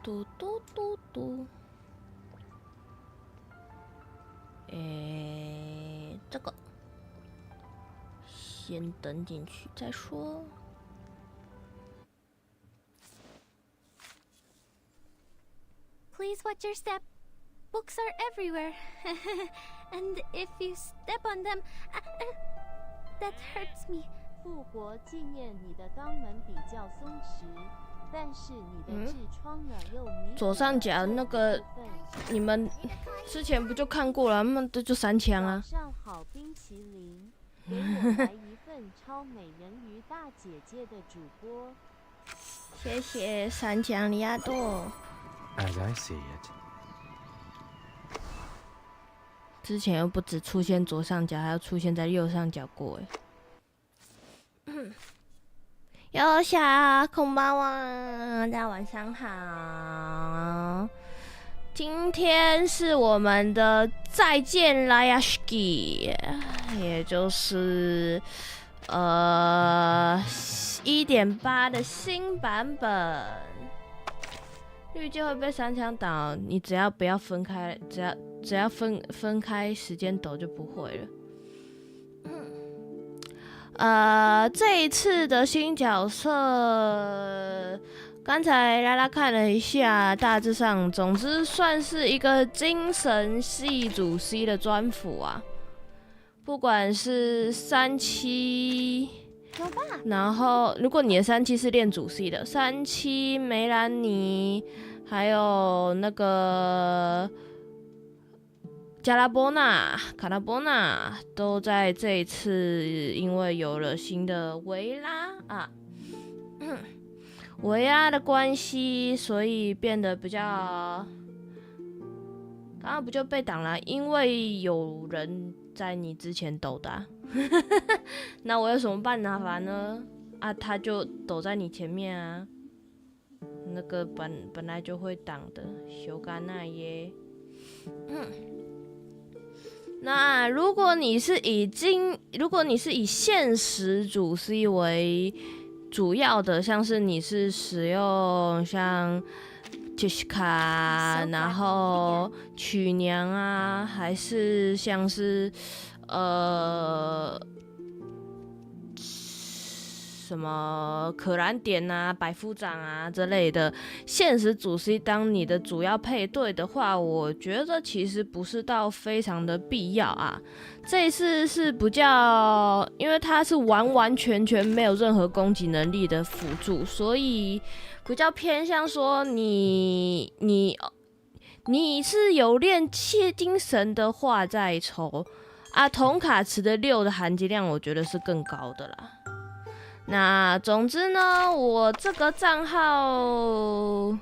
嘟嘟嘟嘟。这个先等进去再说。Please watch your step. Books are everywhere. And if you step on them, that hurts me. 复活纪念你的肛门比较松弛，但是你的痔疮软又迷。左上角那个，你们之前不就看过了？那这就3枪啊。早上好冰淇淋，给我来一份超美人鱼大姐姐的主播。谢谢3枪利亚多。As I see it. 之前又不止出现左上角，还要出现在右上角过哎。有小空包啊，大家晚上好。今天是我们的再见啦 Rashki， 也就是1.8的新版本。绿就会被3枪倒，你只要不要分开，只要分开时间抖就不会了。这一次的新角色，刚才拉拉看了一下，大致上，总之算是一个精神系主 C 的专辅啊。不管是37，然后如果你的37是练主 C 的，37梅兰妮，还有那个卡拉波纳都在这一次，因为有了新的维拉的关系，所以变得比较。刚刚不就被挡了？因为有人在你之前抖的那我有什么办法呢？他就抖在你前面啊。那个本来就会挡的，修干那耶。那如果你是以现实主 C 为主要的，像是你是使用像 Jessica， 然后曲娘啊，还是像是什么可燃点啊、百夫长啊之类的现实主 C 当你的主要配对的话，我觉得其实不是到非常的必要啊。这一次是比较，因为它是完完全全没有任何攻击能力的辅助，所以比较偏向说你是有练切精神的话再抽啊。同卡池的6的含金量，我觉得是更高的啦。那总之呢，我这个账号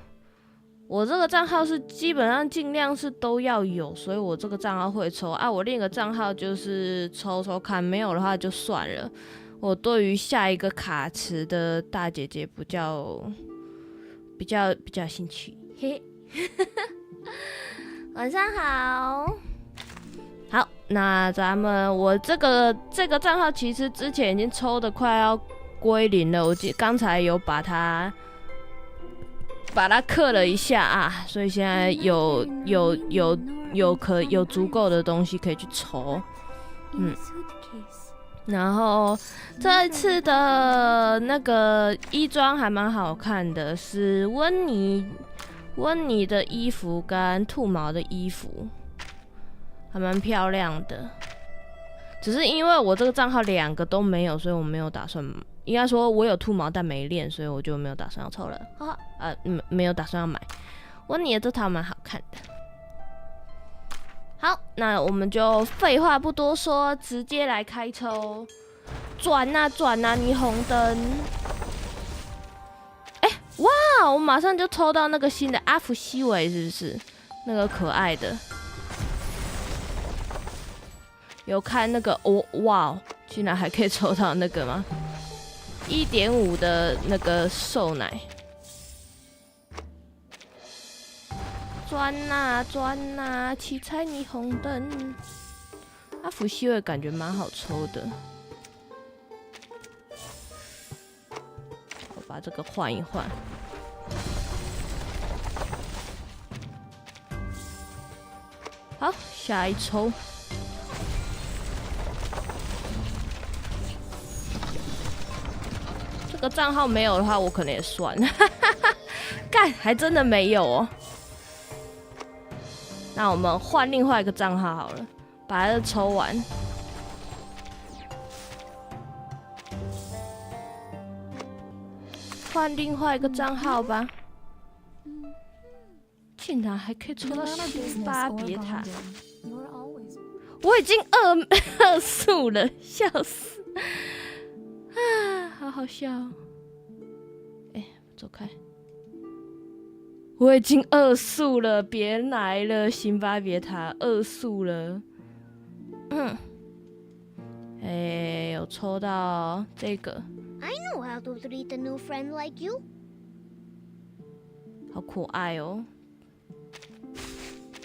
是基本上尽量是都要有，所以我这个账号会抽啊。我另一个账号就是抽看，没有的话就算了。我对于下一个卡池的大姐姐比较兴趣，嘿嘿。晚上好，好，那我这个账号其实之前已经抽的快要归零了，我刚才有把它刻了一下啊，所以现在有足够的东西可以去抽，然后这一次的那个衣装还蛮好看的，是温妮的衣服跟兔毛的衣服，还蛮漂亮的。只是因为我这个账号2个都没有，所以我没有打算。应该说，我有兔毛但没练，所以我就没有打算要抽了。没有打算要买。温妮的这套蛮好看的。好，那我们就废话不多说，直接来开抽。转啊转啊，霓虹灯！哇！我马上就抽到那个新的阿福西维，是不是？那个可爱的。有看那个哇！居然还可以抽到那个吗？1.5的那个瘦奶，转啊转啊，七彩霓虹灯。阿福西维感觉蛮好抽的，我把这个换一换。好，下一抽。这个账号没有的话，我可能也算了。干，还真的没有哦。那我们换另外一个账号好了，把它抽完。换另外一个账号吧。竟然还可以抽到辛巴别塔，我已经二速了，笑死！啊，好好笑哦。走开！我已经2速了，别来了，辛巴别塔2速了。有抽到这个。I know how to treat a new friend like you. 好可爱哦！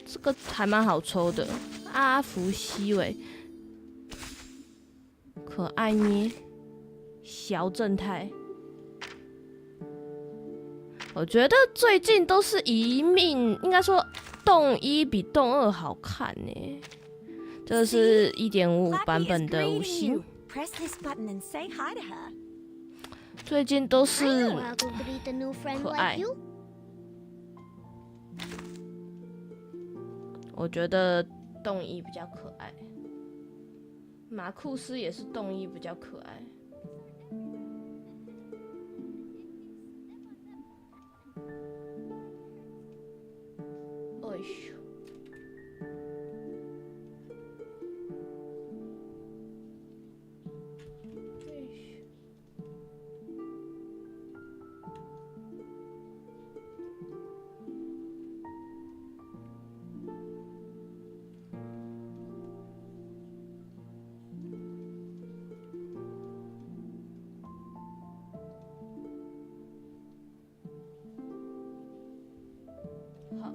这个还蛮好抽的，阿福西尾，可爱捏，小正太。我觉得最近都是一命，应该说动1比动2好看呢。这是1.55版本的5星。最近都是可爱。我觉得动1比较可爱，马库斯也是动1比较可爱。哎呦！好，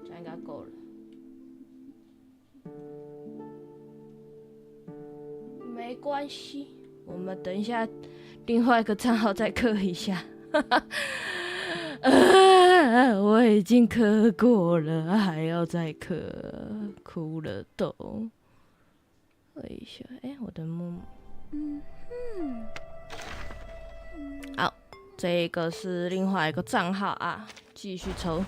这样应该够了。没关系，我们等一下另外一个账号再刻一下。我已经刻过了，还要再刻，哭了都。哎呀，我的木木。好，这个是另外一个账号啊，继续抽。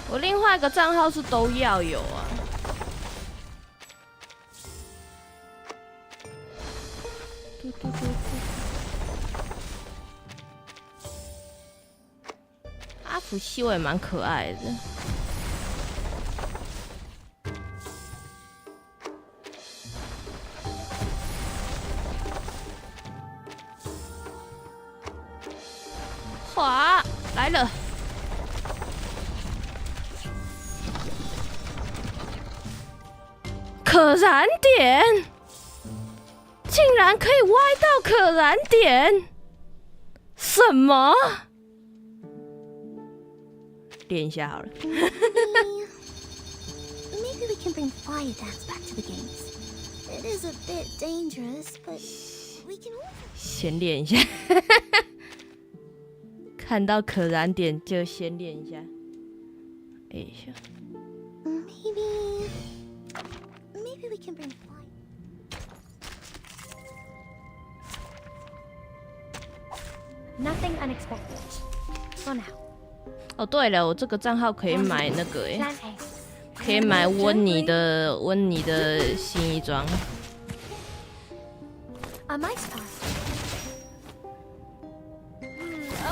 我另外一个账号是都要有啊。阿福西我也蛮可爱的。哇，来了！可燃点，竟然可以歪到可燃点，什么？练一下好了。Maybe we can bring fire dance back to the games. It is a bit dangerous, but we can also. 先练一下。看到可燃点就先练一下。哎呀。Maybe we can bring fire. Nothing unexpected. For now. 哦，对了，我这个账号可以买那个可以买温妮的新衣装。A mice pass. A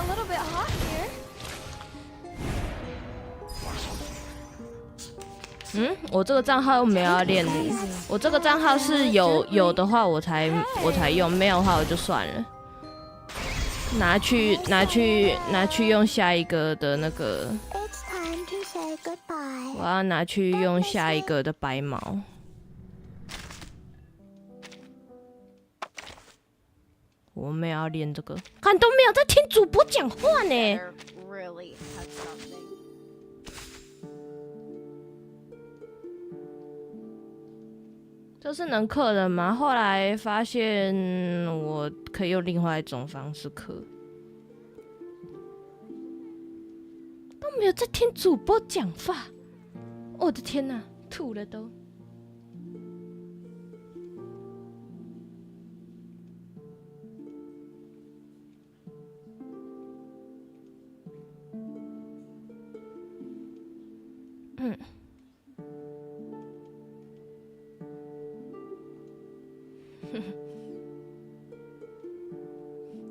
little bit hot here. 我这个账号又没有要练，我这个账号是有的话我才用，没有的话我就算了。拿去用下一个的那个，我要拿去用下一个的白毛。我没有要练这个，看都没有在听主播讲话呢。这是能刻的吗？后来发现我可以用另外一种方式刻。没有在听主播讲话。我的天哪，吐了都。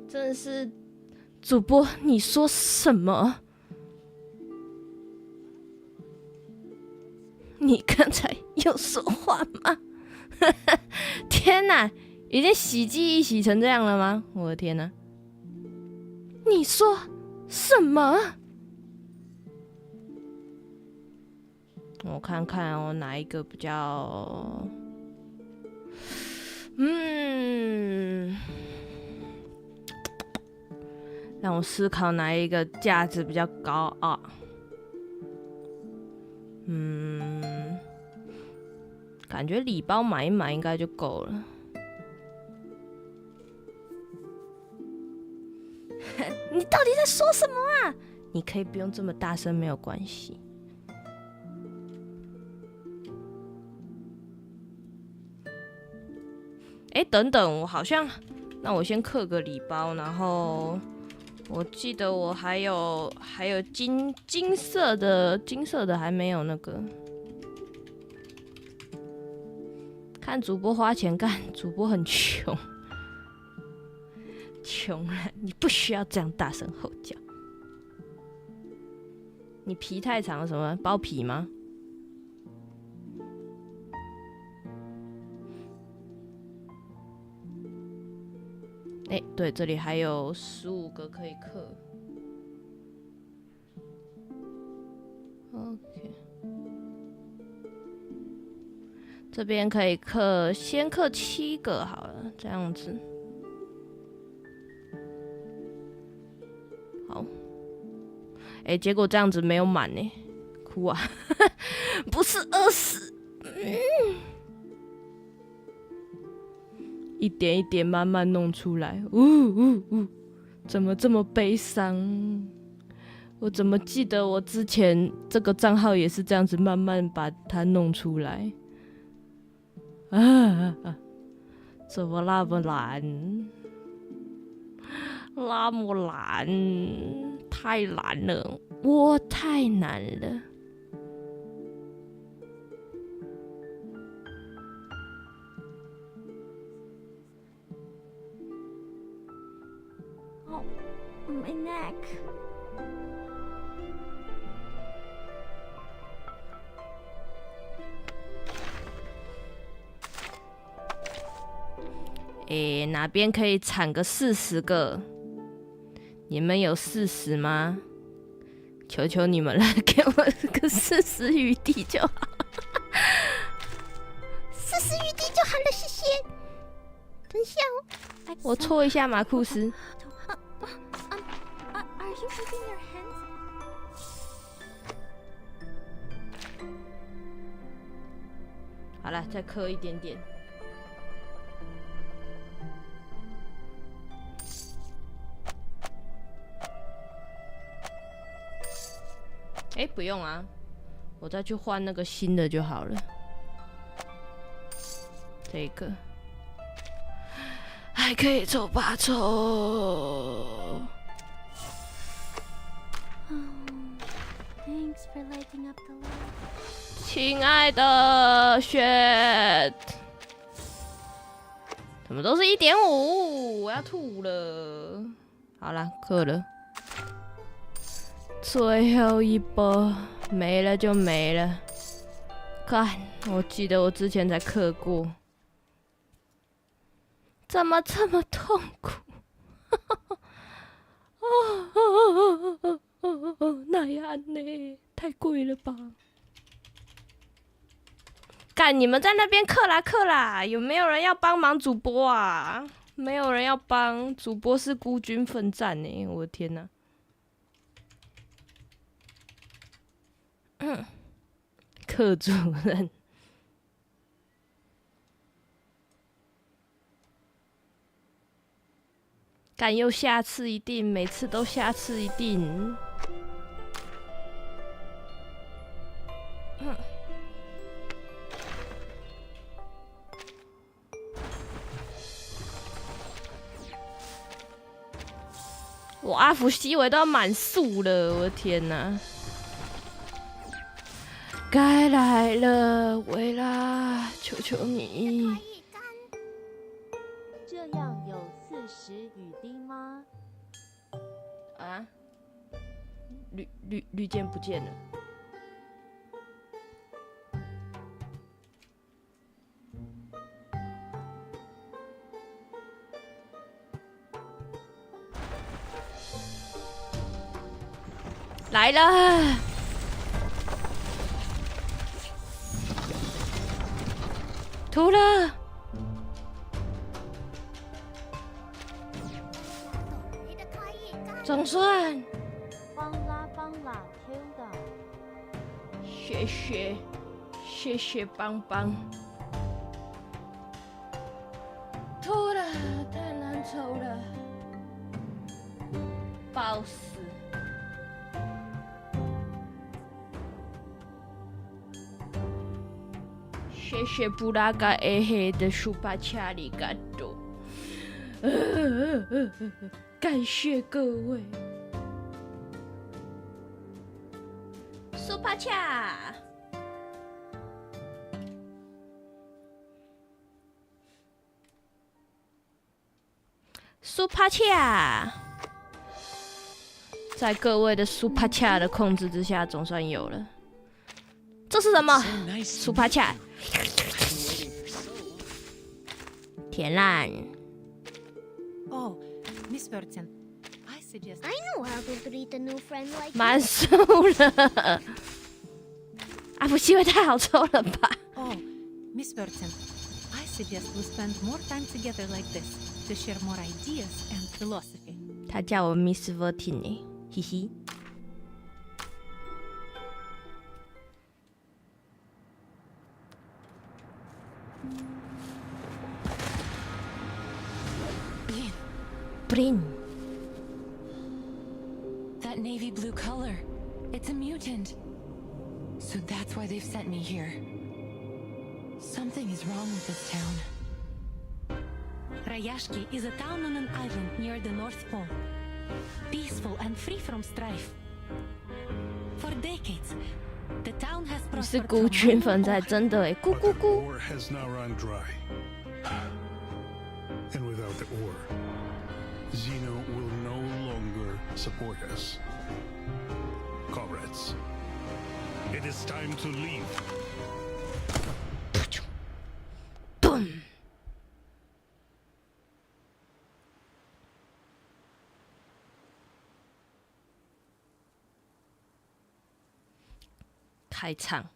真的是主播，你说什么？你刚才有说话吗？天哪，已经洗记忆洗成这样了吗？我的天哪！你说什么？我看看哦，哪一个比较……让我思考哪一个价值比较高啊？感觉礼包买一买应该就够了。你到底在说什么啊？你可以不用这么大声，没有关系。等等，我好像……那我先刻个礼包，然后我记得我还有金色的还没有那个。看主播花钱干，主播很穷，穷人你不需要这样大声吼叫。你皮太长了，什么包皮吗？对，这里还有15个可以刻。OK， 这边可以刻，先刻7个好了，这样子。好，结果这样子没有满呢，哭啊！不是20。一点一点慢慢弄出来，怎么这么悲伤？我怎么记得我之前这个账号也是这样子慢慢把它弄出来？怎么那么难？那么难，太难了，我太难了。My neck. 哪边可以产个40个？你们有40吗？求求你们了，给我个40余地就好。40余地就好了，谢谢。等一下哦，我搓一下马库斯。Are you moving your hands? 好了，再刻一点点。不用啊，我再去换那个新的就好了。这个还可以抽8抽。Thanks for lighting up the light. 亲爱的雪，怎么都是1.5？我要吐了。好了，刻了。最后一波没了就没了。看，我记得我之前才刻过，怎么这么痛苦？那样呢？太贵了吧！干，你们在那边刻啦刻啦，有没有人要帮忙主播啊？没有人要帮，主播是孤军奋战呢！我的天哪！课主任，干又下次一定，每次都下次一定。我阿福西维都要满速了，我的天哪！该来了，维拉，求求你！这样有40语滴吗？啊？绿箭不见了。来了！吐了！总算。帮啦，Q 的。谢谢邦邦。吐了，太难抽了，爆死！谢谢布拉嘎黑黑的super恰里嘎多，感谢各位 super 恰。super 恰，在各位的 super 恰的控制之下，总算有了。这是什么 ？super 恰，甜烂。Oh, Miss Burton, I suggest. I know how to treat a new friend like 满速了，阿福西维太好抽了吧 Oh, Miss Burton, I suggest we spend more time together like this to share more ideas and philosophy. 他叫我 Miss Vertin 呢，嘿嘿。Brin. That navy blue color. It's a mutant. So that's why they've sent me here. Something is wrong with this town. Rashki is a town on an island near the North Pole. Peaceful and free from strife. For decades, the town has 你是 prospered 孤 from 军 one 奋战， war 真的哎，咕咕 The 咕。 ore has now run dry. And without the ore, Zeno will no longer support us. Comrades, it is time to leave. Boom. 开场。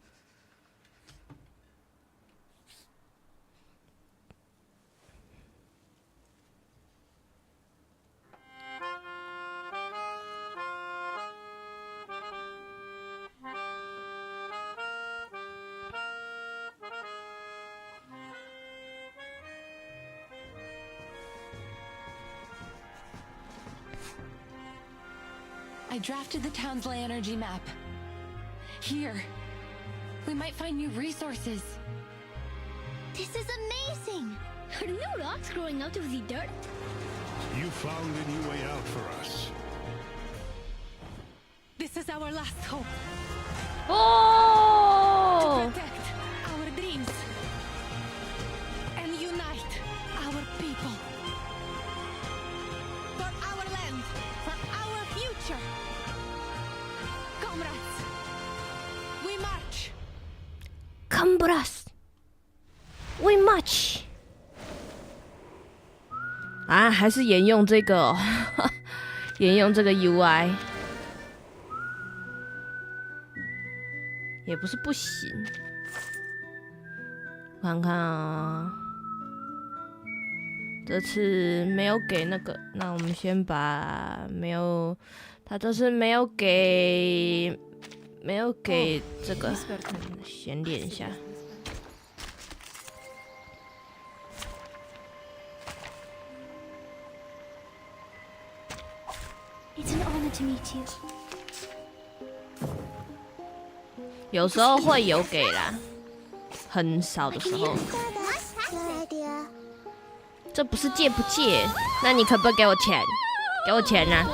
I drafted the town's ley energy map. Here, we might find new resources. This is amazing! Are new rocks growing out of the dirt? You found a new way out for us. This is our last hope to 哦， protect our dreams and unite our people. For our land, for our future. Comrades, we march. Cambras, we march。啊，还是沿用这个、哦，沿用这个 UI， 也不是不行。看看啊，这次没有给那个，那我们先把没有，他这次没有给这个， Miss Burton, 先练一下。 It's an honor to meet you. 有时候会有给啦，很少的时候。 Good idea. 这不是借不借，那你可不可以给我钱？给我钱啊！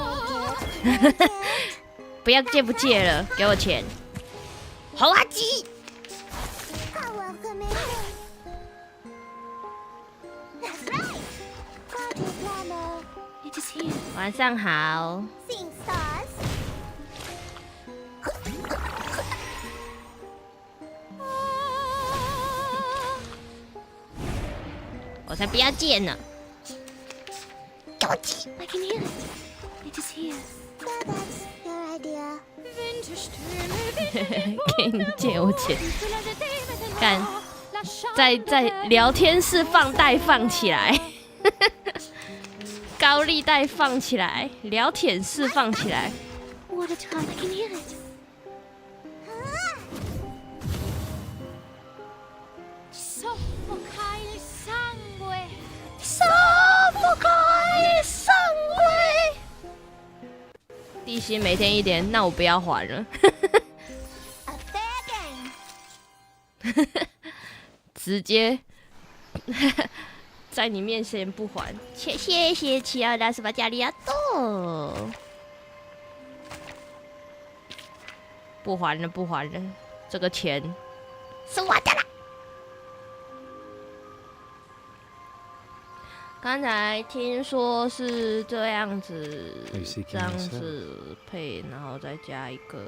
不要借不借了，给我钱。红阿基，晚上好。我才不要借呢！给我借！ I can hear it. It is here. That's your idea. 给你借我钱，干，在聊天室放带放起来，高利贷放起来，聊天室放起来。What a time! I can hear it. Soffocare il sangue. Soffocare il sangue. 地心每天一点，那我不要还了。直接在你面前不还，谢谢齐奥拉斯巴加利亚多，不还了，不还了，这个钱是我的啦。刚才听说是这样子，这样子配，然后再加一个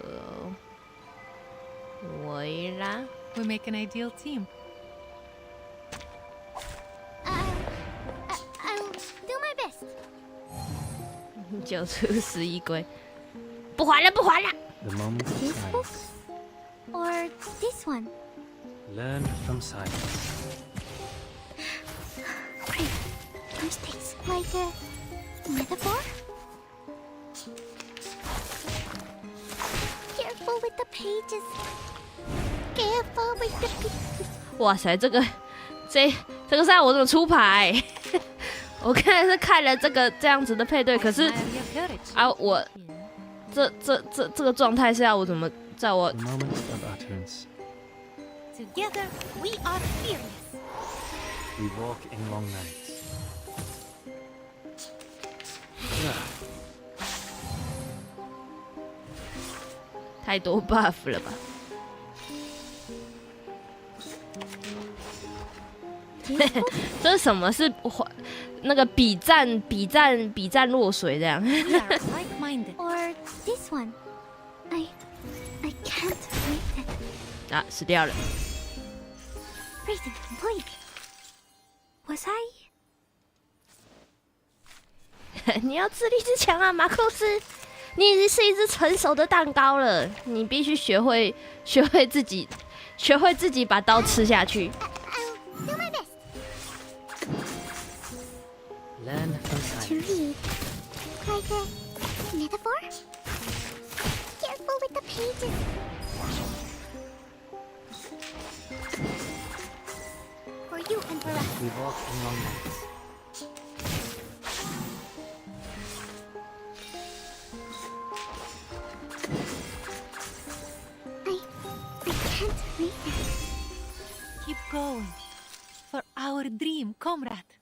维拉。We make an ideal team. I'll do my best. 救出11龟，不还了，不还了。 The moment of This book silence. or this one? Learn from silence. Great. Mistakes like a metaphor? Careful with the pages. Careful with the pages. 哇塞，这个是让我怎么出牌？我刚才是看了这样子的配对，可是啊，我这个状态是要我怎么在我 The moment of utterance. Together we are fearless. We walk in long nights. 太多 buff 了吧？这是什么？是那个比战落水这样。 We are like-minded. Or this one. I can't read it. 啊，死掉了。 Reading complete. Was I? 你要自立自强啊，马库斯！你已经是一只成熟的蛋糕了，你必须学会自己把刀吃下去。 I'll do my best. Learn from To silence. read. Like a metaphor? Careful with the pages. For you and for us. We walk in long nights. I can't read it. Keep going. For our dream, comrade.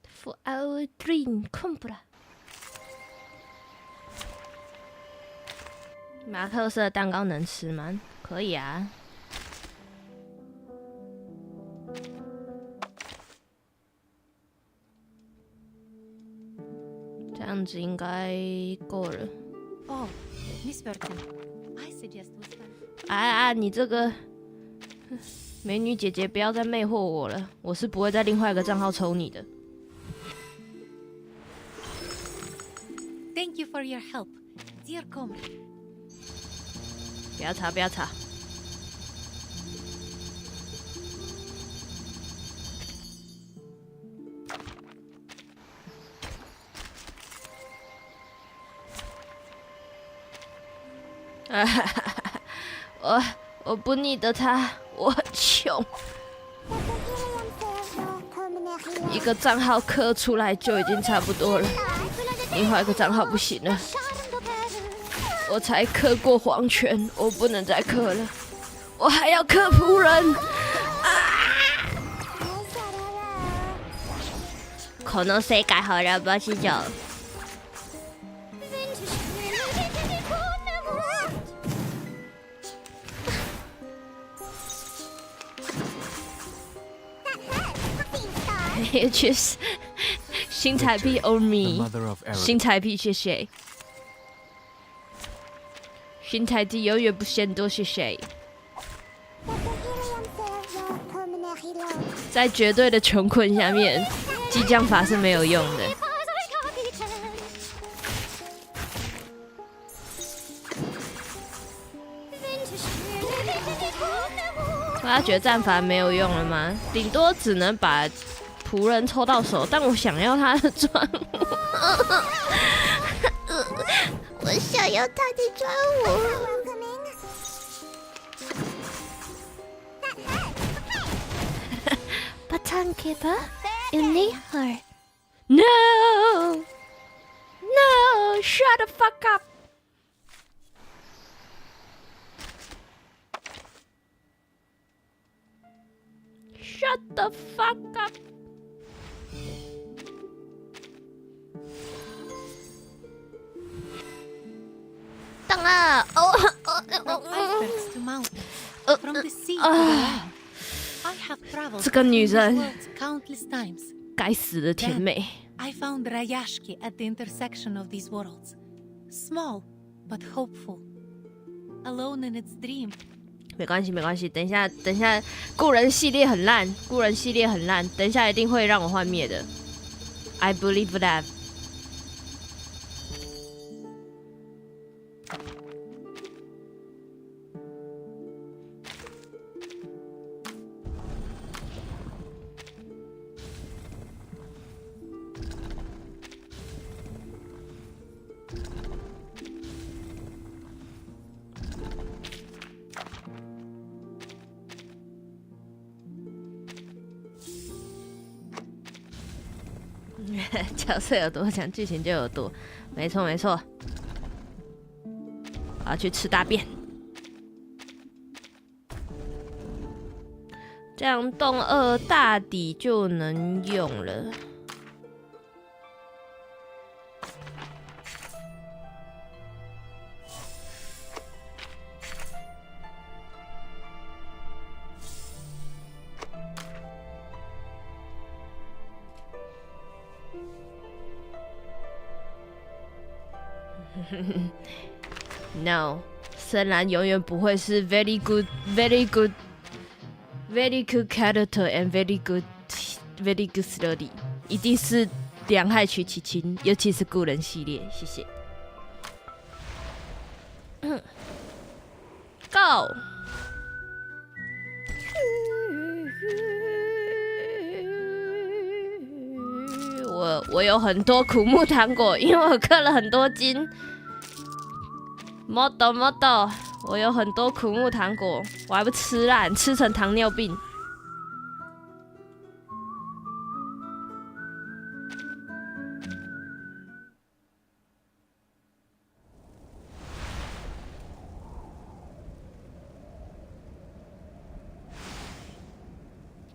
For our dream, comrade。马克思的蛋糕能吃吗？可以啊。这样子应该够了。 Oh, Miss Burton, I suggest we spend. 啊！你这个美女姐姐，不要再魅惑我了，我是不会在另外一个账号抽你的。 Thank you for your help, dear comrade. 不要吵，不要吵。我不腻的他，我很穷，一个账号刻出来就已经差不多了，另外一个账号不行了。我才刻过黄泉，我不能再刻了，我还要刻仆人。この世界滅ぼしじゃ。Bitches， 新彩币 or me， mother of error. 新彩币谢谢，新彩币永远不嫌多谢谢。在绝对的穷困下面，激将法是没有用的。他觉得战法没有用了吗？顶多只能把仆人抽到手，但我想要他的砖物，我想要他的砖物。Button keeper, you need her. No, no, shut the fuck up. Shut the fuck up. 等啊！哦 From icebergs to mountains, from the sea to the land. I have traveled 这个女 these 人 worlds countless times. 该死的甜美。 I found Rashki at the intersection of these worlds. Small, but hopeful. Alone in its dream. 没关系，没关系。等一下，故人系列很烂，等一下一定会让我幻灭的。I believe that。角色有多强，剧情就有多。没错没错。我要去吃大便。这样动2大抵就能用了。No， 深蓝永远不会是 very good character and very good story， 一定是两害取其轻，尤其是故人系列。谢谢。Go。我有很多苦木糖果，因为我氪了很多金。model， 我有很多苦木糖果，我还不吃烂，吃成糖尿病。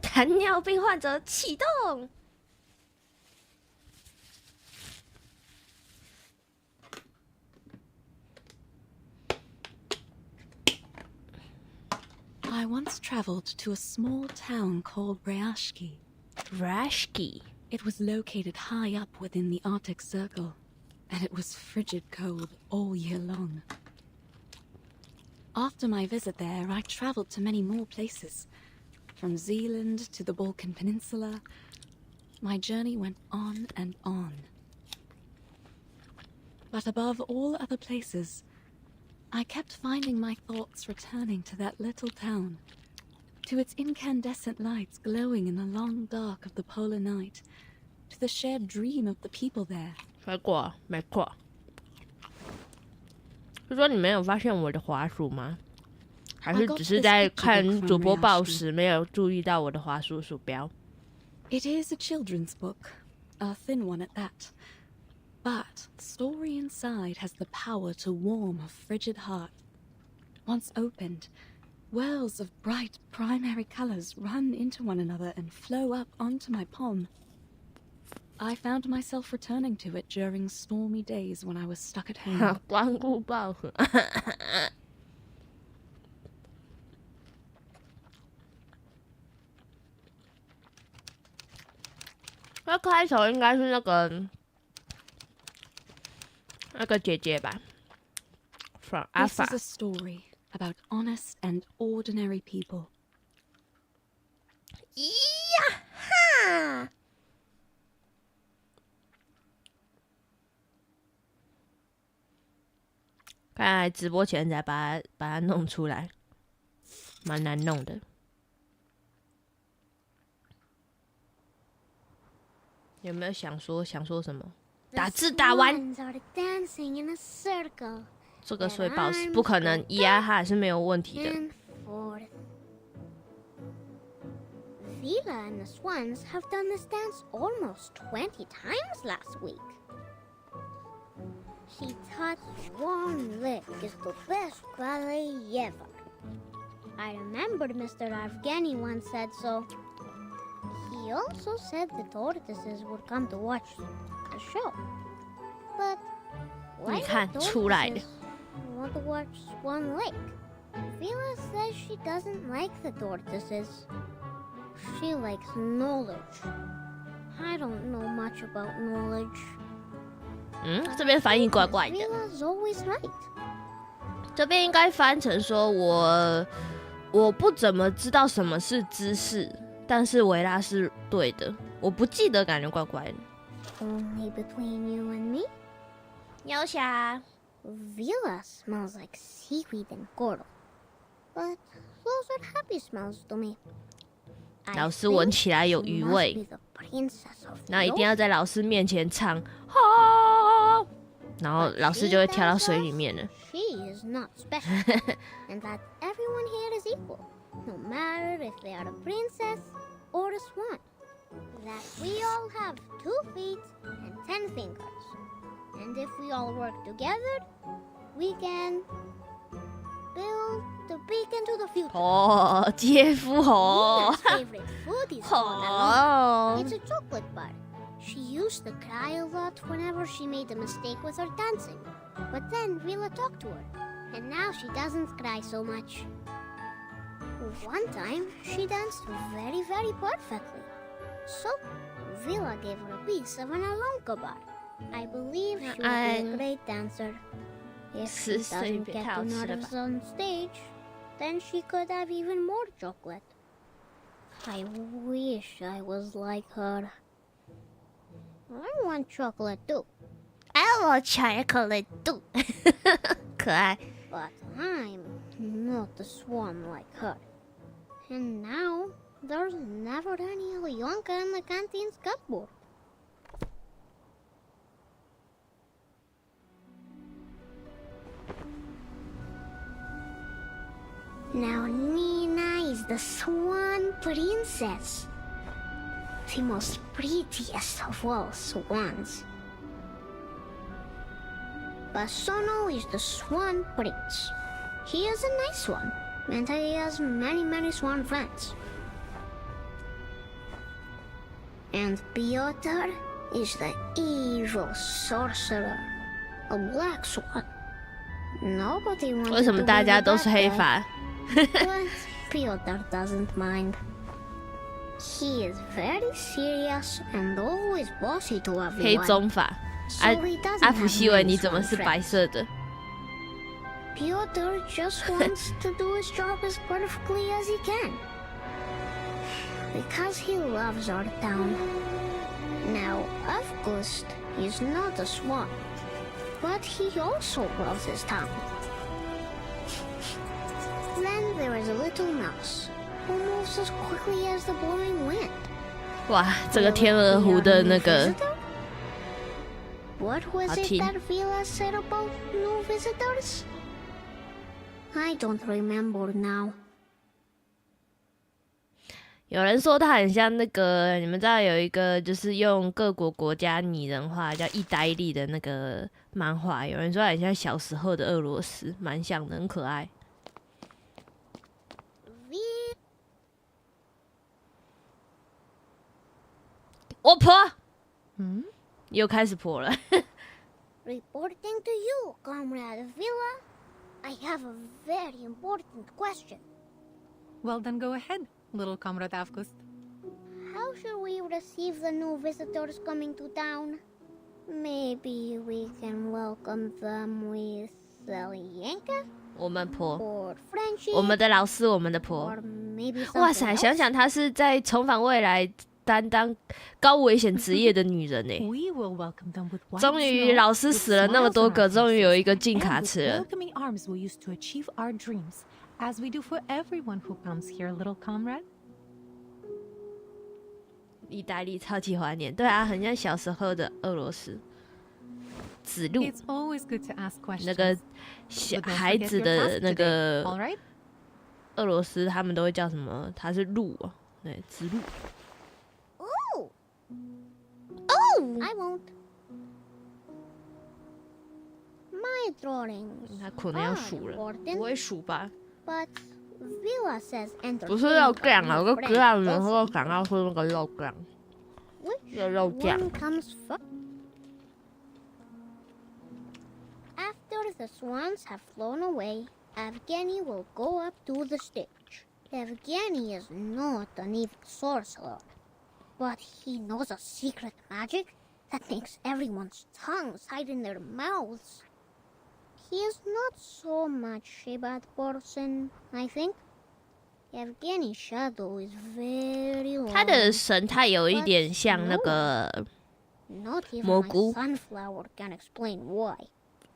糖尿病患者启动。I once traveled to a small town called Rashki. Rashki. It was located high up within the Arctic Circle, and it was frigid cold all year long. After my visit there, I traveled to many more places. From Zealand to the Balkan Peninsula, my journey went on and on. But above all other places, I kept finding my thoughts returning to that little town, to its incandescent lights glowing in the long dark of the polar night, to the shared dream of the people there. 水果没错。就说你没有发现我的滑鼠吗？还是只是在看主播报时没有注意到我的滑鼠鼠标？ It is a children's book, a thin one at that. But the story inside has the power to warm a frigid heart. Once opened, wells of bright primary colors run into one another and flow up onto my palm. I found myself returning to it during stormy days when I was stuck at home. 光顾报盒。那开头应该是那个姐姐吧 ，from This Alpha。 is a story about honest and ordinary people. 咿呀哈！看来直播前才把它弄出来，蛮难弄的。有没有想说什么？打字打完。 dancing in a circle. 这个所以保持不可能，咿呀哈是没有问题的。 And forth. Vila and the swans have done this dance almost 20 times last week. She taught one leg is the best ballet ever. I remembered Mr. Afghani once said so. He also said the tortoises would come to watch the show. But why 你看 the 出来了。 tortoises want to watch Swan Lake? Vila says she doesn't like the tortoises. She likes knowledge. I don't know much about knowledge. 这边翻译怪怪的。 Vila's always right. 这边应该翻成说我不怎么知道什么是知识，但是维拉是对的。我不记得，感觉怪怪的。 Only between you and me, 有侠。 Vila smells like seaweed and coral. But those are happy smells to me. 老师闻起来有余味，然后一定要在老师面前唱，然后老师就会跳到水里面了。 She is not special, and that everyone here is equal, no matter if they are a princess or a swan. That we all have 2 feet and 10 fingers, and if we all work together, we can build the beacon to the future. 哦，姐夫哦， Nina's favorite food is called 哦 It's a chocolate bar. She used to cry a lot whenever she made a mistake with her dancing. But then Vila talked to her, and now she doesn't cry so much. One time, she danced very, very perfectly. So, Vila gave her a piece of an alonka bar. I believe she will be a great dancer. If she doesn't get too nervous on stage, then she could have even more chocolate. I wish I was like her. I want chocolate too. I want chocolate too 可爱。 But I'm not a swan like her. And now, there's never any Alyonka in the canteen's cupboard. Now Nina is the swan princess. The most prettiest of all swans. Basono is the swan prince. He is a nice one, and he has many, many swan friends. And Piotr is the evil sorcerer, a black swan. Nobody wants 为什么 to 大 be 家 the 都是 bad 黑 guy. 发？ But Piotr doesn't mind. He is very serious and always bossy to 黑 everyone. 棕发。 So he doesn't 阿福 have 西维， many 你怎么 swan 是白 friends. 色的？ Piotr just wants to do his job as perfectly as he can. Because he loves our town. Now, Avgust is not a swan, but he also loves his town. Then there is a little mouse who moves as quickly as the blowing wind. 哇，这个天鹅湖的那个 What was it that Vila said about new visitors? I don't remember now. 有人说它很像那个，你们知道有一个就是用各国国家拟人化叫意大利的那个漫画，有人说很像小时候的俄罗斯，蛮像的，很可爱。我婆，又开始婆了。Reporting to you, Comrade Vila. I have a very important question. Well, then go ahead, little Comrade Avgust. How How should we receive the new visitors coming to town? Maybe we can welcome them with Salienka 我们婆， or friendship 我们的老师，我们的婆 or。maybe 哇 something 塞， else? 想想她是在重返未来担当高危险职业的女人呢。 We will welcome them with white 终于 snow, 老师 with 死了那么 smiles 多 on 个， our 终于有一个 faces, 进卡 and 池 with 了。 welcoming arms we use to achieve our dreams, as we do for everyone who comes here, little comrade. 意大利超级怀念，对啊，很像小时候的俄罗斯。子路 It's always good to ask 那个 questions. 小 But don't 孩 forget 子 your 的 task 那 today, 个 all right? 俄罗斯，他们都会叫什么？他是路啊，对，子路。 Oh! Oh! I won't. My drawings 他可能要 are 数了， important, 不会数吧？ but Villa says 不是肉 entertaining 酱啊， our 我 new 跟哥有 friends 人 also. 说想要吃那个肉酱， Which 肉酱。 one comes first? After the swans have flown away, Evgeny will go up to the stage. Evgeny is not an evil sorcerer, but he knows a secret magic that makes everyone's tongues hide in their mouths. He is not so much a bad person, I think. Evgeny's shadow is very long. 他的神态有一点像那个 Not even 蘑 my 菇， sunflower can explain why.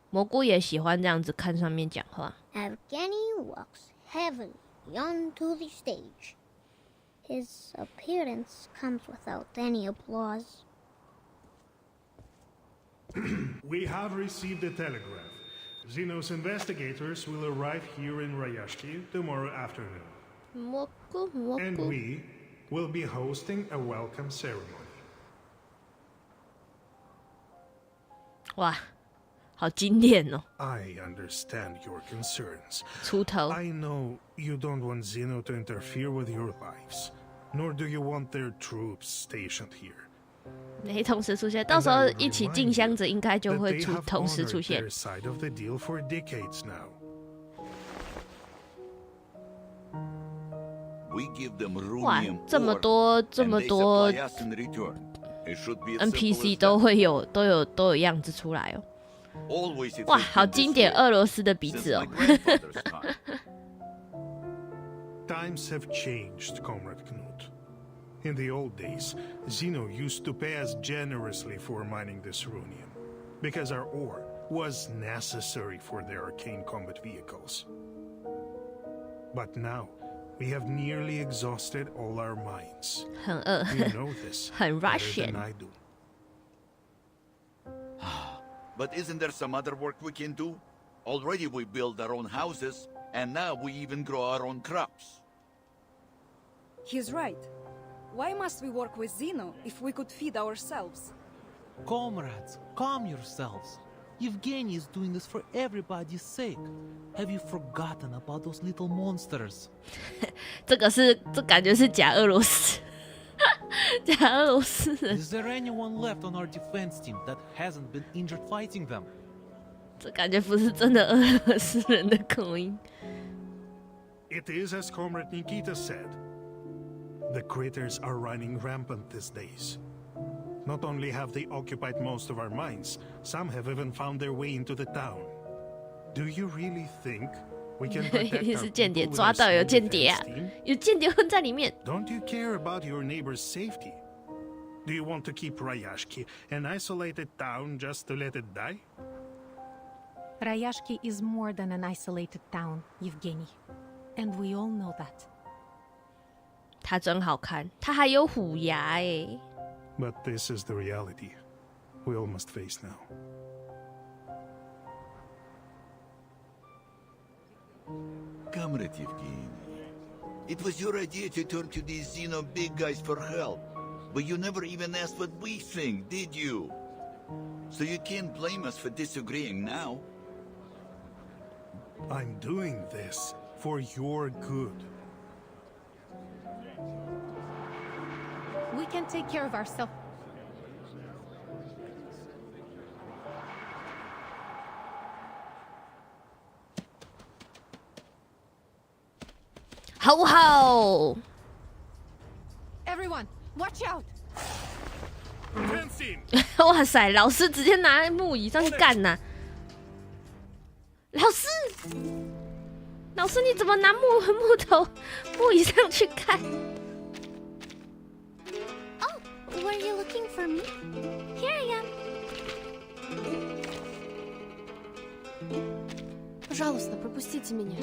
蘑菇也喜欢这样子看上面讲话。 Evgeny walks heavily onto the stage. His appearance comes without any applause. We have received a telegram. Zeno's investigators will arrive here in Rashki tomorrow afternoon. 蘑菇，蘑 And 菇。 we will be hosting a welcome ceremony. 哇，好经典哦！ I understand your concerns. 出头， I know you don't want Zeno to interfere with your lives, nor do you want their troops stationed here. 没同时出现，到时候一起进箱子应该就 That 会 they 出 have 同时 honored 出现 their。side of the deal for decades now. We give them 哇 runium，这么 ore, 多这 and 么 they 多 supply us in return. It should be as simple NPC as 都 that. 会有都有样子出来哦。 Always it 哇， has 好 been 经 this 典 way, 俄罗斯的鼻 since 子 my 哦。 grandfather's time. Times have changed, Comrade Knut. In the old days, Zeno used to pay us generously for mining this runium, because our ore was necessary for their arcane combat vehicles. But now, we have nearly exhausted all our mines. 很饿， You know this 很 better Russian than I do. But isn't there some other work we can do? Already we build our own houses, and now we even grow our own crops. He's right. Why must we work with Zeno if we could feed ourselves? Comrades, calm yourselves. Evgeny is doing this for everybody's sake. Have you forgotten about those little monsters? 这感觉是假俄罗斯，假俄罗斯人， Is there anyone left on our defense team that hasn't been injured fighting them? 这感觉不是真的俄罗斯人的口音。 It is as Comrade Nikita said. The critters are running rampant these days. Not only have they occupied most of our mines, some have even found their way into the town. Do you really think we can 一 protect 定 our 是间谍， people with 抓 our 到有 small 间谍 defense 啊， team? 有间谍混在里面。 Don't you care about your neighbor's safety? Do you want to keep Rashki an isolated town just to let it die? Rashki is more than an isolated town, Evgeny. And we all know that. 他真好看，他还有虎牙哎。 But this is the reality we all must face now. Comrade Evgeny, it was your idea to turn to these Zeno big guys for help, but you never even asked what we think, did you? So you can't blame us for disagreeing now. I'm doing this for your good. We can take care of ourselves. 好不好？ Everyone, Watch out! 哇塞，老师直接拿木椅上去干呐！老师你怎么拿木椅上去干？ Oh, were you looking for me? Here I am. Пожалуйста, пропустите меня.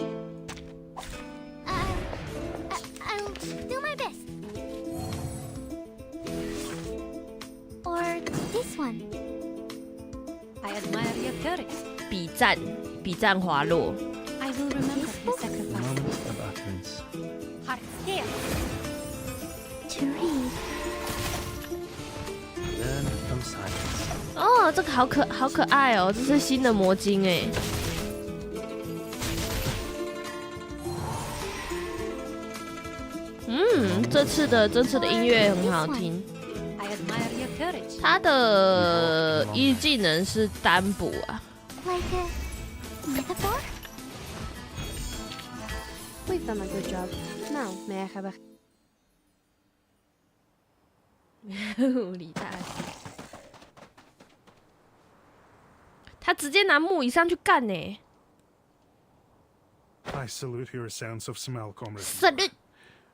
I'll do my best. Or this one. I admire your courage. 比战滑落。 I will remember your sacrifice. Moment of utterance. Heart here. To read. Learn from silence. 哦，这个好可爱哦，这是新的魔晶哎。这次的音乐很好听。 I admire your courage. 他的一技能是单补啊。 Like a metaphor? We've done a good job. Now, may I have a... 李大师，他直接拿木椅上去干呢。 I salute your sense of smell, comrade. Salute.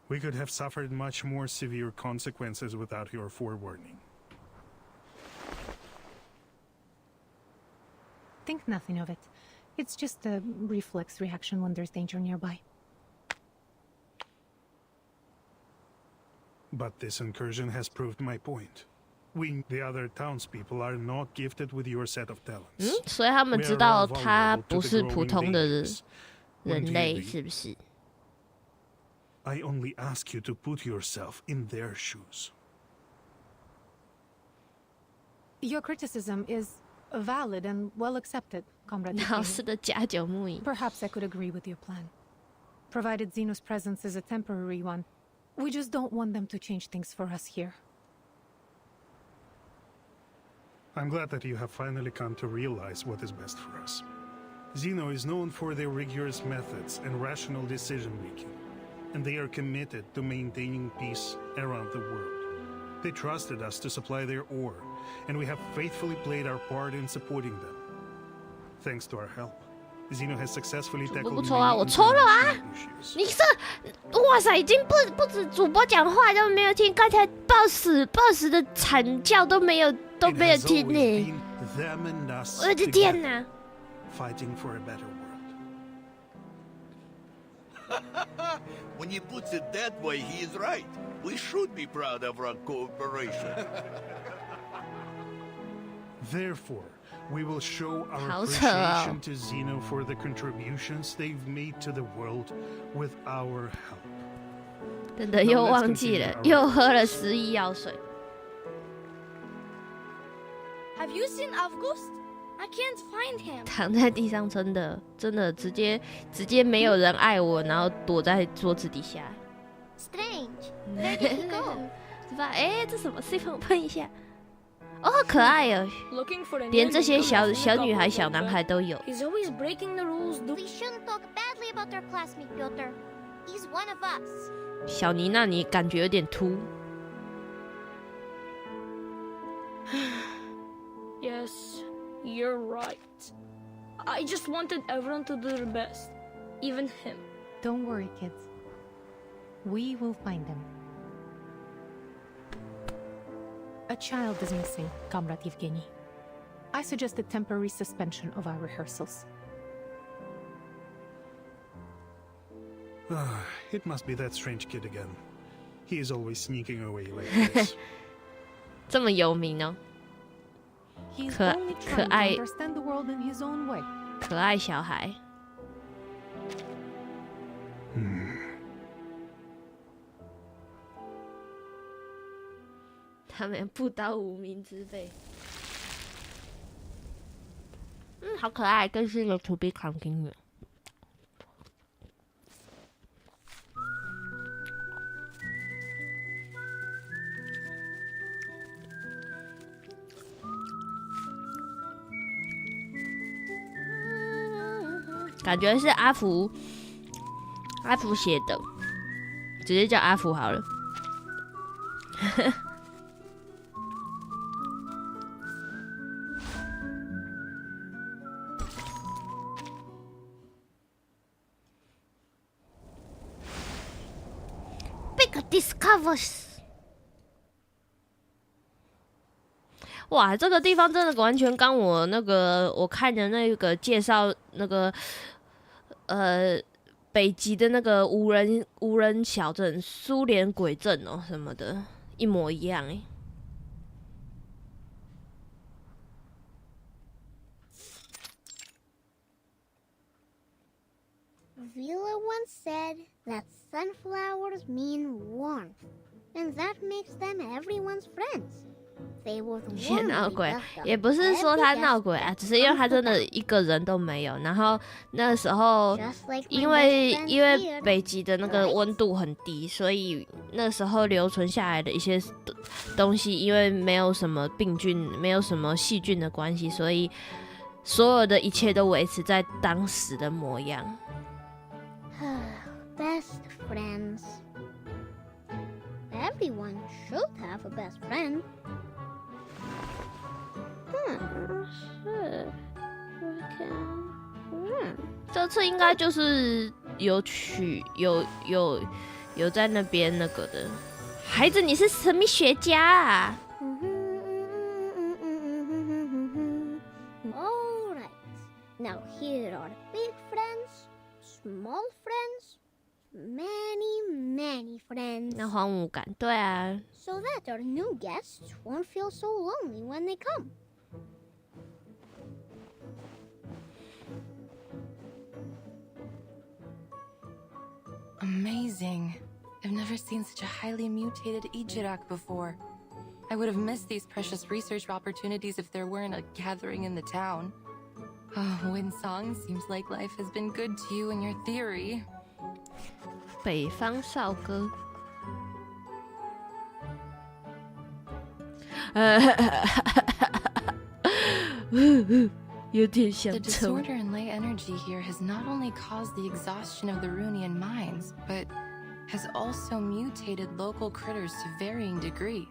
We could have suffered much more severe consequences without your forewarning. Think nothing of it. It's just a reflex reaction when there's danger nearby. But this incursion has proved my point. We, the other townspeople, are not gifted with your set of talents. 所以他们知道他不是普通的人类，是不是？ I only ask you to put yourself in their shoes. Your criticism is valid and well accepted, Comrade. 老师的假酒木椅。 Perhaps I could agree with your plan. Provided Zeno's presence is a temporary one, we just don't want them to change things for us here. I'm glad that you have finally come to realize what is best for us. Zeno is known for their rigorous methods and rational decision-making, and they are committed to maintaining peace around the world. They trusted us to supply their ore, and we have faithfully played our part in supporting them. Thanks to our help, Zeno has successfully tackled many international issues. 你这，哇塞，已经不止主播讲话都没有听，刚才 boss 的惨叫都没有听呢。我的天哪！ Fighting for a better world. When he puts it that way, he is right. We should be proud of our cooperation. Therefore, we will show our 好扯哦。 appreciation to Zeno for the contributions they've made to the world with our help. 真的又忘记了，又喝了11药水。 Have you seen August? I can't find him. 躺在地上，真的直接没有人爱我，然后躲在桌子底下。 Strange. Where did he go? 是吧？哎，这什么？谁帮我喷一下？哦，好可爱哦！ Looking for a 连这些 new 小女孩、小男孩都有。 He's always breaking the rules. We shouldn't talk badly about our classmate Piotr. He's one of us. 小妮娜，你感觉有点秃。 Yes, you're right. I just wanted everyone to do their best, even him. Don't worry, kids. We will find him. A child is missing, Comrade Yevgeny. I suggest a temporary suspension of our rehearsals. It must be that strange kid again. He is always sneaking away like this. 这么有名哦， He's 可 only trying to 爱 understand the world in his own way. 可爱小孩。他们不刀无名之辈。好可爱，更是有 to be continued。感觉是阿福写的，直接叫阿福好了。Big discovers. 哇，这个地方真的完全刚我看的那个介绍那个北极的那个无人小镇苏联鬼镇哦什么的，一模一样哎。Vila once said that sunflowers mean warmth, and that makes them everyone's friends. They would 闹 warmly 鬼 welcome 也不是说 every 他 guest 闹鬼啊，只是因为他真的一个人都没有。然后那时候 just like my 因 best 为 friends here. 北极的那个温度很低，所以那时候留存下来的一些东西，因为没有什么病菌、没有什么细菌的关系，所以所有的一切都维持在当时的模样。Best friends. Everyone should have a best friend. Okay. 这次应该就是有在那边那个的。孩子，你是神秘学家啊Alright. Now here are big friends, small friends, many friends. 那荒芜感，对啊。So that our new guests won't feel so lonely when they come. Amazing. I've never seen such a highly mutated Ijirak before. I would have missed these precious research opportunities if there weren't a gathering in the town. Oh, Winsong, seems like life has been good to you and your theory. 北方少哥。有点想 The 抽。 disorder in ley energy here has not only caused the exhaustion of the Runian mines, but has also mutated local critters to varying degrees.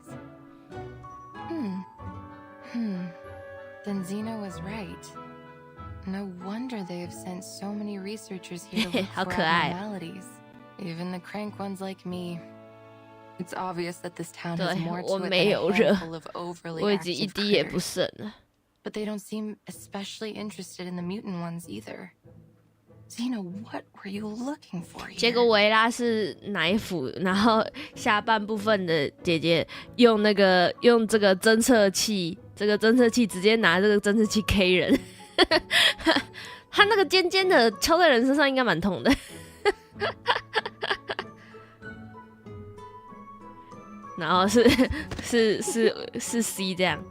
Then Zeno was right. No wonder they have sent so many researchers here to look 好 for 可爱。 abnormalities. Even the crank ones like me. It's obvious that this town 对 has more， 我 to it 没 than 有 a 热， handful of overly 我已经一 active 滴也不 critters. 剩了。 But they don't seem especially interested in the mutant ones either. Zeno, what were you looking for here? 结果维拉是奶辅，然后下半部分的姐姐用这个侦测器，直接拿这个侦测器 K 人，他那个尖尖的敲在人身上应该蛮痛的。然后是 C 这样。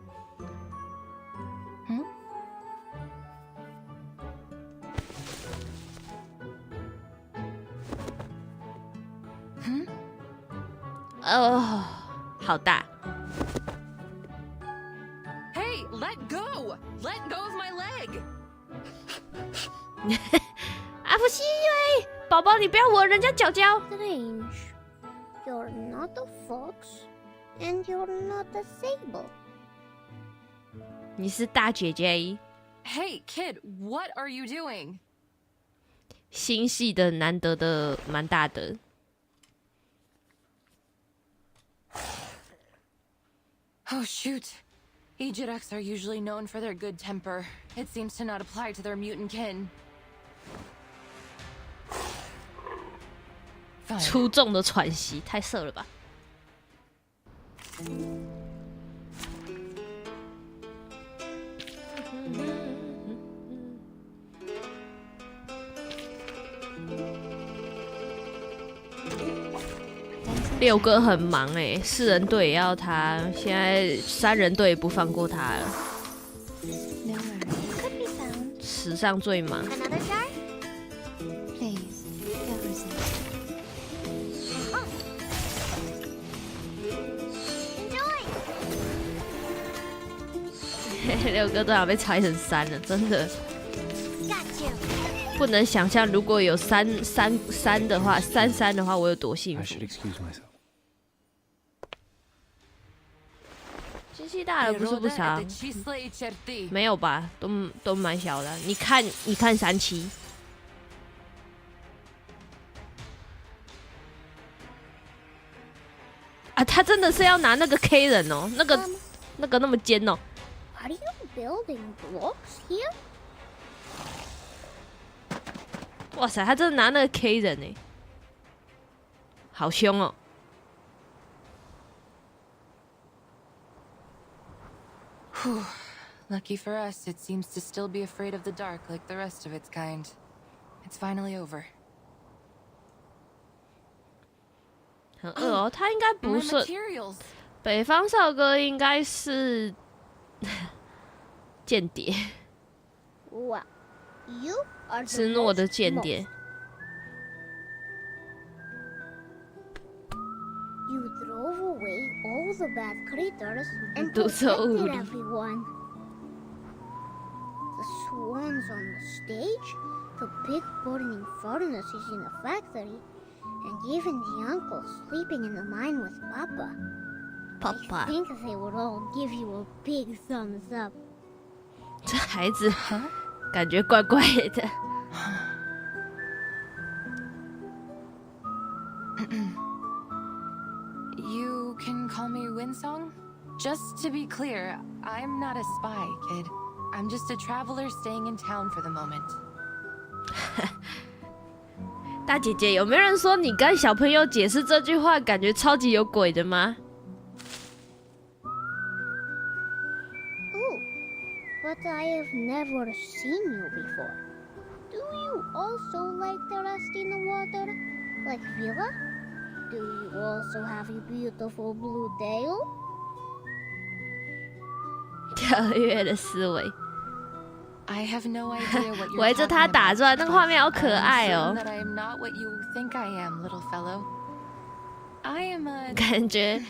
好大。 Hey, let go! Let go of my leg! 阿福西喂，宝宝你不要吻人家脚脚。 Strange. You're not a fox, and you're not a sable. 你是大姐姐。 Hey, kid, what are you doing? 心细的难得的蛮大的。 Oh, shoot. Ejiraks are usually known for their good temper. It seems to not apply to their mutant kin. 出众的喘息，太色了吧！六哥很忙哎，4人队也要他，现在3人队也不放过他了。史上最忙。 Another jar? Please, Enjoy! 六哥都要被拆成3了，真的 Got you. 不能想象，如果有三的话，3的话，我有多幸 I 福。 should excuse myself. 年纪大了不是不小，没有吧？都蛮小的。你看37。啊，他真的是要拿那个 K 人哦，那个那么尖哦。Are you building blocks here? 哇塞，他真的拿那个 K 人哎，好凶哦。Whew. Lucky for us, it seems to still be afraid of the dark like the rest of its kind. It's finally over. 很饿哦，他应该不是北方少哥，应该是间谍。Wow, you are 斯诺的间谍。You drove away all the bad critters and protected everyone. The swans on the stage, the big burning furnaces in the factory, and even the uncle sleeping in the mine with Papa. I think they would all give you a big thumbs up. 这孩子感觉怪怪的。You can call me Winsong? Just to be clear, I'm not a spy, kid. I'm just a traveler staying in town for the moment. 大姐姐，有没有人说你跟小朋友解释这句话，感觉超级有鬼的吗？ Oh, but I have never seen you before. Do you also like to rest in the water, like Villa? Do you also have a beautiful blue tail? 跳跃的思维。 I have no idea what you're 围着他打转，那个画面好可爱哦。 that I am not what you think I am, little fellow. I am a 感觉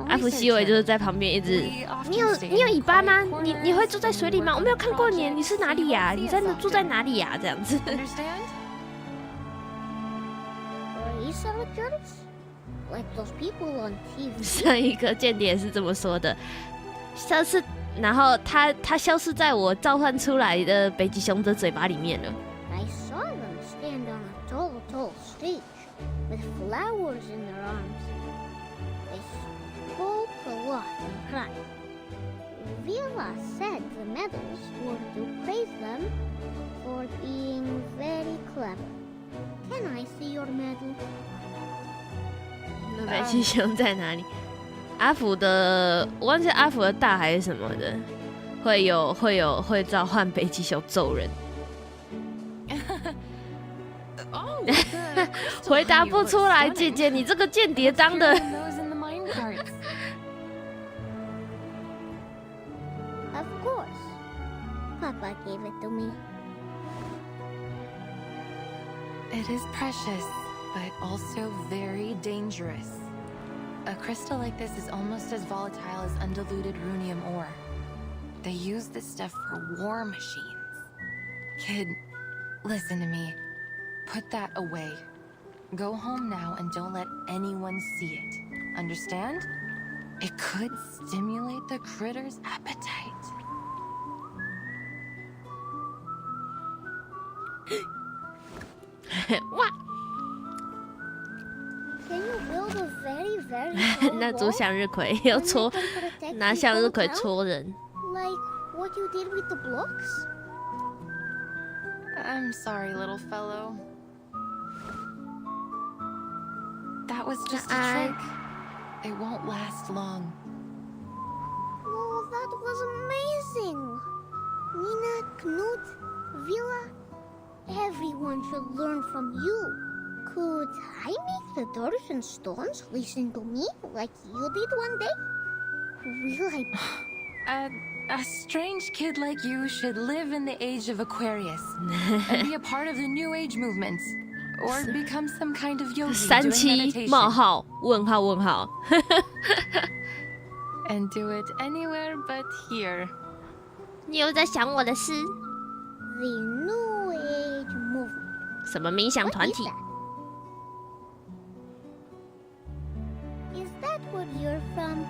阿福西维就是在旁边一直。你有尾巴吗？你会住在水里吗？我没有看过你，你是哪里呀？你真的住在哪里呀？这样子。Like those people on TV. 上一个间谍是这么说的，上次，然后他消失在我召唤出来的北极熊的嘴巴里面了。I saw them stand on a tall stage with flowers in their arms. They spoke a lot and cried. Villa said the medals were to praise them for being very clever. Can I see your medal? 那北极熊在哪里？阿福的，我忘记阿福的大还是什么的，会召唤北极熊揍人。回答不出来，姐姐，你这个间谍当的。Of course, Papa gave it to me. It is precious, but also very dangerous. A crystal like this is almost as volatile as undiluted runium ore. They use this stuff for war machines. Kid, listen to me. Put that away. Go home now and don't let anyone see it. Understand? It could stimulate the critter's appetite. What? Can you build a very, very tall 那组 wall? 向日葵要戳， And I can protect 拿 the 向日 whole 葵 town? 戳人。 Like what you did with the blocks? I'm sorry, little fellow. That was just a trick. It won't last long. Oh, that was amazing! Nina, Knut, Villa, everyone should learn from you. Could I make the doors and stones listen to me like you did one day? Will I? A strange kid like you should live in the age of Aquarius and be a part of the New Age movement, or become some kind of yogi doing 37冒 meditation. 号问号问号。And do it anywhere but here. 你有在想我的事？ The New Age movement. 什么冥想团体？ Is that where you're from?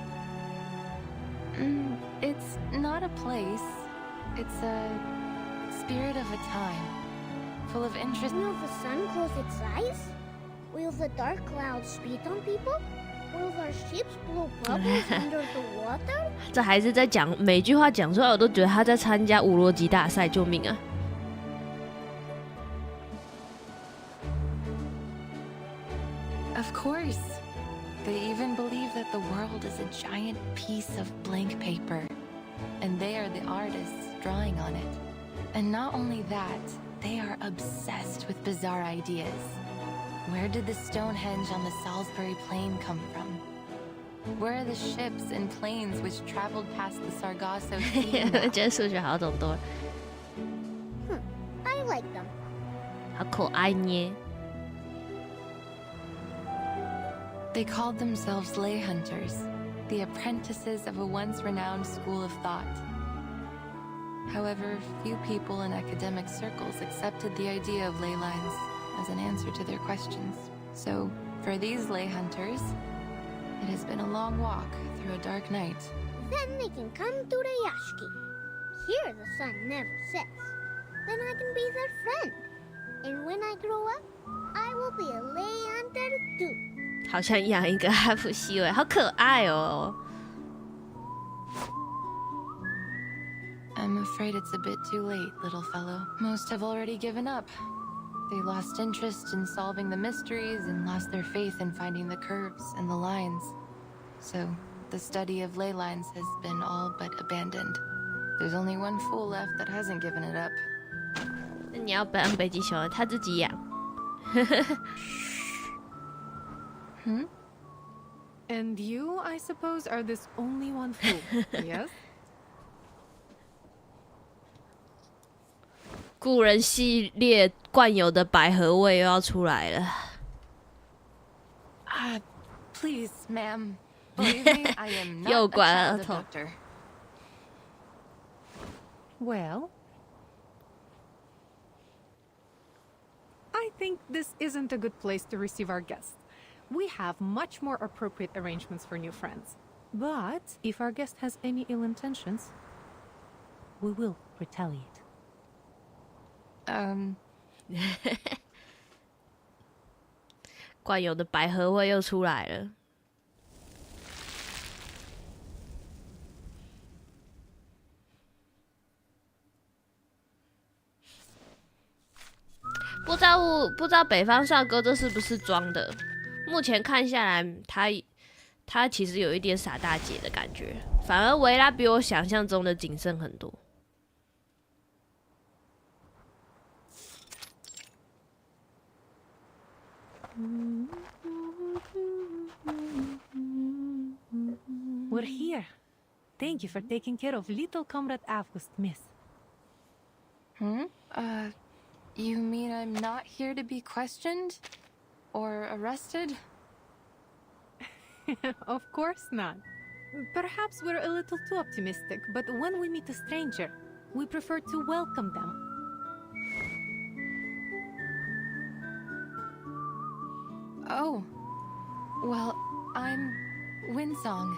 It's not a place. It's a spirit of a time, full of interest. Will the sun close its eyes? Will the dark clouds spit on people? Will our ships blow bubbles under the water? 这还是在讲每句话讲出来，我都觉得他在参加无逻辑大赛，救命啊！ Of course. They even believe that the world is a giant piece of blank paper, and they are the artists drawing on it. And not only that, they are obsessed with bizarre ideas. Where did the Stonehenge on the Salisbury Plain come from? Where are the ships and planes which traveled past the Sargasso Sea? 我觉得数学好懂多了。I like them. 好可爱呢。 They called themselves lay hunters, the apprentices of a once renowned school of thought. However, few people in academic circles accepted the idea of ley lines as an answer to their questions. So, for these lay hunters, it has been a long walk through a dark night. Then they can come to the yashiki. Here the sun never sets. Then I can be their friend. And when I grow up, I will be a lay hunter too. 好像养一个阿布西韦，好可爱哦。 I'm afraid it's a bit too late, little fellow. Most have already given up. They lost interest in solving the mysteries and lost their faith in finding the curves and the lines. So, the study of ley lines has been all but abandoned. There's only one fool left that hasn't given it up. 那你要帮北极熊，他自己养。And you, I suppose, are this only one fool, yes? 故人系列惯有的百合味又要出来了。Please, ma'am. Believe me, I am not 又 a 管 child 儿 of 童。 doctor. Well, I think this isn't a good place to receive our guests. We have much more appropriate arrangements for new friends. But if our guest has any ill intentions, we will retaliate. 惯有的百合味又出来了。不知道北方少哥这是不是装的？目前看下来，他其实有一点傻大姐的感觉，反而维拉比我想象中的谨慎很多。We're here. Thank you for taking care of little comrade August, miss. You mean I'm not here to be questioned? Or arrested? Of course not. Perhaps we're a little too optimistic, but when we meet a stranger, we prefer to welcome them. Oh. Well, I'm Winsong.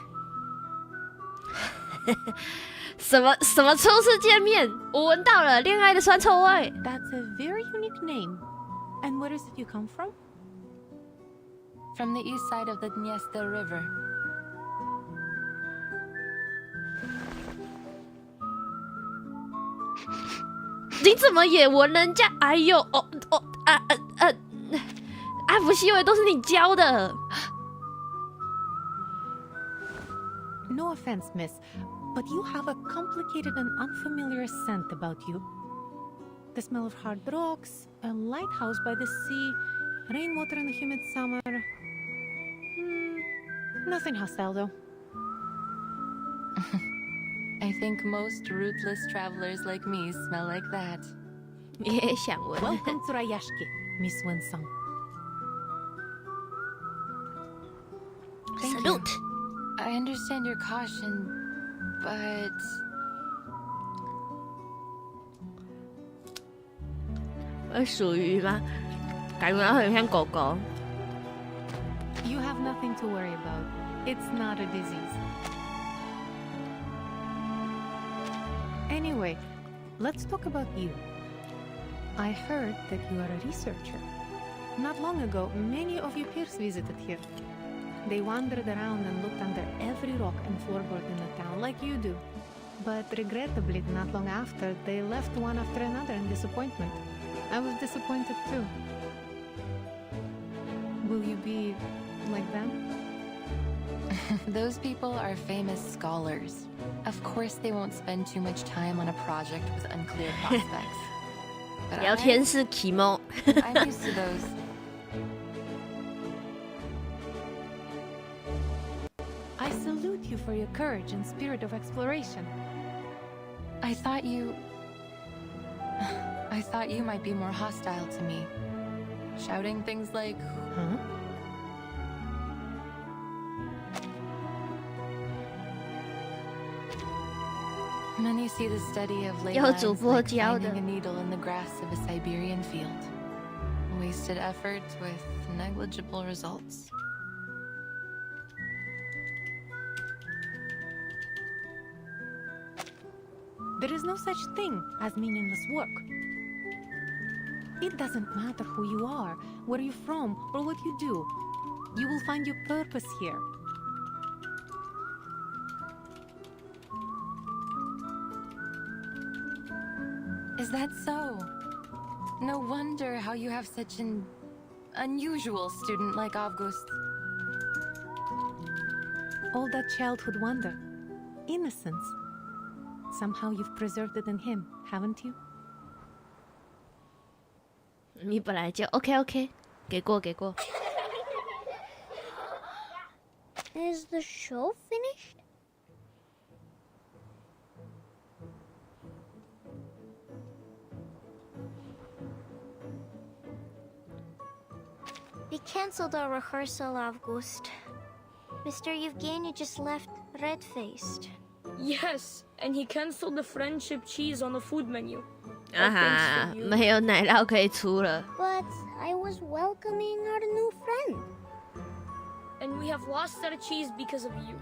什么初次见面？我闻到了恋爱的酸臭味。 That's a very unique name. And where is it you come from? From the east side of the Dniester River. 你怎么也闻人家？哎呦，阿福西维都是你教的。No offense, miss, but you have a complicated and unfamiliar scent about you. The smell of hard rocks, a lighthouse by the sea, rainwater in the humid summer. Nothing hostile, though. I think most rootless travelers like me smell like that. 你也想闻 Welcome to Rashki, Miss Winsong. Thank Salute. you. I understand your caution, but... 会属于吗？感觉很像狗狗。 You have nothing to worry about. It's not a disease. Anyway, let's talk about you. I heard that you are a researcher. Not long ago, many of your peers visited here. They wandered around and looked under every rock and floorboard in the town, like you do. But regrettably, not long after, they left one after another in disappointment. I was disappointed too. Will you be like them? Those people are famous scholars. Of course they won't spend too much time on a project with unclear prospects. But I'm used to those. I salute you for your courage and spirit of exploration. I thought you might be more hostile to me. Shouting things like, huh? Many see the study of ley lines like finding a needle in the grass of a Siberian field. Wasted effort with negligible results. There is no such thing as meaningless work. It doesn't matter who you are, where you're from, or what you do. You will find your purpose here. Is that so? No wonder how you have such an unusual student like August. All that childhood wonder, innocence. Somehow you've preserved it in him, haven't you? 你本来就 OK， 给过。Is the show finished? We cancelled our rehearsal, August. Mr. Yevgeny just left red-faced. Yes, and he cancelled the friendship cheese on the food menu. 没有奶酪可以出了。But I was welcoming our new friend. And we have lost our cheese because of you.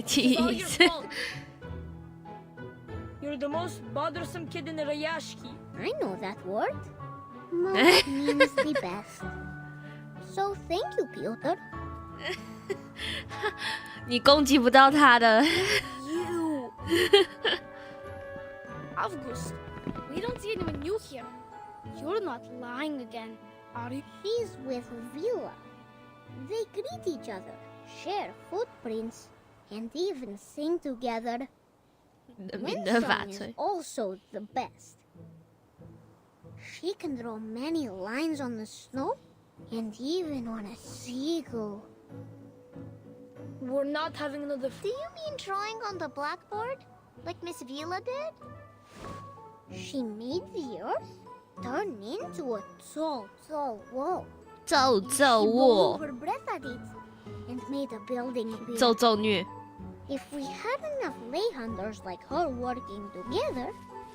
Cheese. It's all your fault. You're the most bothersome kid in the Rashki. I know that word. Most means the best. So thank you, Piotr. 你攻击不到他的。You. August, we don't see anyone new here. You're not lying again, are you? She's with Vila. They greet each other, share footprints, and even sing together. Winsong is also the best. She can draw many lines on the snow, and even on a seagull. We're not having another... Do you mean drawing on the blackboard? Like Miss Vila did? She made the earth turn into a tall wall. She blew her breath at it and made a building appear. If we had enough lay hunters like her working together,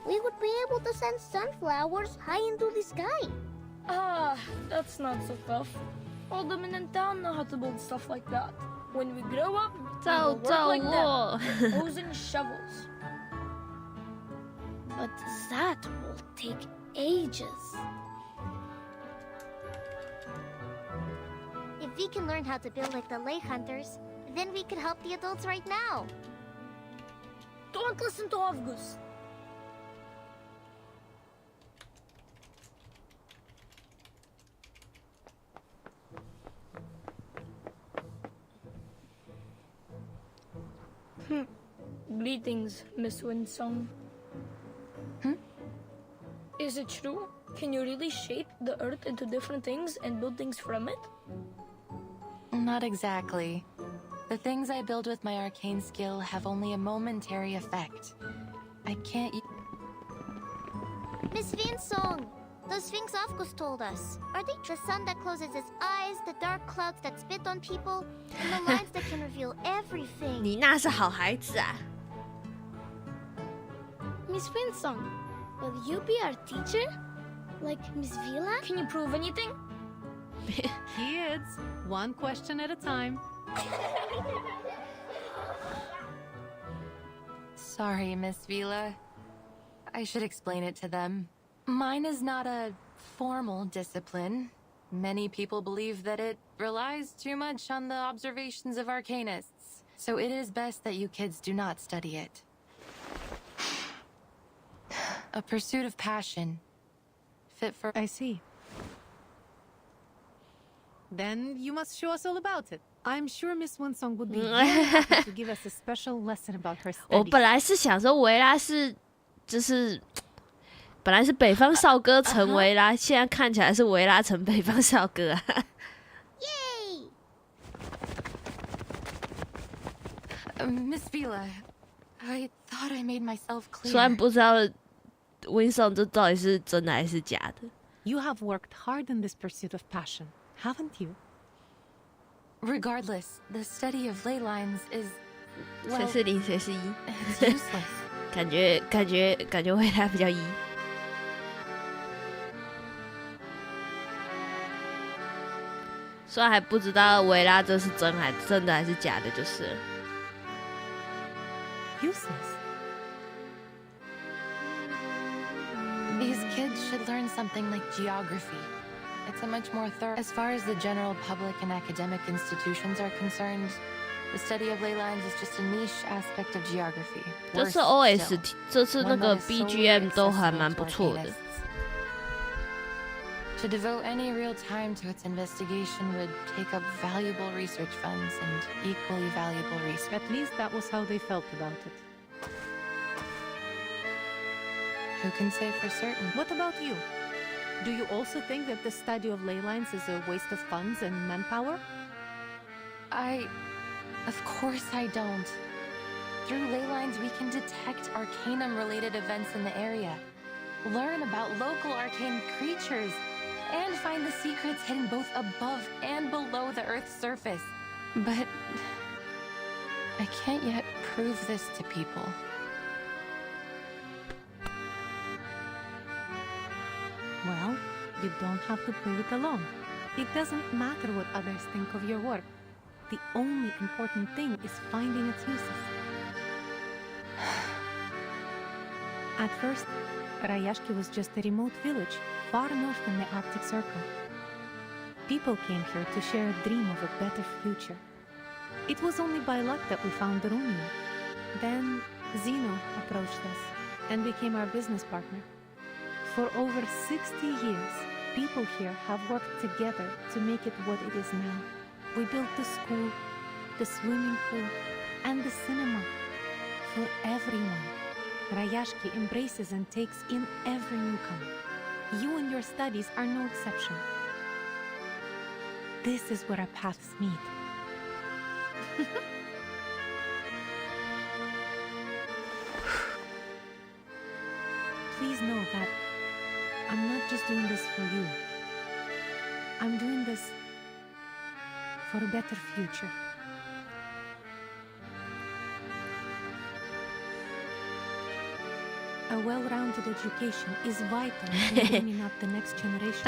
we would be able to send sunflowers high into the sky. That's not so tough. All the men in town know how to build stuff like that. When we grow up, we'll work like them, hoes and shovels. But that will take ages. If we can learn how to build like the lay hunters, then we could help the adults right now. Don't listen to August. Greetings, Miss Winsong. Is it true? Can you really shape the earth into different things and build things from it? Not exactly. The things I build with my arcane skill have only a momentary effect. I can't... Miss Winsong, those things August told us, are they the sun that closes its eyes, the dark clouds that spit on people, and the lines that can reveal everything? 你那是好孩子啊。Miss Winsong, will you be our teacher? Like Miss Vila? Can you prove anything? Kids, one question at a time. Sorry, Miss Vila. I should explain it to them. Mine is not a formal discipline. Many people believe that it relies too much on the observations of arcanists, so it is best that you kids do not study it. A pursuit of passion. Fit for... I see. Then you must show us all about it. I'm sure Miss Winsong would be very happy to give us a special lesson about her studies. 我本来是想说维拉是就是本来是北方少哥成维拉，现在看起来是维拉成北方少哥啊。Yay! Miss Vila, I thought I made myself clear. 虽然不知道 Winsong 这到底是真的还是假的。You have worked hard in this pursuit of passion, haven't you? Regardless, the study of ley lines is, well, 谁是零，谁是一？ it's useless. 感觉维拉比较一。虽然还不知道维拉这是真的还是假的，就是了。Useless. These kids should learn something like geography. It's a much more thorough... As far as the general public and academic institutions are concerned, the study of ley lines is just a niche aspect of geography. 这次 OST 这次那个 BGM 都还蛮不错的。To devote any real time to its investigation would take up valuable research funds and equally valuable research. At least that was how they felt about it. Who can say for certain? What about you? Do you also think that the study of ley lines is a waste of funds and manpower? Of course I don't. Through ley lines, we can detect Arcanum-related events in the area, learn about local arcane creatures, and find the secrets hidden both above and below the Earth's surface. But I can't yet prove this to people. Well, you don't have to prove it alone. It doesn't matter what others think of your work. The only important thing is finding its uses. At first, Rashki was just a remote village, far north in the Arctic Circle. People came here to share a dream of a better future. It was only by luck that we found the Runium. Then Zeno approached us and became our business partner. For over 60 years, people here have worked together to make it what it is now. We built the school, the swimming pool, and the cinema for everyone. Rashki embraces and takes in every newcomer. You and your studies are no exception. This is where our paths meet. Please know that I'm not just doing this for you. I'm doing this for a better future. A well-rounded education is vital in bringing up the next generation.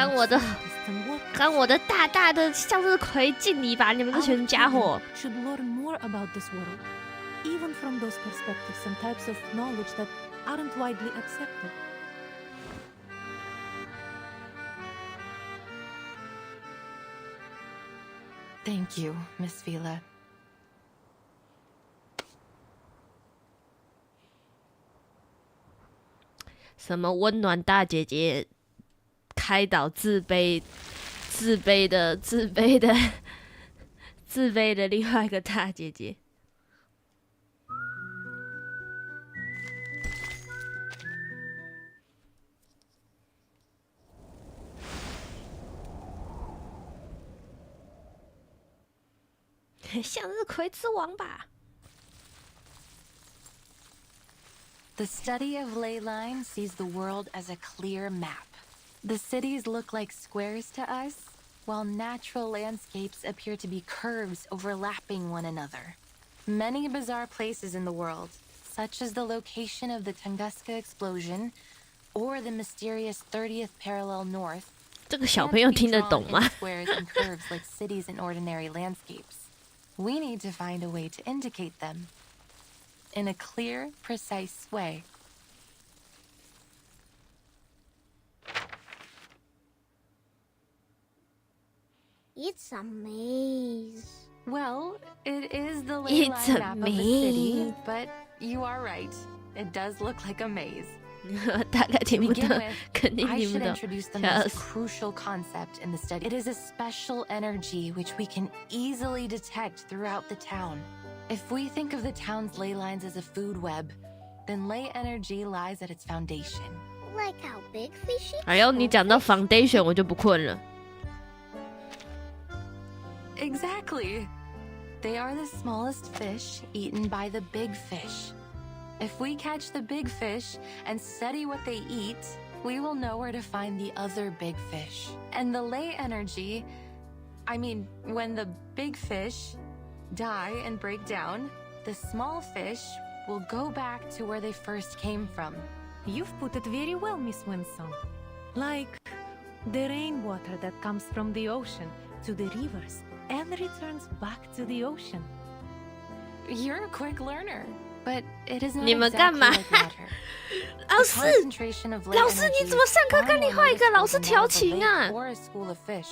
看我的大大的向日葵敬礼吧，你们这群家伙 should learn more about this world, even from those perspectives and types of knowledge that aren't widely accepted. Thank you, Miss Vila. 什么温暖大姐姐开导自卑的另外一个大姐姐。向日葵之王吧。The study of ley lines sees the world as a clear map. The cities look like squares to us, while natural landscapes appear to be curves overlapping one another. Many bizarre places in the world, such as the location of the Tunguska explosion, or the mysterious 30th parallel north, 这个小朋友听得懂吗？ squares and curves like cities in ordinary landscapes. We need to find a way to indicate them in a clear, precise way. It's a maze. Well, it is the ley It's line a map of the city, maze. but you are right. It does look like a maze. 大概 To 听不 begin 懂， with, 肯定 I 听不 should 懂。 introduce the 笑 most 死！ crucial concept in the study. It is a special energy which we can easily detect throughout the town. If we think of the town's ley lines as a food web, then ley energy lies at its foundation. Like how big fish eat 哎呦，你讲到 foundation 我就不困了。 Exactly. They are the smallest fish eaten by the big fish. If we catch the big fish and study what they eat, we will know where to find the other big fish. And the ley energy, when the big fish die and break down, the small fish will go back to where they first came from. You've put it very well, Miss Winsong. Like the rainwater that comes from the ocean to the rivers and returns back to the ocean. You're a quick learner, but it is not 你们干 exactly 嘛？ like water. 老师， Concentration of ley 老师，你 energy 怎么上课 far 跟你 more 画一个 noticeable 老师 than 调 that of a 情啊 lake？ or a school of fish.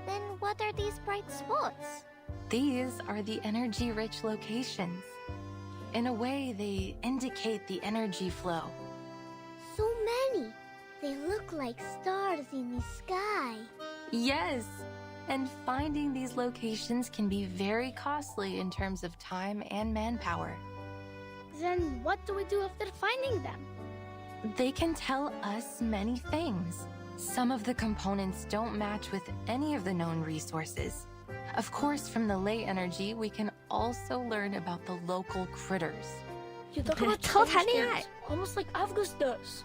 Then what are these bright spots? These are the energy-rich locations. In a way, they indicate the energy flow. So many. They look like stars in the sky. Yes, and finding these locations can be very costly in terms of time and manpower. Then what do we do after finding them? They can tell us many things. Some of the components don't match with any of the known resources. Of course, from the ley energy, we can also learn about the local critters. You talk about 偷谈 strange 恋爱 things, almost like August does.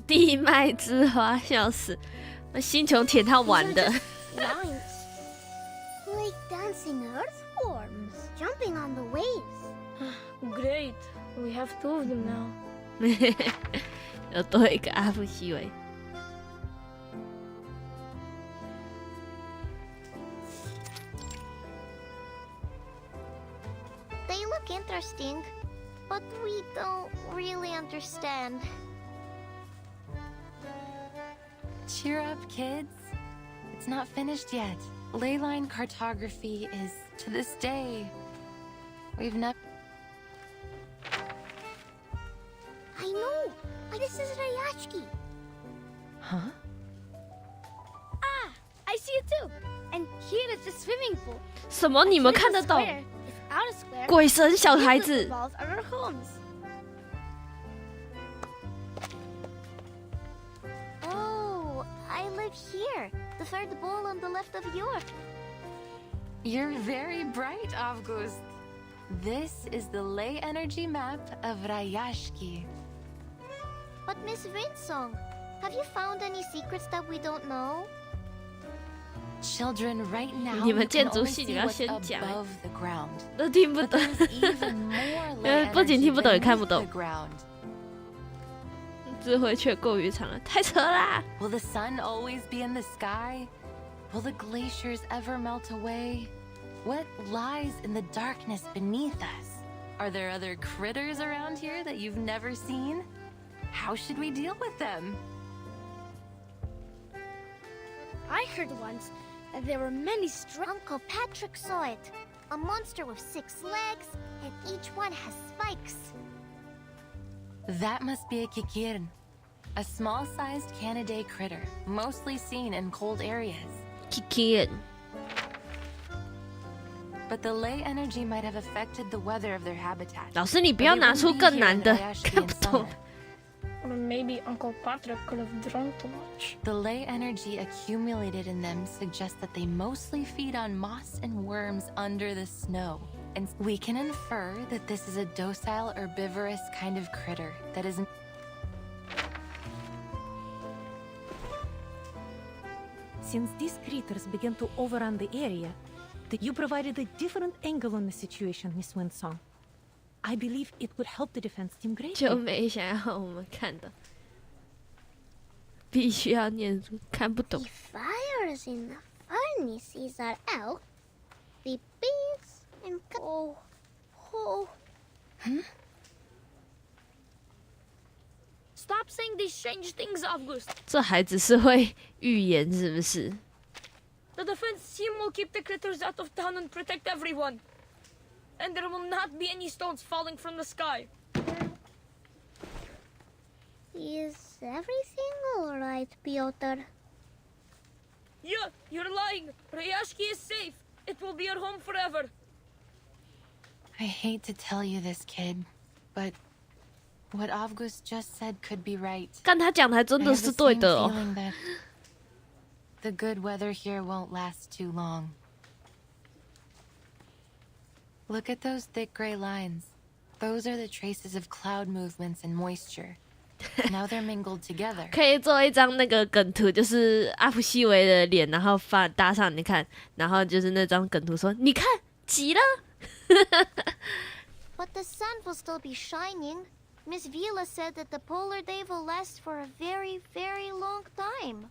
地脉之花，笑死！那星球舔他玩的。 Lines. Like dancing earthworms, jumping on the waves. Great. We have 2 of them now. 有多一个阿布西维。 They look interesting, but we don't really understand. Cheer up, kids. It's not finished yet. Ley line cartography is, to this day, we've never... I know! This is Rashki. Huh? Ah, I see it too. And here is the swimming pool. 什么？你们看得懂？ Without a square, 鬼神小孩 these 子 little。balls are our homes. Oh, I live here. The third ball on the left of yours. You're very bright, August. This is the ley energy map of Rashki. But Miss Winsong, have you found any secrets that we don't know? Children, right now, 你们 you 建 can 筑 only 系你 see 们要 what's 先讲， above the ground. 都听不 But 懂。 there's even more ley 不仅 energy 听不懂，也看不 beneath 懂 the。ground. 智慧却过于长了，太扯啦！ Will the sun always be in the sky? Will the glaciers ever melt away? What lies in the darkness beneath us? Are there other critters around here that you've never seen? How should we deal with them? I heard once that there were many Uncle Patrick saw it. A monster with 6 legs, and each one has spikes. That must be a kikirn, a small-sized Canidae critter, mostly seen in cold areas. Kikirn。 But the ley energy might have affected the weather of their habitat. 老师，你不要拿出更难的，看不懂。 Or maybe Uncle Patrick could have drunk too much. The ley energy accumulated in them suggests that they mostly feed on moss and worms under the snow. And we can infer that this is a docile herbivorous kind of critter that is... Since these critters began to overrun the area, you provided a different angle on the situation, Miss Winsong. I believe it would help the defense team 就 greatly. 没想要我们看的，必须要念书，看不懂。 The fires in the furnaces are out. The bees and Stop saying these strange things, August. 这孩子是会预言是不是？ The The defense team will keep the critters out of town and protect everyone. And there will not be any stones falling from the sky. Is everything alright, Piotr? Yeah, you're lying. Rashki is safe. It will be our home forever. I hate to tell you this, kid, but what August just said could be right. 但他讲的还真的是对的哦。 feeling that the good weather here won't last too long. Look at those thick gray lines. Those are the traces of cloud movements and moisture. Now they're mingled together. 可以做一张那个梗图，就是阿普西维的脸，然后搭上你看，然后就是那张梗图说，你看挤了。But the sun will still be shining. Miss Vila said that the polar day will last for a very, very long time.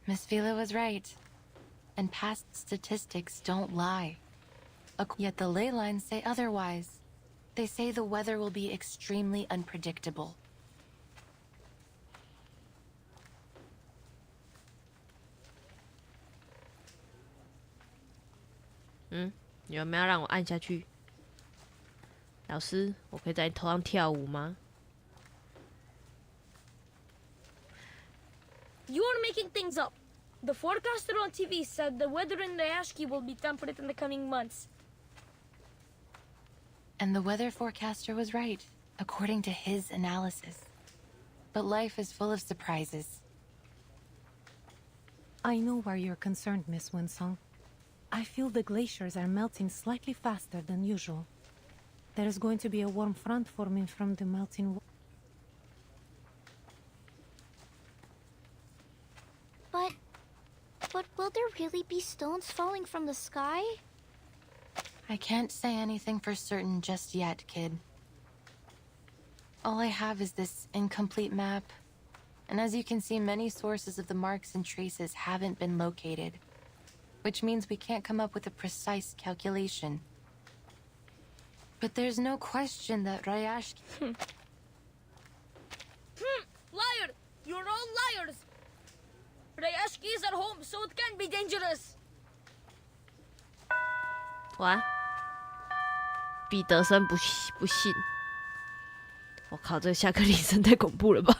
Miss Vila was right. And past statistics don't lie. Yet the ley lines say otherwise. They say the weather will be extremely unpredictable. 你有没有要让我按下去？老师，我可以在你头上跳舞吗？ You are making things up. The forecaster on TV said the weather in Rashki will be temperate in the coming months. And the weather forecaster was right, according to his analysis. But life is full of surprises. I know why you're concerned, Miss Winsong. I feel the glaciers are melting slightly faster than usual. There is going to be a warm front forming from the melting. But will there really be stones falling from the sky? I can't say anything for certain just yet, kid. All I have is this incomplete map. And as you can see, many sources of the marks and traces haven't been located. Which means we can't come up with a precise calculation. But there's no question that Rashki... Liar! You're all liars! Rashki is at home, so it can't be dangerous. 哇，彼得森不信。我靠，这个夏克里森太恐怖了吧！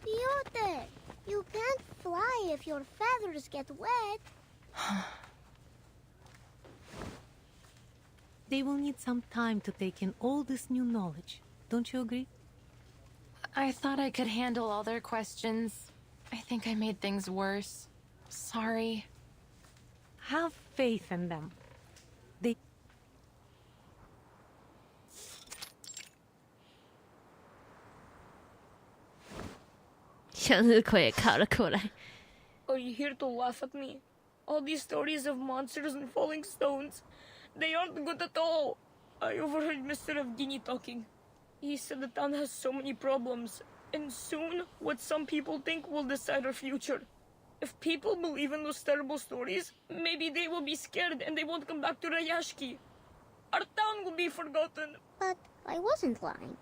Piotr, you can't fly if your feathers get wet. They will need some time to take in all this new knowledge. Don't you agree? I thought I could handle all their questions. I think I made things worse. Sorry. Have faith in them. They... 向日葵也靠了过来。 Are you here to laugh at me? All these stories of monsters and falling stones, they aren't good at all. I overheard Mr. Evgeny talking. He said the town has so many problems, and soon what some people think will decide our future. If people believe in those terrible stories, maybe they will be scared and they won't come back to Rashki. Our town will be forgotten. But I wasn't lying.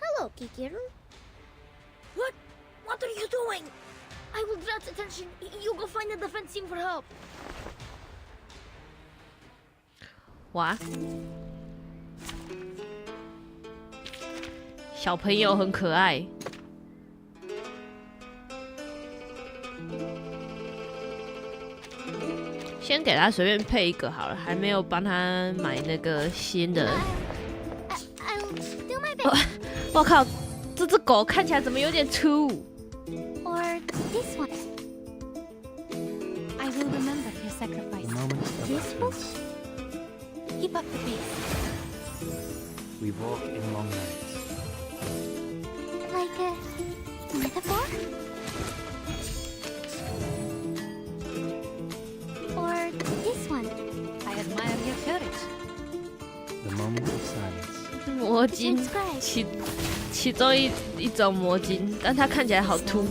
Hello, Kikiru. What? What are you doing? I will draw attention. You go find the defense team for help. 哇，小朋友很可爱。先给他随便配一个好了，还没有帮他买那个新的。我靠，这只狗看起来怎么有点粗 Or this one. I will remember your sacrifice. The moment of This book? utterance. Keep up the pace. We walk in long nights. Like a metaphor? Or this one? I admire your courage. The moment of silence. 魔晶，其中一种魔晶，但它看起来好秃。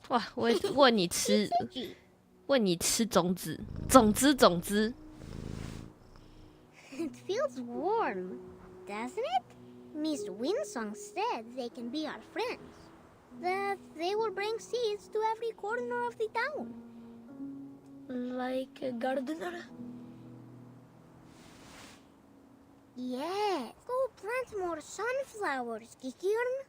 哇，我问你吃种子。 It feels warm, doesn't it? Miss Winsong said they can be our friends. That they will bring seeds to every corner of the town. Like a gardener? Yes. Go plant more sunflowers, Kikirn.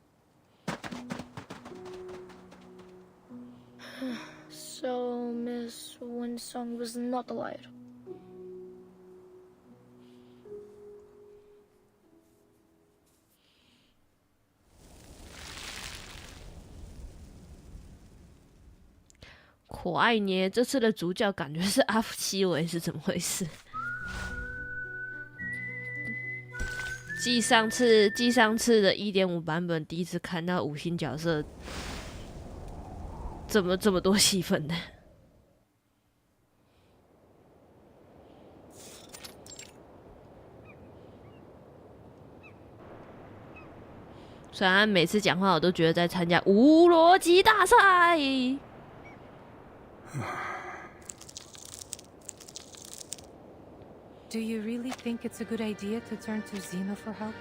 So, Miss Winsong was not a liar. 可爱捏，这次的主角感觉是阿夫西维，是怎么回事？继上次的 1.5 版本，第一次看到5星角色这么多戏份的。虽然每次讲话我都觉得在参加无逻辑大赛。Do you really think it's a good idea to turn to Zeno for help?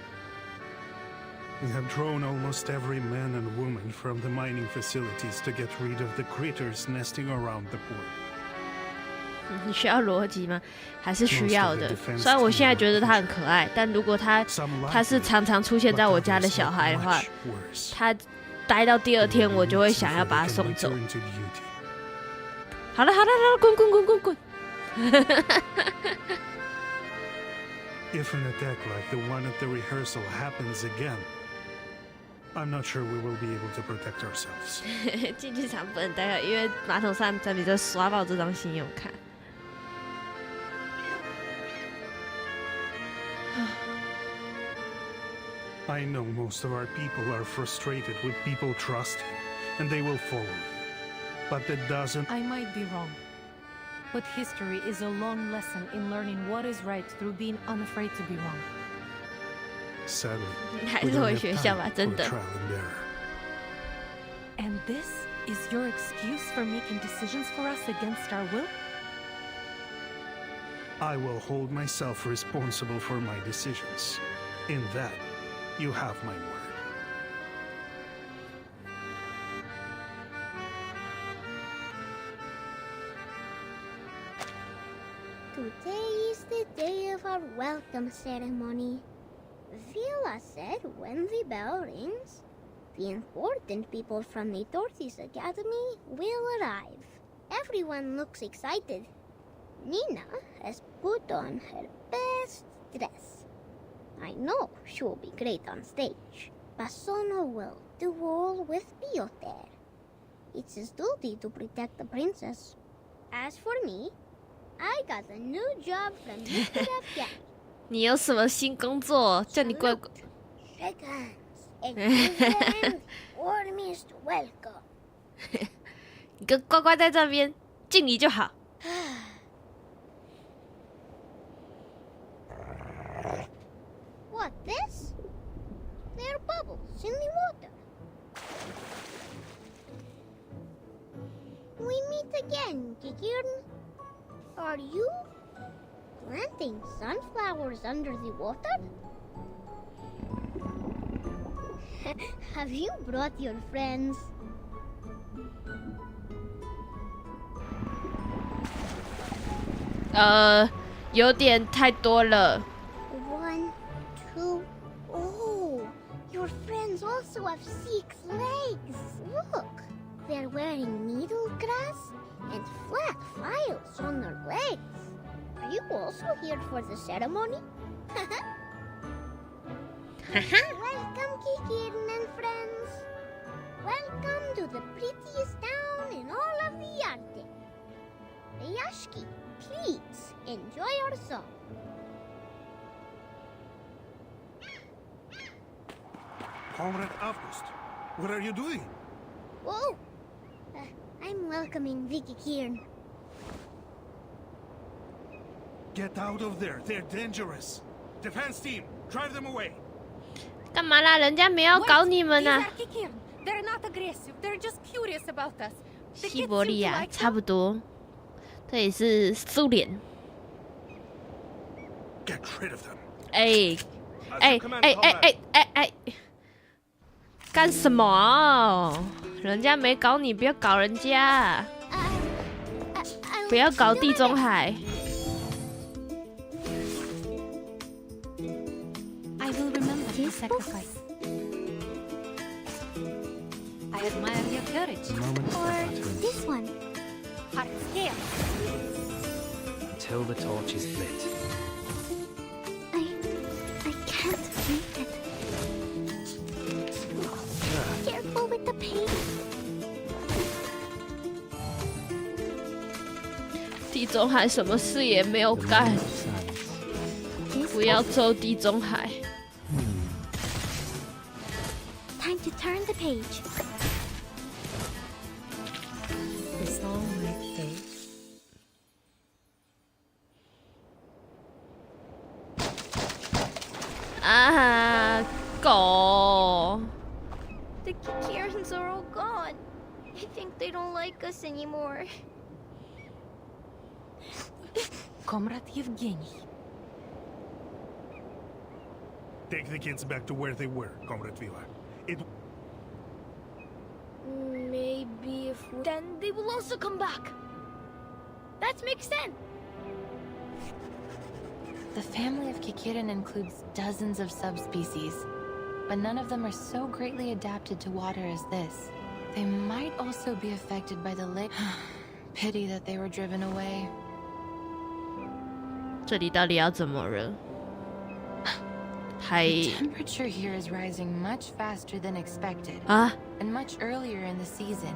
We have drawn almost every man and woman from the mining facilities to get rid of the critters nesting around the port. 你需要逻辑吗？还是需要的。虽然我现在觉得他很可爱，但如果他是常常出现在我家的小孩的话，他待到第2天，我就会想要把他送走。好了，滚！If an attack like the one at the rehearsal happens again, I'm not sure we will be able to protect ourselves. 进剧场不能待了，因为马桶上比就刷爆这张信用卡。I know most of our people are frustrated with people trusting, and they will follow you. But that doesn't... I might be wrong. But history is a long lesson in learning what is right through being unafraid to be wrong. Sadly, 还 we 是 don't 回 have 学校吧， time 真 for 的。 trial and error. And this is your excuse for making decisions for us against our will? I will hold myself responsible for my decisions. In that, you have my word. Today is the day of our welcome ceremony. Vila said when the bell rings, the important people from the Tortoise Academy will arrive. Everyone looks excited. Nina has put on her best dress. I know she will be great on stage. Basono will duel with Piotr. It's his duty to protect the princess. As for me, I got a new job from Mr. Afghan. 你有什么新工作？叫你乖乖。Shake hands and give the hand warmest welcome. 你跟乖乖在这边敬礼就好。What, this? There are bubbles in the water. We meet again, Kikirn. Are you planting sunflowers under the water? Have you brought your friends? 有点太多了。 1, 2. Oh, your friends also have 6 legs. Look, they're wearing needle grass and flat files on their legs. Are you also here for the ceremony? Welcome, Kikirn and friends. Welcome to the prettiest town in all of the Arctic. Rashki, please enjoy our song. Comrade August, what are you doing? Whoa! I'm welcoming Vicky Kieran. Get out of there, they're dangerous. Defense team, drive them away. 干嘛啦？人家没有搞你们啊！ They're not aggressive. They're just curious about us. 西伯利亚差不多，这也是苏联。Get rid of them. 哎，干什么？人家没搞你，不要搞人家，不要搞地中海。I will remember your sacrifice. I admire your courage. Or this one. Hard scale. Until the torch is lit. I can't read it. Careful with the paint. 地中海什么事也没有干，不要走地中海。Time to turn the page. This all might face. 啊，狗！ The Kikirans are all gone. I think they don't like us anymore. Comrade Yevgeny. Take the kids back to where they were, Comrade Vila. Maybe if we... Then they will also come back. That makes sense. The family of Kikirin includes dozens of subspecies, but none of them are so greatly adapted to water as this. They might also be affected by the lake. Pity that they were driven away. 这里到底要怎么了？ The temperature here is rising much faster than expected, and much earlier in the season.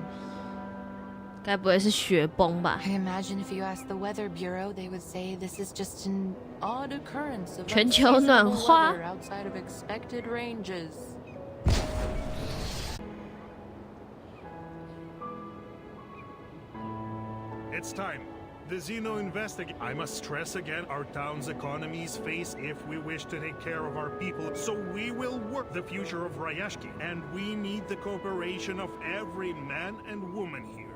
该不会是雪崩吧？ I imagine if you asked the Weather Bureau, they would say this is just an odd occurrence of 全球暖 unseasonable 化 weather outside of expected ranges. It's time. The Zeno investigate. I must stress again, our town's economies face if we wish to take care of our people. So we will work the future of Rashki, and we need the cooperation of every man and woman here.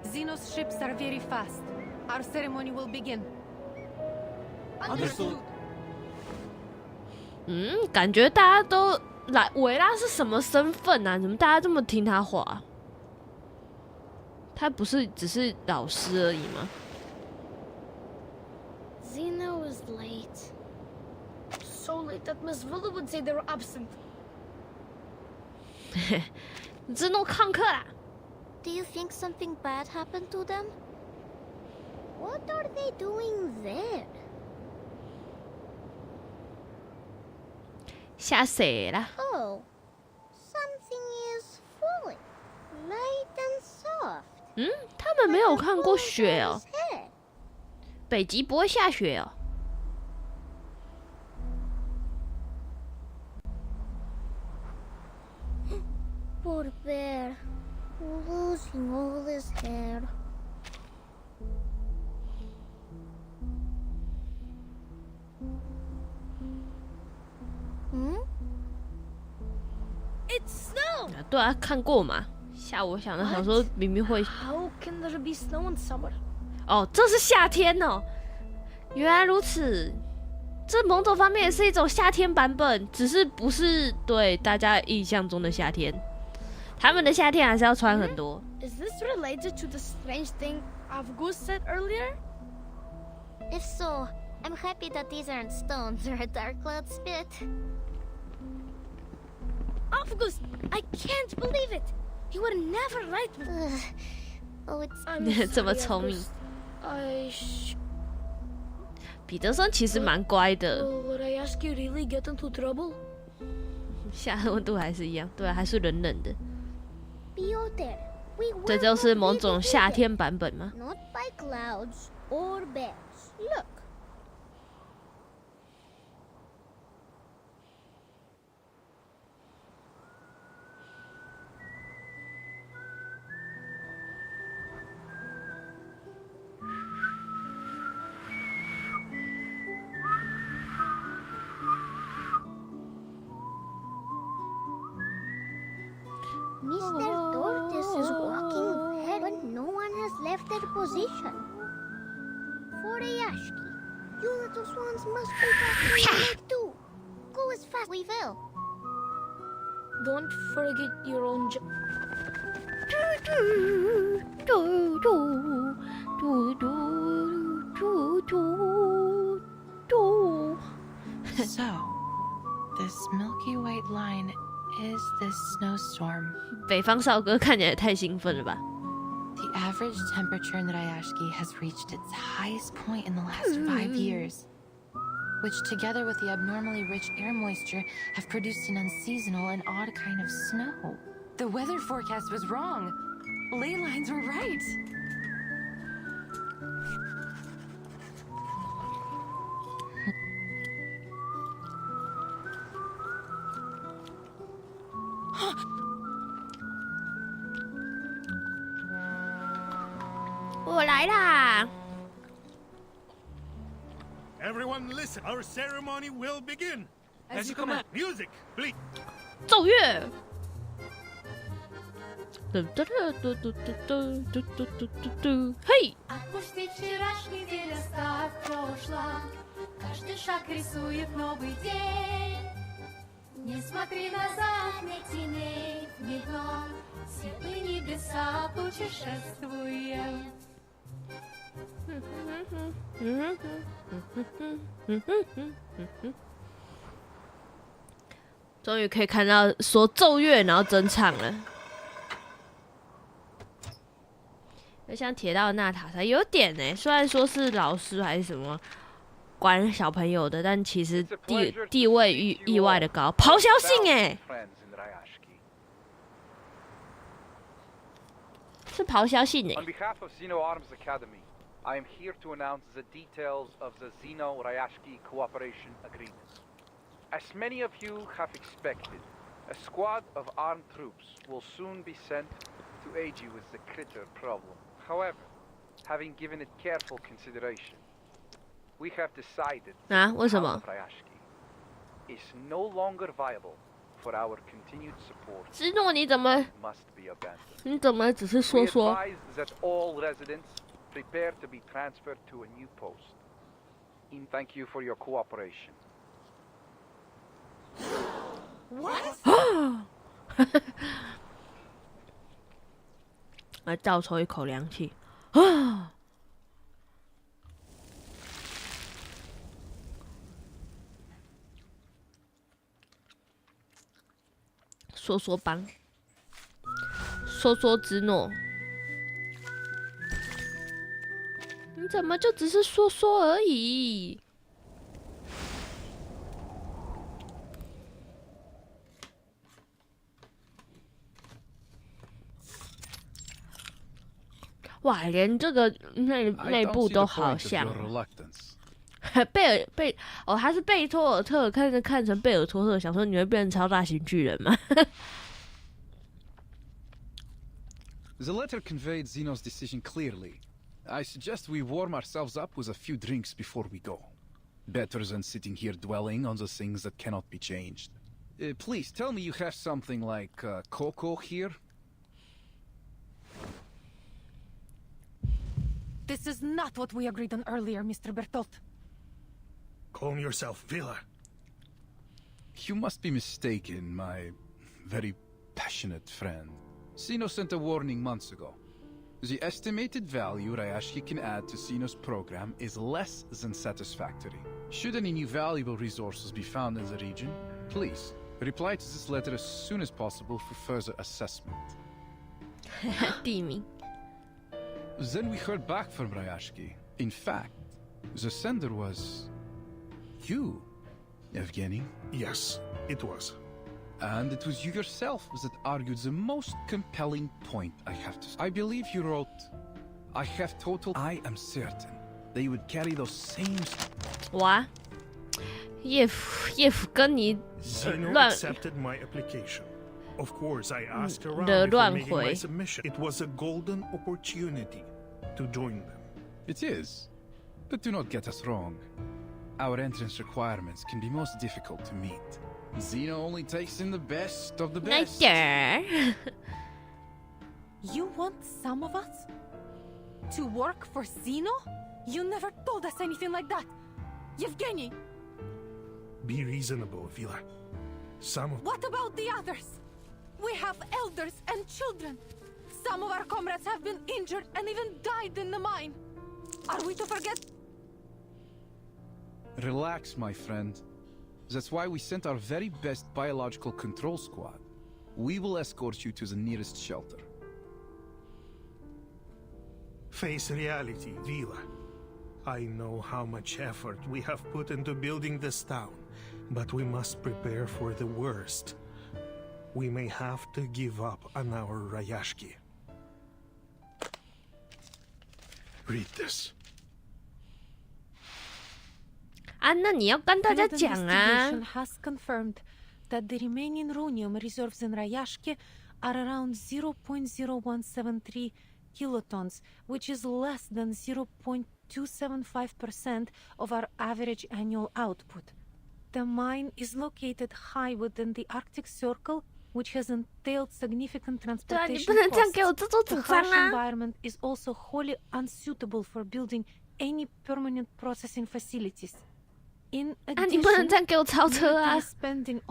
Zeno's ships are very fast. Our ceremony will begin. Understood. 感觉大家都来。维拉是什么身份啊？怎么大家这么听他话？他不是只是老师而已吗？ Zeno is late. So late that Miss Villa would say they were absent. 你自动旷课啦！ Do you think something bad happened to them? What are they doing there? 吓谁啦？ Oh, something is falling, light and soft. 他们没有看过雪哦。北极不会下雪哦。 Poor bear, losing all his hair. It's snow! 对啊，看过嘛。吓我想说明明会。 How can there be snow in summer? 哦，这是夏天哦。原来如此，这某种方面也是一种夏天版本，只是不是对大家印象中的夏天。他们的夏天还是要穿很多。Is this related to the strange thing Avgus said earlier? If so, I'm happy that these aren't stones or a dark cloud spit. Avgus, I can't believe it! You were never right with me. Oh, it's... I'm 这么 sorry, 聪明。 Avgus. 彼得森其实蛮乖的。 Would I ask you really get into trouble? 夏天温度还是一样，对，还是冷冷的。 Piotr, we will 这就是某 not 种 be 夏 defeated. 天版本吗？ Not by clouds or bears. Look. position. For Rashki, you little swans must be back too. Go as fast as we will. Don't forget your own job. So, this milky white line is this snowstorm. 北方少哥看起来太兴奋了吧 The average temperature in Rashki has reached its highest point in the last 5 years, which together with the abnormally rich air moisture have produced an unseasonal and odd kind of snow. The weather forecast was wrong. Ley lines were right. Everyone listen, our ceremony will begin. As you command. Music, please. 奏乐。嘿。 Отпусти вчерашний день, оставь прошлое. Каждый шаг рисует новый день. Не смотри назад, ни теней, ни дном. Светлые небеса путешествуем. 终于可以看到说奏乐，然后真唱了。就像铁道的娜塔莎有点呢，虽然说是老师还是什么管小朋友的，但其实地位意外的高，咆哮性哎，是咆哮性哎。On behalf of Zeno Arms Academy, I am here to announce the details of the Zeno-Rashki Cooperation Agreement. As many of you have expected, a squad of armed troops will soon be sent to aid you with the critter problem. However, having given it careful consideration, we have decided that Rashki is no longer viable for our continued support. Zeno, 你怎么 must be abandoned. 你怎么只是说说 We advise that all residents prepare to be transferred to a new post. Thank you for your cooperation. What? 来倒抽一口凉气啊！说说帮，说说之诺，你怎么就只是说说而已？哇，连这个内部都好像。他是贝托尔特，看成贝尔托特，想说你会变成超大型巨人吗？ The letter conveyed Zeno's decision clearly. I suggest we warm ourselves up with a few drinks before we go. Better than sitting here dwelling on the things that cannot be changed. Please tell me you have something like cocoa here. This is not what we agreed on earlier, Mr. Bertolt. Calm yourself, Villa. You must be mistaken, my very passionate friend. Zeno sent a warning months ago. The estimated value Rashki can add to Zeno's program is less than satisfactory. Should any new valuable resources be found in the region, please reply to this letter as soon as possible for further assessment. Then we heard back from Rashki. In fact, the sender was you, Evgeny. Yes, it was. And it was you yourself that argued the most compelling point I have to say. I believe you wrote, I am certain they would carry those same... What? Zeno accepted my application. Of course, I asked around before making my submission. It was a golden opportunity to join them. It is. But do not get us wrong. Our entrance requirements can be most difficult to meet. Zeno only takes in the best of the best. You want some of us? To work for Zeno? You never told us anything like that. Yevgeny! Be reasonable, Vila. What about the others? We have elders and children. Some of our comrades have been injured and even died in the mine. Are we to forget? Relax, my friend. That's why we sent our very best biological control squad. We will escort you to the nearest shelter. Face reality, Vila. I know how much effort we have put into building this town, but we must prepare for the worst. We may have to give up on our Rashki. Read this. 啊，那你要跟大家讲啊。 Has confirmed that the remaining rhenium reserves in Rashki are around 0.0173 kilotons, which is less than 0.275% of our average annual output. The mine is located high within the Arctic Circle, which has entailed significant transportation costs. The harsh environment is also wholly unsuitable for building any permanent processing facilities. In addition, 你不能这样给我超车啊！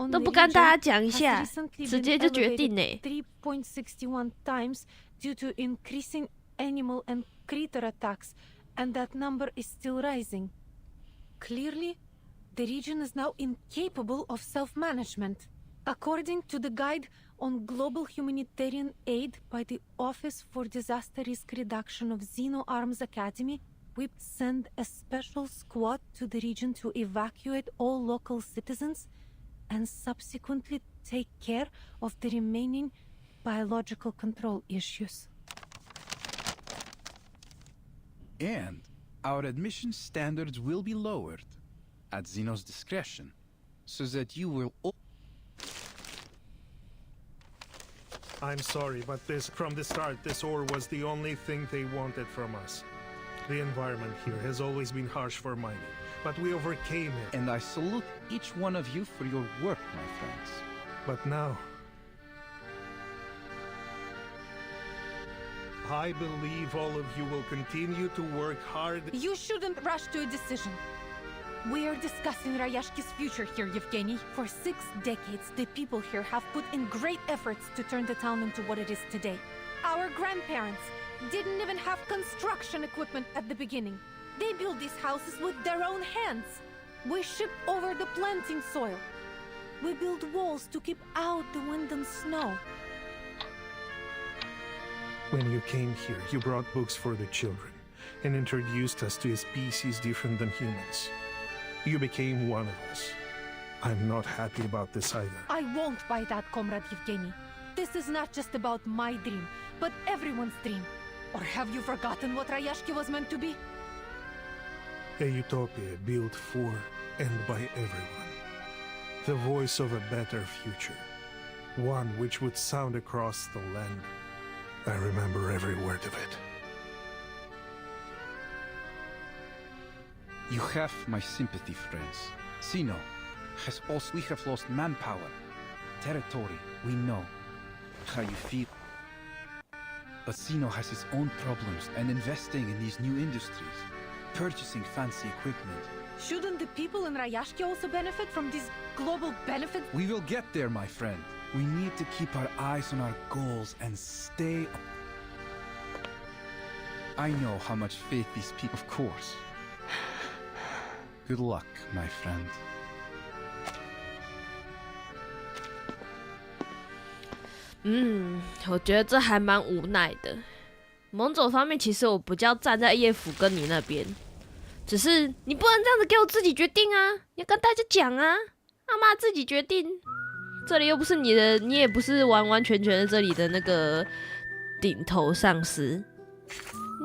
都不跟大家讲一下，直接就决定呢。 3.61 times due to increasing animal and critter attacks, and that number is still rising. Clearly, the region is now incapable of self-management. According to the Guide on Global Humanitarian Aid by the Office for Disaster Risk Reduction of Zeno Arms Academy, we send a special squad to the region to evacuate all local citizens and subsequently take care of the remaining biological control issues. And our admission standards will be lowered at Zeno's discretion, so that you will all... I'm sorry, but from the start, this ore was the only thing they wanted from us. The environment here has always been harsh for mining, but we overcame it. And I salute each one of you for your work, my friends. But now, I believe all of you will continue to work hard. You shouldn't rush to a decision. We are discussing Rashki's future here, Yevgeny. For 6 decades, the people here have put in great efforts to turn the town into what it is today. Our grandparents didn't even have construction equipment at the beginning. They built these houses with their own hands. We shipped over the planting soil. We built walls to keep out the wind and snow. When you came here, you brought books for the children and introduced us to a species different than humans. You became one of us. I'm not happy about this either. I won't buy that, Comrade Yevgeny. This is not just about my dream, but everyone's dream. Or have you forgotten what Rashki was meant to be? A utopia built for and by everyone. The voice of a better future. One which would sound across the land. I remember every word of it. You have my sympathy, friends. Zeno has also... We have lost manpower, territory. We know how you feel. But Zeno has his own problems, and investing in these new industries, purchasing fancy equipment. Shouldn't the people in Rashki also benefit from these global benefits? We will get there, my friend. We need to keep our eyes on our goals and stay... I know how much faith these people... Of course. Good luck, my friend. 我觉得这还蛮无奈的。某种方面，其实我比较站在叶府跟你那边，只是你不能这样子给我自己决定啊！你要跟大家讲啊，阿妈自己决定。这里又不是你的，你也不是完完全全的这里的那个顶头上司，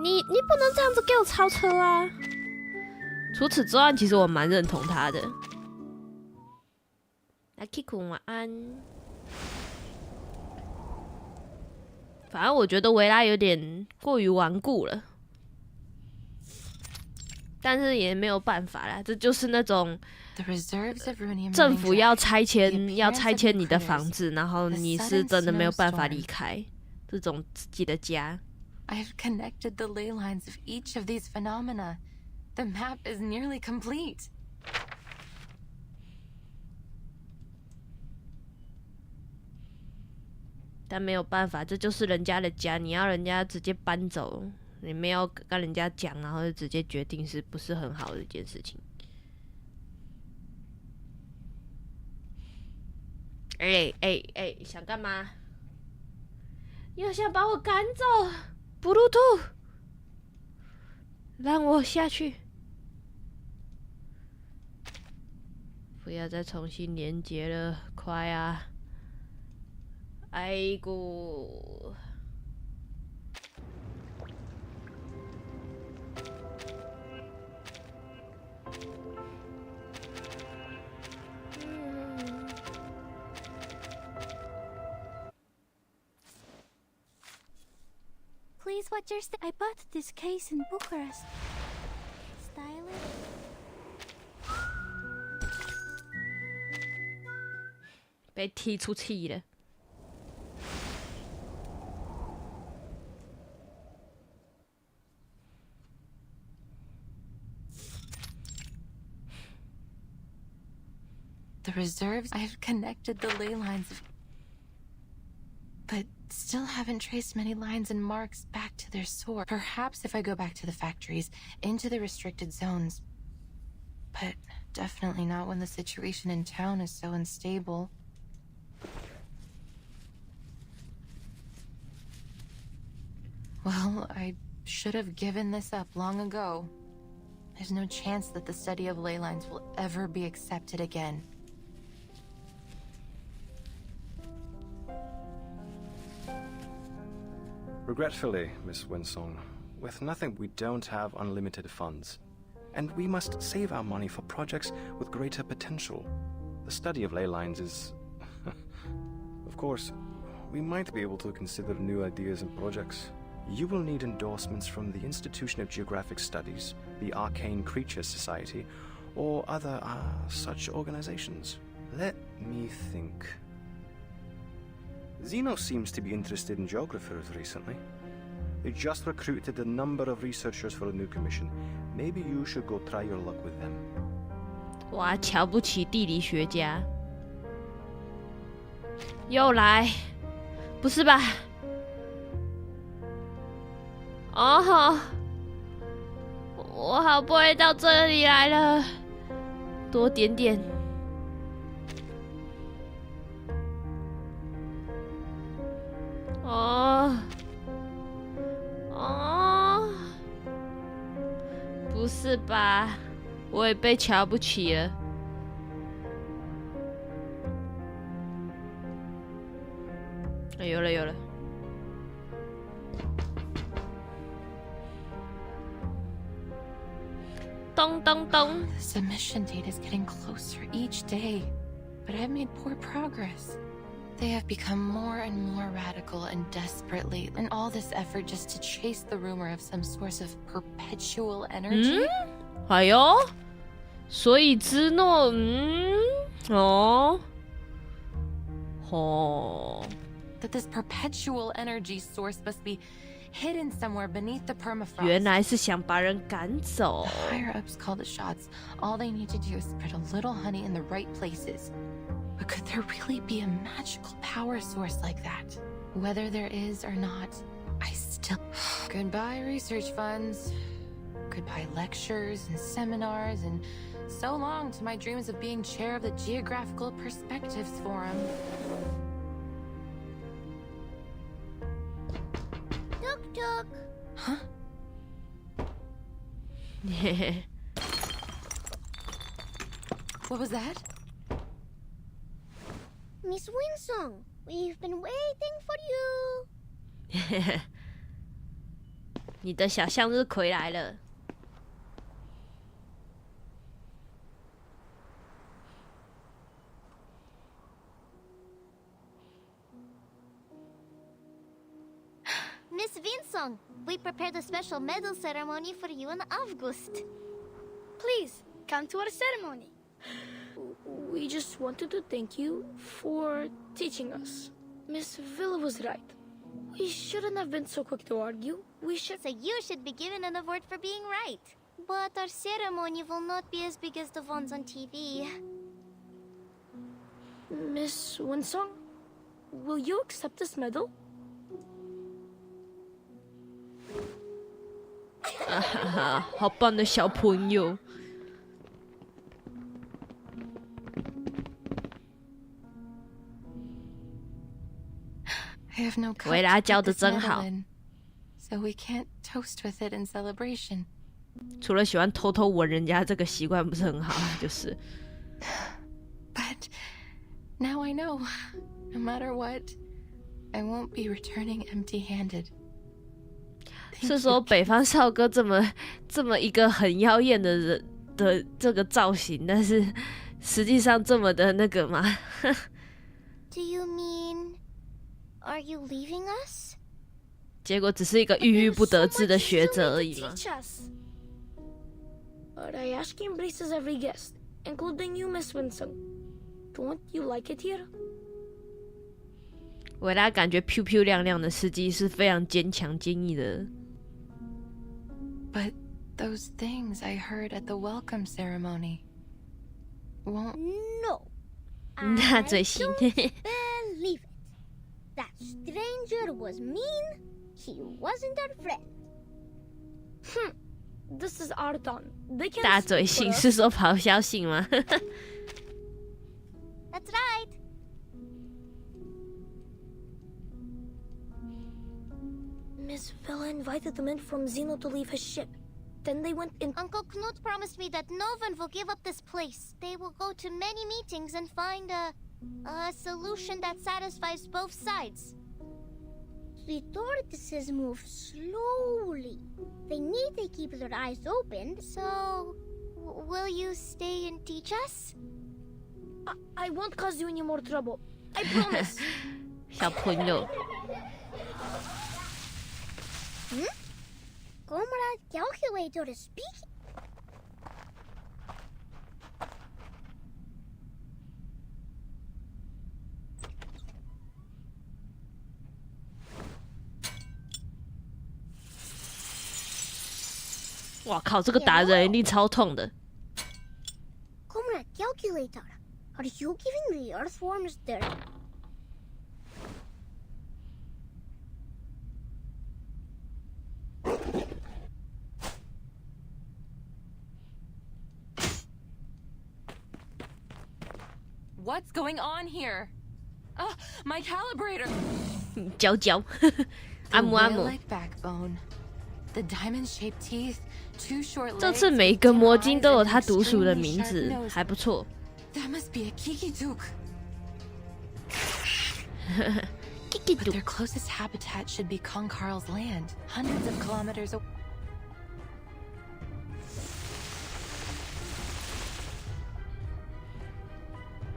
你不能这样子给我超车啊！除此之外，其实我蛮认同他的。来 ，Kiku 晚安。反正我觉得维拉有点过于顽固了，但是也没有办法啦，这就是那种政府要拆迁你的房子，然后你是真的没有办法离开这种自己的家。I've connected the ley lines of each of these phenomena. The map is nearly complete. 但没有办法，这就是人家的家，你要人家直接搬走，你没有跟人家讲，然后就直接决定，是不是很好的一件事情？想干嘛？又想把我赶走？布鲁图，让我下去！不要再重新连接了，快啊！哎姑。Please watch your step. I bought this case in Bucharest. Stylish.被踢出去了。The reserves, I've connected the ley lines of... but still haven't traced many lines and marks back to their source. Perhaps if I go back to the factories, into the restricted zones. But definitely not when the situation in town is so unstable. Well, I should have given this up long ago. There's no chance that the study of ley lines will ever be accepted again. Regretfully, Miss Winsong, with nothing we don't have unlimited funds. And we must save our money for projects with greater potential. The study of ley lines is... Of course, we might be able to consider new ideas and projects. You will need endorsements from the Institution of Geographic Studies, the Arcane Creatures Society, or other such organizations. Let me think. Zeno seems to be interested in geographers recently. They just recruited a number of researchers for a new commission. Maybe you should go try your luck with them. 哇，瞧不起地理学家，又来，不是吧？哦，我好不容易到这里来了，多点点。不是吧？我也被瞧不起了。有了有了。咚咚咚。The submission date is getting closer each day, but I've made poor progress. They have become more and more radical and desperate lately, and all this effort just to chase the rumor of some source of perpetual energy. 哎呦，所以芝诺，that this perpetual energy source must be hidden somewhere beneath the permafrost. 原来是想把人赶走。The higher ups call the shots. All they need to do is spread a little honey in the right places. But could there really be a magical power source like that? Whether there is or not, I still... Goodbye research funds. Goodbye lectures and seminars, and so long to my dreams of being chair of the Geographical Perspectives Forum. Tuk tuk. Huh? What was that? Miss Winsong, we've been waiting for you. 你的小向日葵来了。Miss Winsong, we prepared a special medal ceremony for you in August. Please, come to our ceremony. We just wanted to thank you for teaching us. Miss Villa was right. We shouldn't have been so quick to argue. We should. So you should be given an award for being right. But our ceremony will not be as big as the ones on TV. Miss Winsong, will you accept this medal? 好棒的小朋友。I have no cup 维拉 to 教 put 的 this 真 medal 好。 in, so we can't toast with it in celebration. 除了喜欢偷偷闻人家这个习惯不是很好，就是。But now I know, no matter what, I won't be returning empty-handed. 是说北方少哥这么一个很妖艳的人的这个造型，但是实际上这么的那个吗？ Do you mean, are you leaving us? 结果只是一个郁郁不得志的学者而已吗？ Rashki embraces every guest, including you, Miss Winsong. Don't you like it here? 维拉感觉漂漂亮亮的司机是非常坚强坚毅的。 But those things I heard at the welcome ceremony won't. No. 那最新 Believe it. That stranger was mean. He wasn't our friend. This is our town. They can't 大嘴信是说咆哮信吗？ That's right. Miss Vela invited the men from Zeno to leave his ship. Then they went in. Uncle Knut promised me that no one will give up this place. They will go to many meetings and find a solution that satisfies both sides. The tortoises move slowly. They need to keep their eyes open. So, will you stay and teach us? I won't cause you any more trouble. I promise. 小朋友。 Comrade calculator is speaking. "哇靠，这个打人一定超痛的。 Comrade calculator, are you giving the earthworms their... What's going on here? My calibrator. 嚼嚼，按摩按摩。 Whale-like backbone, the diamond-shaped teeth, two short 这 legs, 次每一个 10魔晶 eyes, 都有 and 它 an 独属的 extremely 名 sharp 字， nose. 还不错。 That must be a Kikituk. Kikituk. But their closest habitat should be Konkarl's land, hundreds of kilometers away.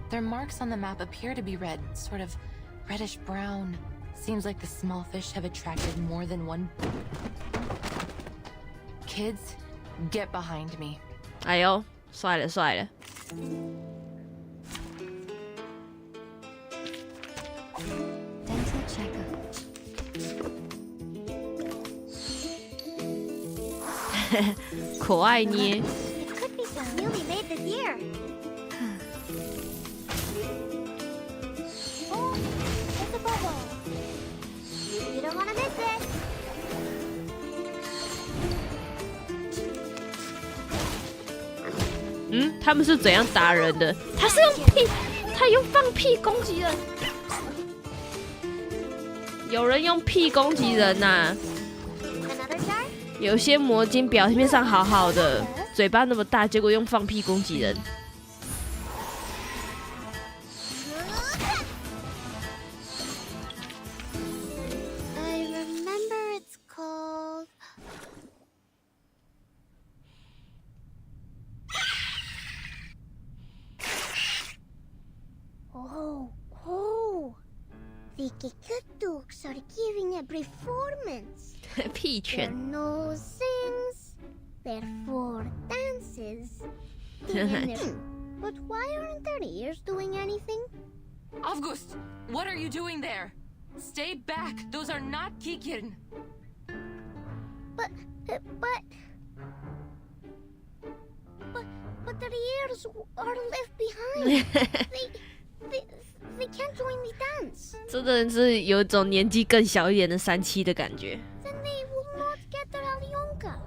Their marks on the map appear to be red, sort of reddish-brown. Seems like the small fish have attracted more than one. Kids, get behind me. 哎呦，帅了帅了！ Dental checkup. 可爱捏。 It could be some newly made the deer. Oh, there's a bubble. You don't want to miss it. 他们是怎样打人的？他是用屁，他用放屁攻击人。有人用屁攻击人呐、有些魔晶表面上好好的，嘴巴那么大，结果用放屁攻击人。 I remember it's called... Oh, the Kikutuks are giving a performance. 屁 Their 拳。 nose sings, their four dances. But why aren't their ears doing anything? August, what are you doing there? Stay back. Those are not Kikin. But their ears are left behind. They can't join the dance. 真的是有一种年纪更小一点的37的感觉。Then they will not get their Alyonka.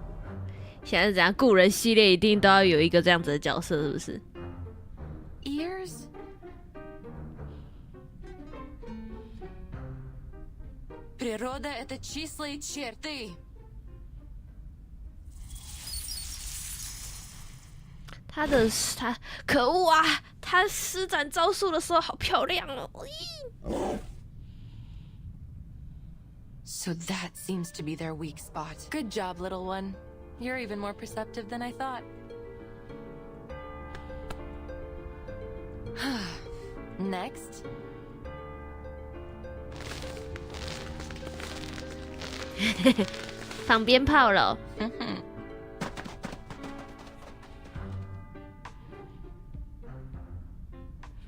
现在是怎样？故人系列一定都要有一个这样子的角色，是不是 Ears? Природа — это числа и черты. 他可恶啊！他施展招数的时候好漂亮哦。So that seems to be their weak spot. Good job, little one. You're even more perceptive than I thought. Next. 放鞭炮了。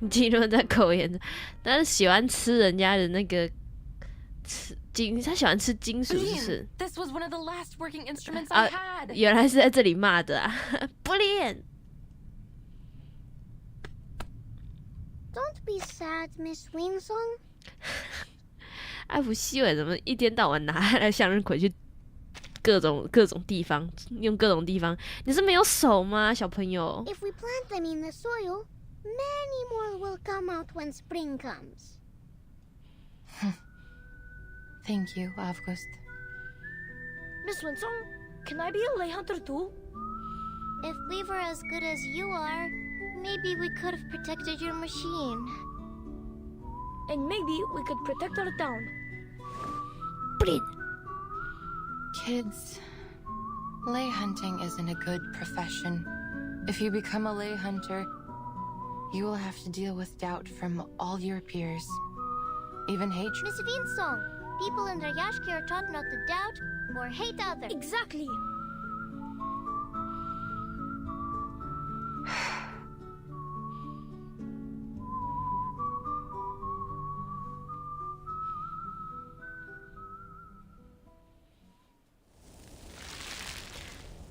记录在口言，但是喜欢吃人家的那个金，他喜欢吃金属，是不是？ This was one of the last working instruments I had. 原来是在这里骂的啊！不练。Don't be sad, Miss Winsong. 艾弗希尔怎么一天到晚拿来向日葵去各种地方，用各种地方？你是没有手吗，小朋友 If we plant them in the soil, many more will come out when spring comes. Thank you, August. Miss Winsong, can I be a lay hunter too? If we were as good as you are, maybe we could have protected your machine. And maybe we could protect our town. Kids, lay hunting isn't a good profession. If you become a lay hunter, you will have to deal with doubt from all your peers. Even hatred. Miss Winsong, people in Rashki are taught not to doubt or hate others. Exactly.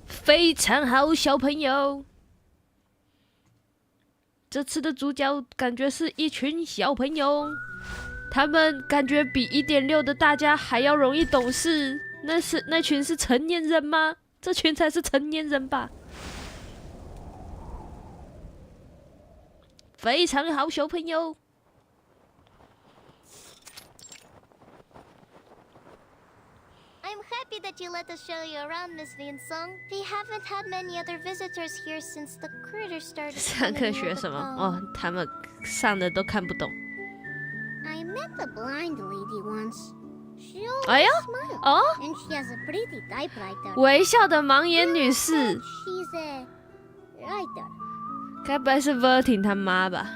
非常好，小朋友。这次的主角感觉是一群小朋友，他们感觉比 1.6 的大家还要容易懂事。那群是成年人吗？这群才是成年人吧。非常好，小朋友。I'm happy that you let us show you around, Miss Winsong. We haven't had many other visitors here since the critters started 上课 coming 学 near 什 the 么？ pond. 哦，他们上的都看不懂。 I met a blind lady once. She always 哎呦， smiles. 哦， And she has a pretty typewriter. 微笑的盲眼女士， She's a writer. 该不会是 Vertin 他妈吧？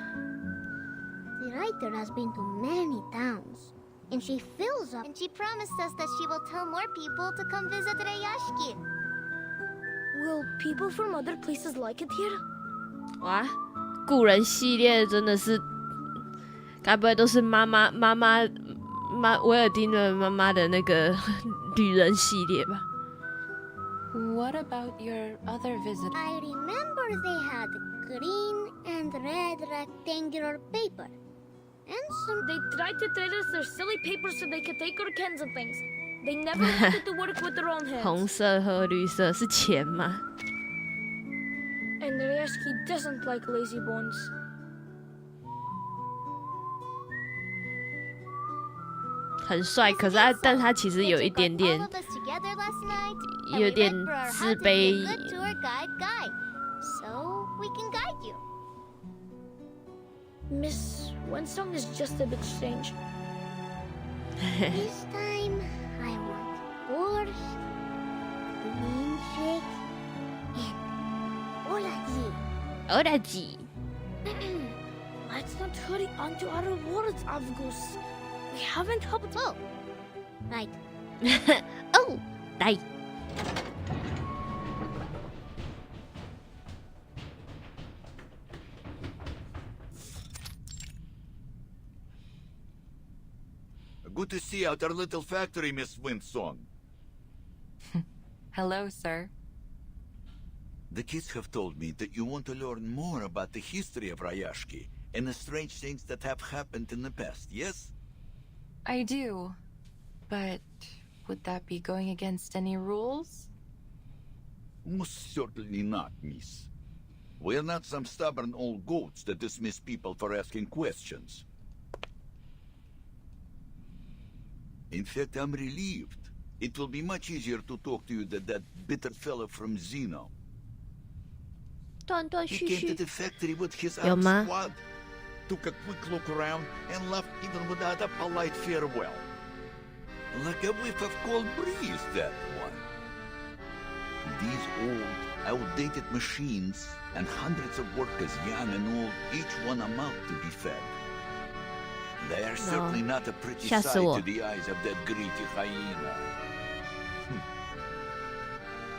The writer has been to many towns. And she fills up. And she promised us that she will tell more people to come visit Rashki. Will people from other places like it here? 哇，故人系列真的是，该不会都是维尔丁的妈妈的那个旅人系列吧？ What about your other visitors? I remember they had green and red rectangular paper. And some they tried to trade us their silly paper so they could take our cans and things. They never wanted to work with their own hands. 红色和绿色是钱吗？ And Rashki doesn't like lazy bones. 很帅，可是但他其实有一点点，有点自卑。 So we can guide you. Miss Winsong is just a bit strange. This time I want borscht, blynshake, and olaji. Olaji. Let's not hurry onto our rewards, Avgus. We haven't helped. Oh, right. Oh, right. Good to see you at our little factory, Miss Winsong. Hello, sir. The kids have told me that you want to learn more about the history of Rashki and the strange things that have happened in the past, yes? I do. But would that be going against any rules? Most certainly not, miss. We're not some stubborn old goats that dismiss people for asking questions. In fact, I'm relieved. It will be much easier to talk to you than that bitter fellow from Zeno. 断断 He 续 came to 续 the factory with his 有 arm 吗？ squad, took a quick look around, and left even without a polite farewell. Like a whiff of cold breeze, that one. These old, outdated machines, and hundreds of workers, young and old, each one a mouth to be fed. They are certainly not a pretty 吓 sight 死我 to the eyes of that greedy hyena.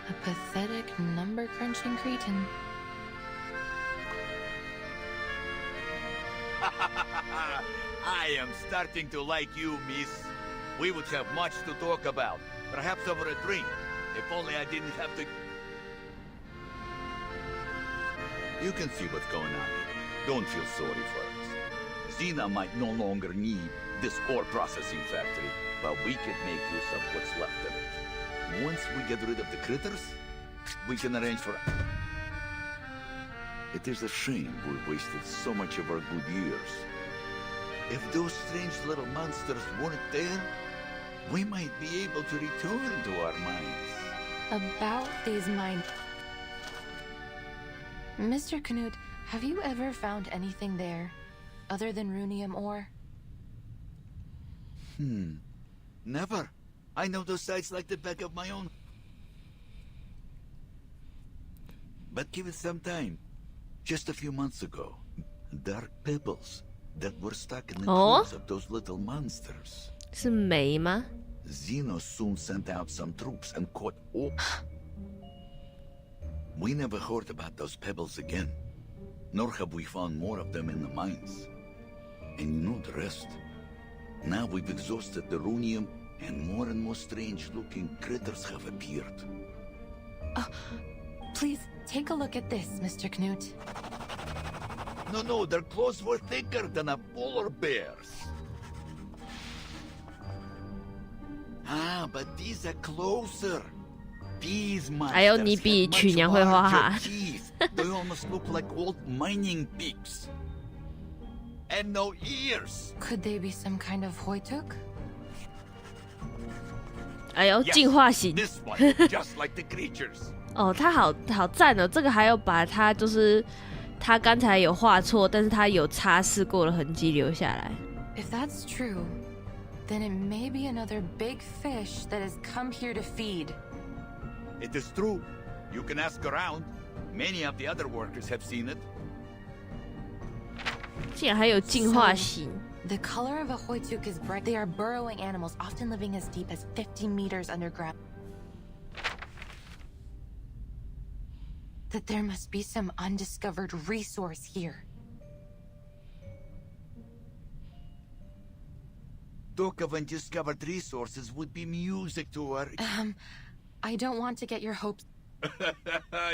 A pathetic number-crunching cretin. I am starting to like you, miss. We would have much to talk about. Perhaps over a drink. If only I didn't have to... You can see what's going on here. Don't feel sorry for us. Zena might no longer need this ore processing factory, but we can make use of what's left of it. Once we get rid of the critters, we can arrange for... It is a shame we wasted so much of our good years. If those strange little monsters weren't there, we might be able to return to our minds. About these mine... Mr. Knut, have you ever found anything there, other than runium ore? Never. I know those sites like the back of my own. But give it some time. Just a few months ago, dark pebbles that were stuck in the claws of those little monsters. 是煤吗？ Zeno soon sent out some troops and caught all... We never heard about those pebbles again, nor have we found more of them in the mines. And you know the rest. Now we've exhausted the runium, and more strange-looking critters have appeared. Please, take a look at this, Mr. Knut. No, their claws were thicker than a polar bear's. But these are closer. These 还有你 monsters 比 have 曲 much 娘会画 larger teeth. They almost look like old mining peaks. And no ears. Could they be some kind of Hoytuk? 哎呦， Yes, 进化型 This one, just like the creatures. 哦，他好赞哦！这个还有把他就是他刚才有画错，但是他有擦拭过的痕迹留下来。 If that's true, then it may be another big fish that has come here to feed. It is true. You can ask around. Many of the other workers have seen it. 竟然还有进化型。 The color of a Hoytuk is bright. They are burrowing animals, often living as deep as 50 meters underground. That there must be some undiscovered resource here. Talk of undiscovered resources would be music to our... I don't want to get your hopes.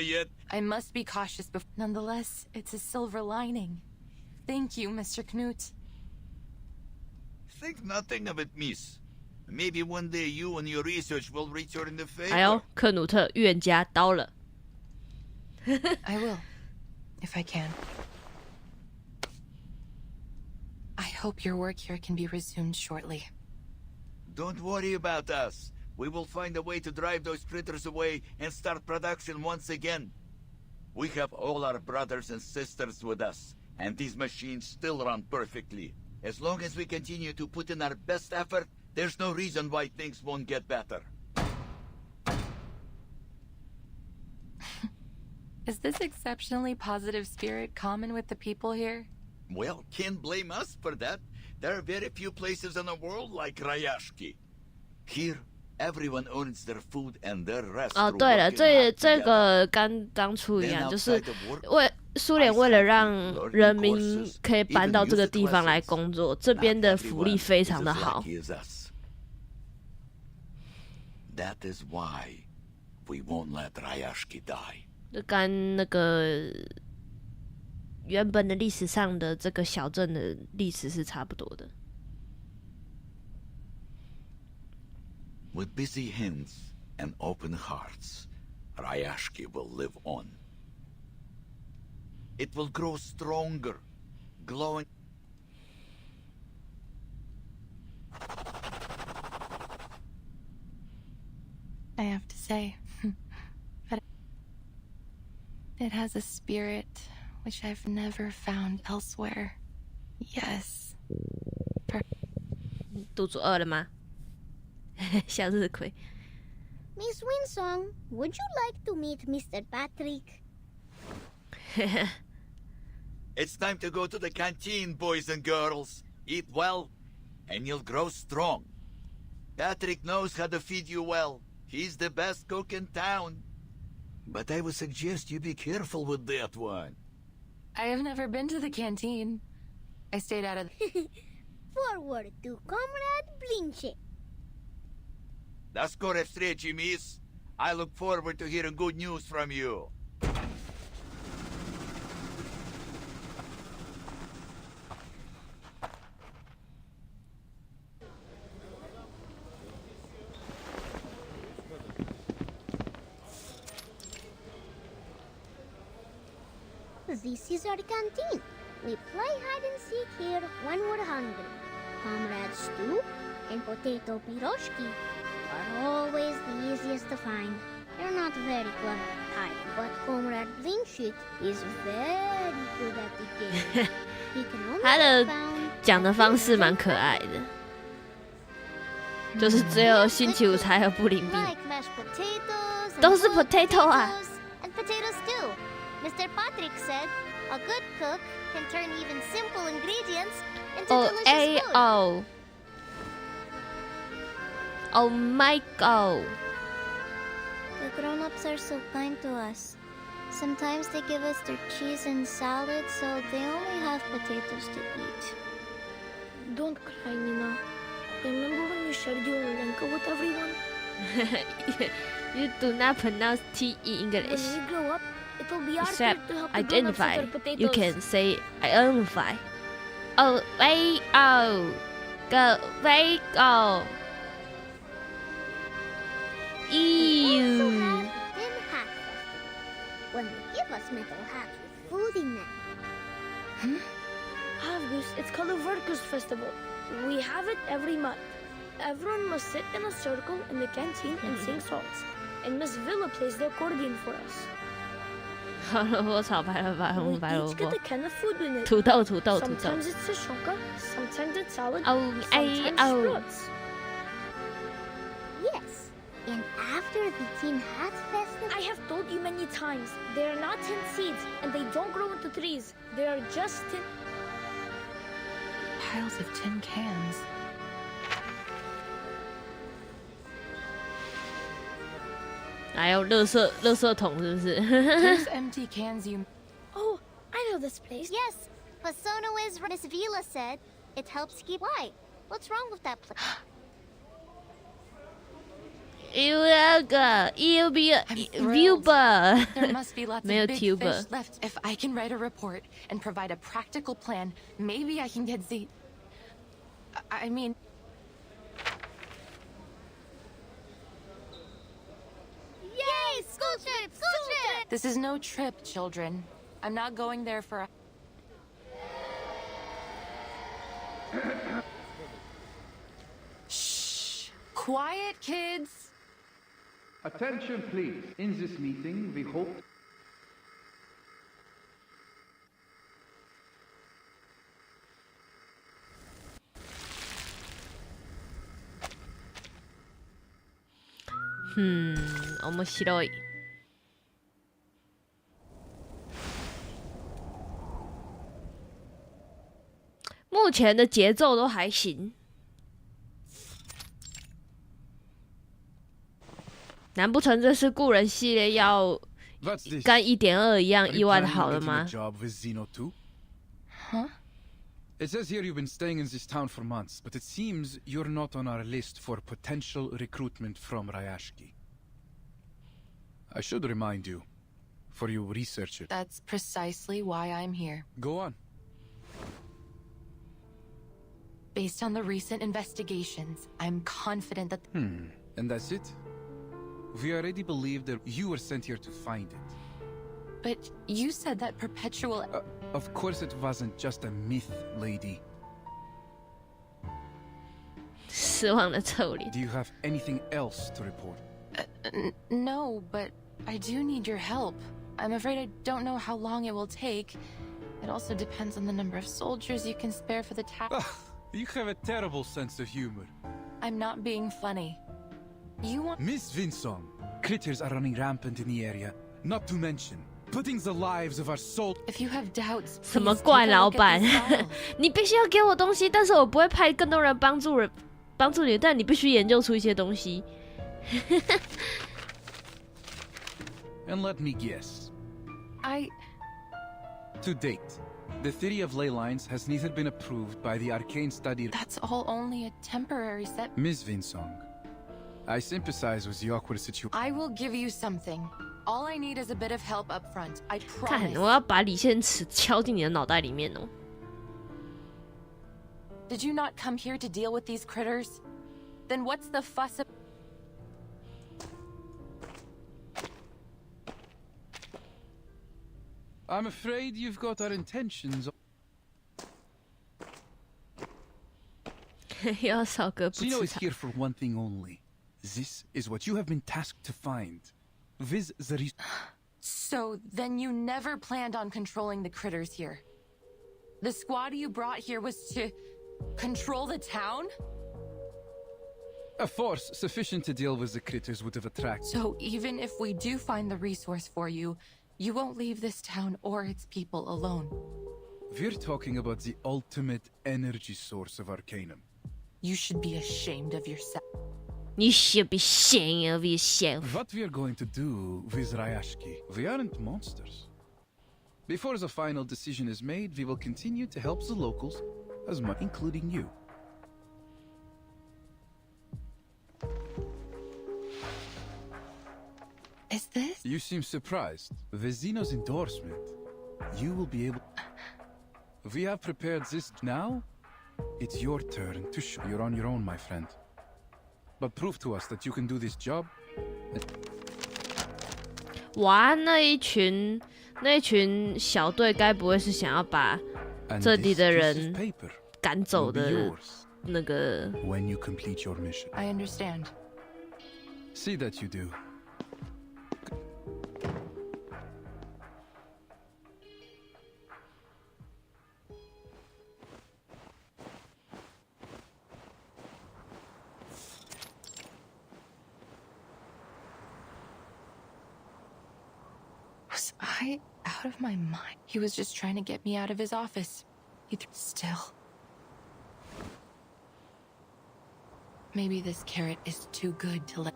Yet... I must be cautious, but nonetheless, it's a silver lining. Thank you, Mr. Knut. Think nothing of it, miss. Maybe one day you and your research will return the favor. 哎呦，克努特预言家刀了。 I will, if I can. I hope your work here can be resumed shortly. Don't worry about us. We will find a way to drive those critters away and start production once again. We have all our brothers and sisters with us, and these machines still run perfectly. As long as we continue to put in our best effort, there's no reason why things won't get better. Is this exceptionally positive spirit common with the people here? Well, can't blame us for that. There are very few places in the world like Rashki. Here, everyone earns their food and their rest. 哦，对了，这个跟当初一样，就是苏联为了让人民可以搬到这个地方来工作，这边的福利非常的好。 That is why We won't let Rashki die. 这跟那个原本的历史上的这个小镇的历史是差不多的。With busy hands and open hearts, Rashki will live on. It will grow stronger, glowing. I have to say, but it has a spirit which I've never found elsewhere. Yes. 肚子饿了吗？向日葵。Miss Winsong, would you like to meet Mr. Patrick? It's time to go to the canteen, boys and girls. Eat well, and you'll grow strong. Patrick knows how to feed you well. He's the best cook in town. But I would suggest you be careful with that one. I have never been to the canteen. I stayed out of... Forward to Comrade Blinche. До скорой встречи, miss. I look forward to hearing good news from you. This is our canteen. We play hide and seek here when we're hungry. Comrade Stew and Potato Piroshki are always the easiest to find. They're not very clever at hiding, but Comrade Blinchit is very good at the game. He can only 他的 be found 讲的方式蛮可爱的，就是只有星期五才有布林比， like mashed potatoes and 都是 boiled potato 啊。 and potato stew. Mr. Patrick said a good cook can turn even simple ingredients into delicious food. Oh my god. The grown-ups are so kind to us. Sometimes they give us their cheese and salad, so they only have potatoes to eat. Don't cry, Nina. Remember when you shared your lenka with everyone? You do not pronounce T in English. When we grow up, it'll be our Except turn to help the grown-ups with identify. their potatoes. You can say identify. Oh, wait, oh. Go, wait, oh. We also Ew. have Tin Hat Festival, when they give us metal hats with food in them. Havgus, it's called a Workers' Festival. We have it every month. Everyone must sit in a circle in the canteen and sing songs. And Miss Villa plays the accordion for us. 胡萝卜炒白萝卜， We 红白萝 each 卜 get，a can of food in it. 土豆，土豆，土豆。 Sometimes it's shashonka, sometimes it's salad, Oh, sometimes oh. fruits. Yes, and after the Tin Hat Festival, I have told you many times, they are not tin seeds, and they don't grow into trees. They are just tin... Piles of tin cans. 还有垃圾桶是不是？ Those empty cans you... Oh, I know this place. yes, Pasono is Miss Villa said it helps keep. Why? What's wrong with that place? You'll be a viewer. There must be lots 没有 of big tuber fish left. If I can write a report and provide a practical plan, maybe I can get Z... I mean... Yay! School trip! School trip! This is no trip, children. I'm not going there for a... Shh! Quiet, kids! Attention, please. In this meeting, we hope... 面白い。目前的节奏都还行，难不成这是故人系列要 What's this? 跟 1.2 一样 Are 意 you 外的 planning 好 on 了 making 吗 a job with Zeno too? Huh? It says here you've been staying in this town for months, but it seems you're not on our list for potential recruitment from Rashki. I should remind you, for you research it. That's precisely why I'm here. Go on. Based on the recent investigations, I'm confident that... And that's it? We already believe that you were sent here to find it. But you said that perpetual... Of course it wasn't just a myth, lady. 失望的臭脸。 Do you have anything else to report? No, but I do need your help. I'm afraid I don't know how long it will take. It also depends on the number of soldiers you can spare for the task. You have a terrible sense of humor. I'm not being funny. You want... Miss Vinsong, critters are running rampant in the area. Not to mention, putting the lives of our soldiers... If you have doubts, 什么怪老板？你必须要给我东西，但是我不会派更多人帮助你，但你必须研究出一些东西。And let me guess. To date, the theory of ley lines has neither been approved by the arcane study... That's all only a temporary set... Miss Vinsong, I sympathize with the awkward situation. I will give you something. All I need is a bit of help up front. I 看， promise. 我要把理线尺敲进你的脑袋里面哦。Did you not come here to deal with these critters? Then what's the fuss of... I'm afraid you've got our intentions. 又要少个不 Zeno 吃 is 草。 here for one thing only. This is what you have been tasked to find. Viz the So then you never planned on controlling the critters here. The squad you brought here was to control the town? A force sufficient to deal with the critters would have attracted... So even if we do find the resource for you, you won't leave this town or its people alone. We're talking about the ultimate energy source of Arcanum. You should be ashamed of yourself. You should be ashamed of yourself. What we are going to do with Rashki, we aren't monsters. Before the final decision is made, we will continue to help the locals, as much including you. Is this? You seem surprised. With Zeno's endorsement, you will be able... We have prepared this now. It's your turn to show. You're on your own, my friend. But prove to us that you can do this job. 哇，那一群小队，该不会是想要把这里的人赶走的那个 When you complete your mission. I understand. See that you do. Was I out of my mind? He was just trying to get me out of his office. Still. Maybe this carrot is too good to let...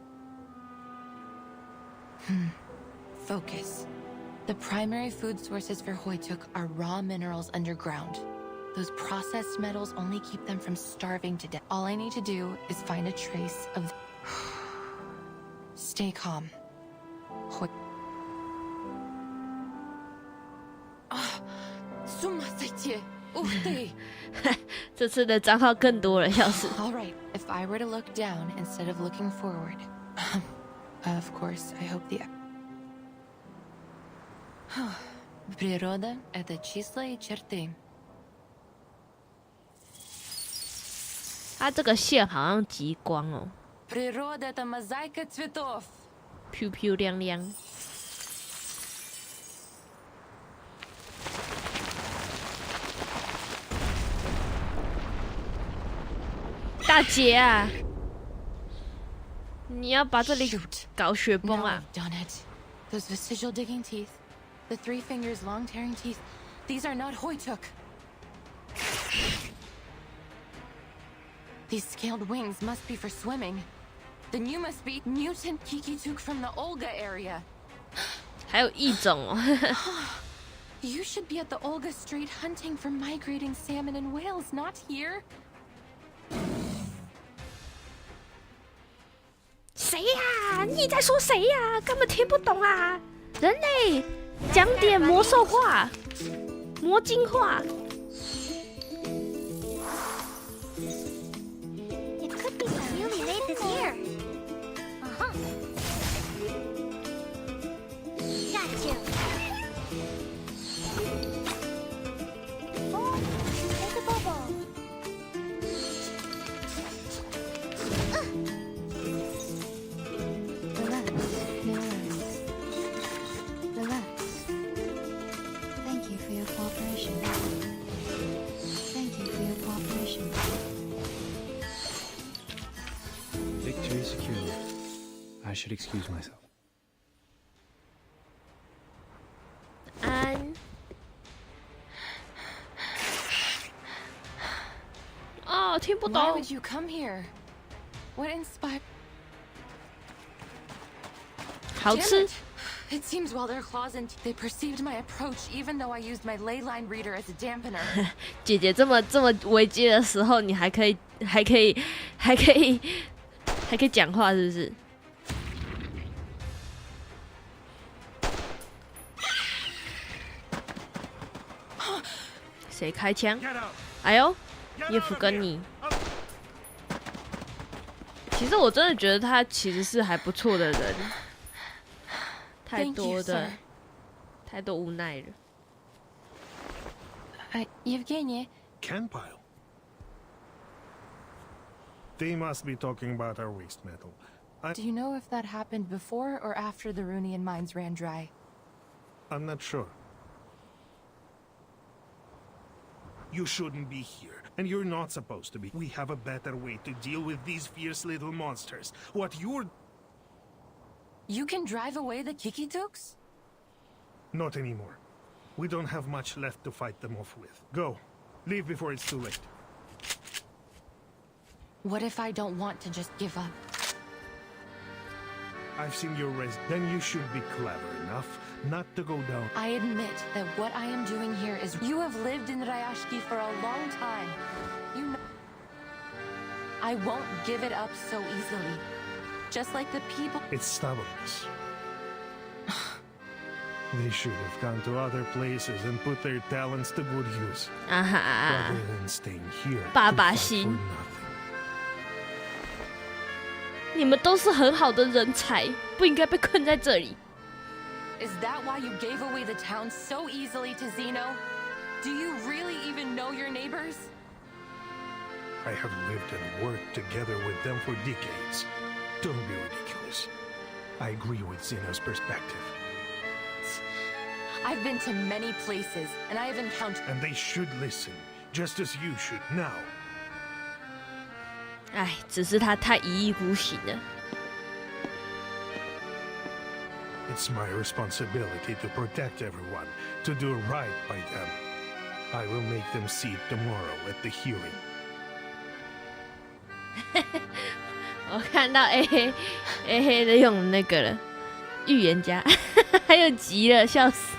Focus. The primary food sources for Hoytuk are raw minerals underground. Those processed metals only keep them from starving to death. All I need to do is find a trace of... Stay calm.这次的账号更多了，要是。All right, if I were to look down instead of looking forward, of course, I hope the. Природа — это числа и черты. 它这个线好像极光哦。Природа — это мозаика цветов. 漂漂亮亮。大姐啊，你要把这里搞雪崩啊 Now I've done it. Those vestigial digging teeth, the 3 fingers long tearing teeth, these are not Hoytuk. These scaled wings must be for swimming. Then you must be mutant Kikituk from the Olga area. 还有异种哦。You should be at the Olga Strait hunting for migrating salmon and whales, not here. 谁呀？你在说谁呀？根本听不懂啊！人类，讲点魔兽话、魔晶话。It could be some newly made this year. Got you. Oh, there's a bubble. Relax, no worries. Relax. Thank you for your cooperation. Thank you for your cooperation. Victory secure. I should excuse myself. 哦，听不懂。 Why would you come here? What inspired? 好吃。 It seems while their claws and they perceived my approach, even though I used my ley line reader as a dampener. 姐姐这么危机的时候，你还可以讲话，是不是？谁开枪？哎呦，叶夫跟你。其实我真的觉得他其实是还不错的人，太多无奈了。Evgeny. Canpile. They must be talking about our waste metal. Do you know if that happened before or after the Runian mines ran dry? I'm not sure. You shouldn't be here, and you're not supposed to be. We have a better way to deal with these fierce little monsters. What you're... You can drive away the Kikituks? Not anymore. We don't have much left to fight them off with. Go. Leave before it's too late. What if I don't want to just give up? I've seen your race. Then you should be clever enough not to go down. I admit that what I am doing here is... You have lived in Rashki for a long time. You know... I won't give it up so easily. Just like the people... It's stubbornness. They should have gone to other places and put their talents to good use. Rather than staying here to fight for nothing. 你们都是很好的人才，不应该被困在这里。 Is that why you gave away the town so easily to Zeno? Do you really even know your neighbors? I have lived and worked together with them for decades. Don't be ridiculous. I agree with Zeno's perspective. I've been to many places, and I have encountered... And they should listen, just as you should now. 哎，只是他太一意孤行了。 It's my responsibility to protect everyone, to do right by them. I will make them see it tomorrow at the hearing. 我看到 A 黑的用那个了，预言家，还有急了，笑死！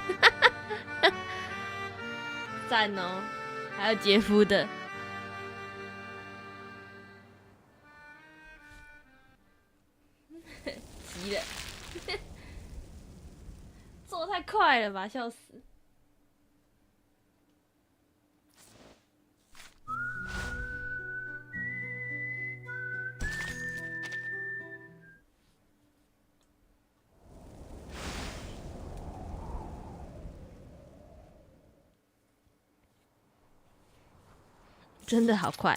赞哦，还有杰夫的。 急了，做太快了吧，笑死！真的好快。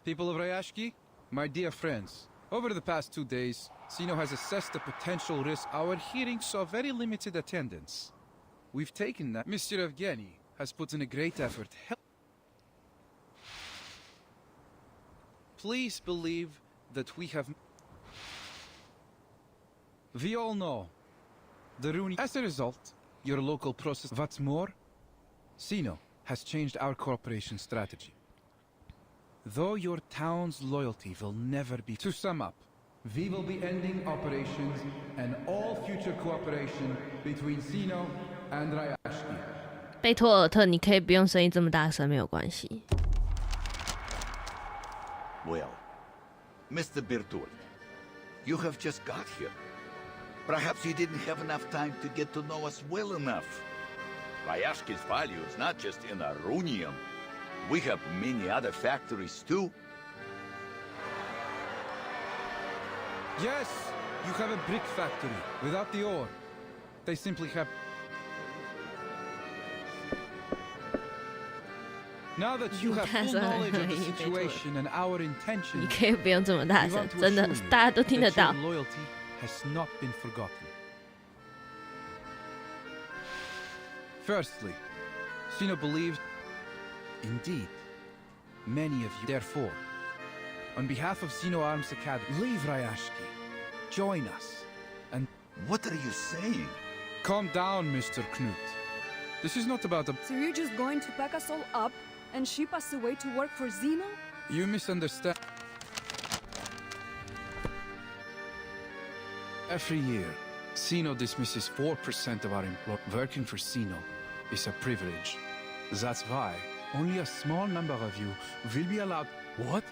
People of Rashki, my dear friends, over the past 2 days, Zeno has assessed the potential risk our hearing saw very limited attendance. We've taken that. Mr. Evgeny has put in a great effort. Please believe that we have... We all know the Runi... As a result, your local process... What's more, Zeno has changed our cooperation strategy. Though your town's loyalty will never be... To sum up, We will be ending operations and all future cooperation between Zeno and Rashki. 贝托尔特，你可以不用声音这么大声，没有关系。Well, Mr. Bertoldi, you have just got here. Perhaps you didn't have enough time to get to know us well enough. Rashki's value is not just in Arunium. We have many other factories too. Yes, you have a brick factory without the ore. They simply have... Now that you have full knowledge of the situation and our intentions, 你可以不用这么大声，真的，大家都听得到。Loyalty has not been forgotten. Firstly, Zeno believes, indeed, many of you. Therefore, on behalf of Zeno Arms Academy, leave Rashki, join us, and... What are you saying? Calm down, Mr. Knut. This is not about a... So you're just going to pack us all up and ship us away to work for Zeno? You misunderstand. Every year, Zeno dismisses 4% of our employees. Working for Zeno is a privilege. That's why only a small number of you will be allowed... What?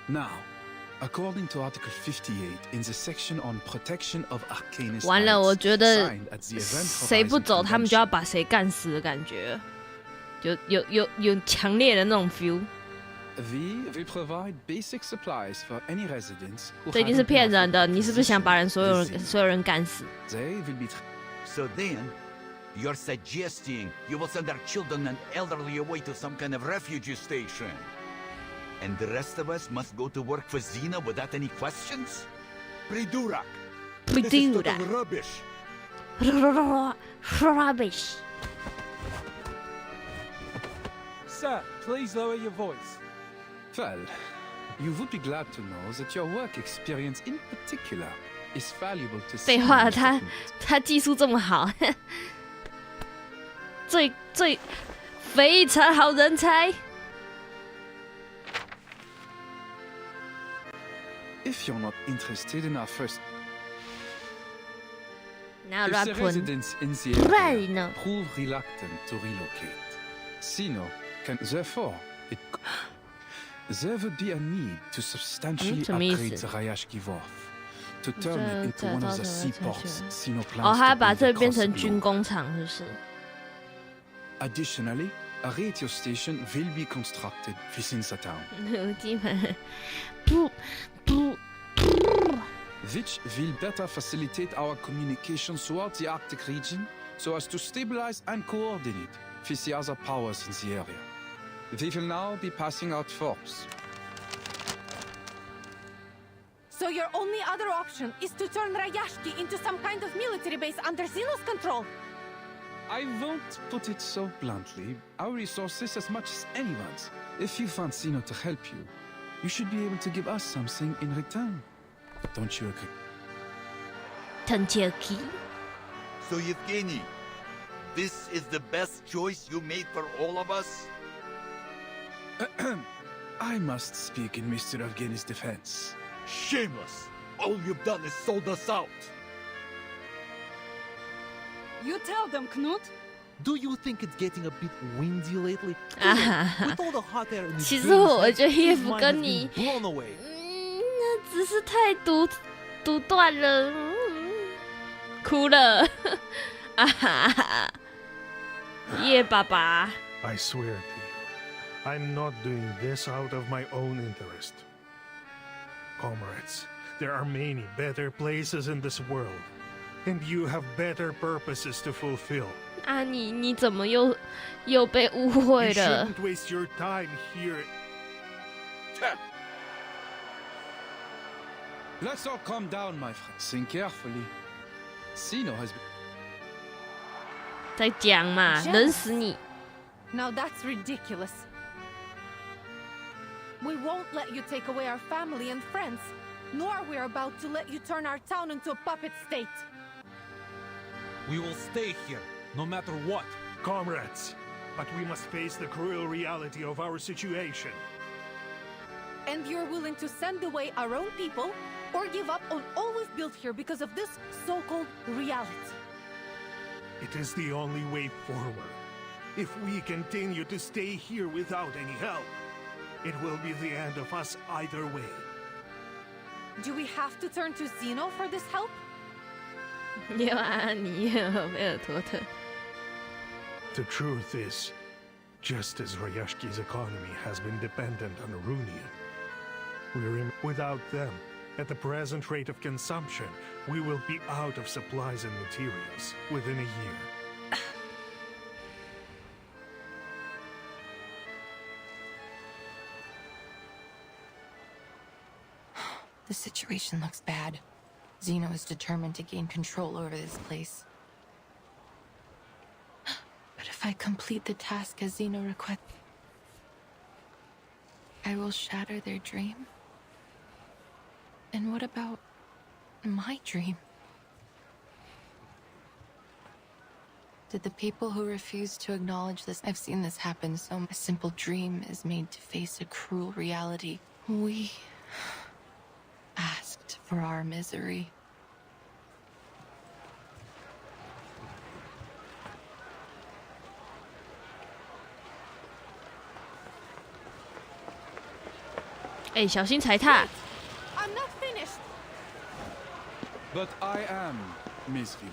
Now, according to Article 58 in the section on protection of Arcanist... 完了，我觉得谁不走，他们就要把谁干死的感觉，有强烈的那种 feel。We provide basic supplies for any residents. 这一定是骗人的，你是不是想把所有人干死？ They will be... So then, you're suggesting you will send our children and elderly away to some kind of refugee station? And the rest of us must go to work for Zeno without any questions? Pridurak! This is total rubbish! Rubbish! Sir, please lower your voice. Well, you would be glad to know that your work experience in particular is valuable to... 废话，他技术这么好，最非常好人才。If you're not interested in our first... Now if the residents in the area prove reluctant to relocate, Zeno can... Therefore, there would be a need to substantially upgrade the Rashki Wharf to turn it into one of the seaports Zeno plans to build across the globe. 哦，他要把这变成军工厂，是不是？ Additionally, a radio station will be constructed within the town. 基本 which will better facilitate our communication throughout the Arctic region so as to stabilize and coordinate with the other powers in the area. We will now be passing out force. So your only other option is to turn Rashki into some kind of military base under Zeno's control? I won't put it so bluntly. Our resources as much as anyone's. If you want Zeno to help you, you should be able to give us something in return. Don't you agree? Kentucky. So Yevgeny, this is the best choice you made for all of us? I must speak in Mr. Evgeny's defense. Shameless! All you've done is sold us out! You tell them, Knut. Do you think it's getting a bit windy lately? With all the hot air in 其实我觉得 EF 跟 blown 你， away. 那只是太独断了，哭了，啊哈，叶爸爸。I swear to you, I'm not doing this out of my own interest. Comrades, there are many better places in this world, and you have better purposes to fulfill. 啊，你怎么又被误会 You 了？ shouldn't waste your time here. Let's all calm down, my friend. Think carefully. Zeno has been... 再讲嘛，冷死你！ Now that's ridiculous. We won't let you take away our family and friends, nor are we about to let you turn our town into a puppet state. We will stay here, no matter what. Comrades, but we must face the cruel reality of our situation. And you're willing to send away our own people or give up on all we've built here because of this so-called reality. It is the only way forward. If we continue to stay here without any help, it will be the end of us either way. Do we have to turn to Zeno for this help? 耶瓦尼和贝尔托特。 The truth is, just as Rashki's economy has been dependent on Arunian, without them, at the present rate of consumption, we will be out of supplies and materials within a year. The situation looks bad. Zeno is determined to gain control over this place. But if I complete the task as Zeno requests, I will shatter their dream. And what about my dream? Did the people who refuse to acknowledge this? I've seen this happen, so a simple dream is made to face a cruel reality. We asked for our misery. Hey, 小心踩踏。 I'm not finished. But I am, Miss Villa.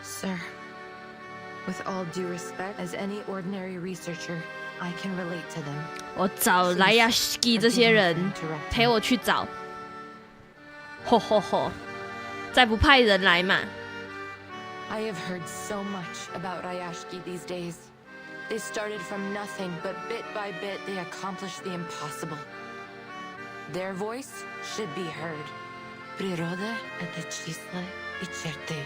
Sir, with all due respect, as any ordinary researcher, I can relate to them. 我找莱亚斯基这些人陪我去找。吼吼吼！再不派人来嘛。 I have heard so much about Rashki these days. They started from nothing, but bit by bit they accomplished the impossible. Their voice should be heard. Природа — это числа и черты.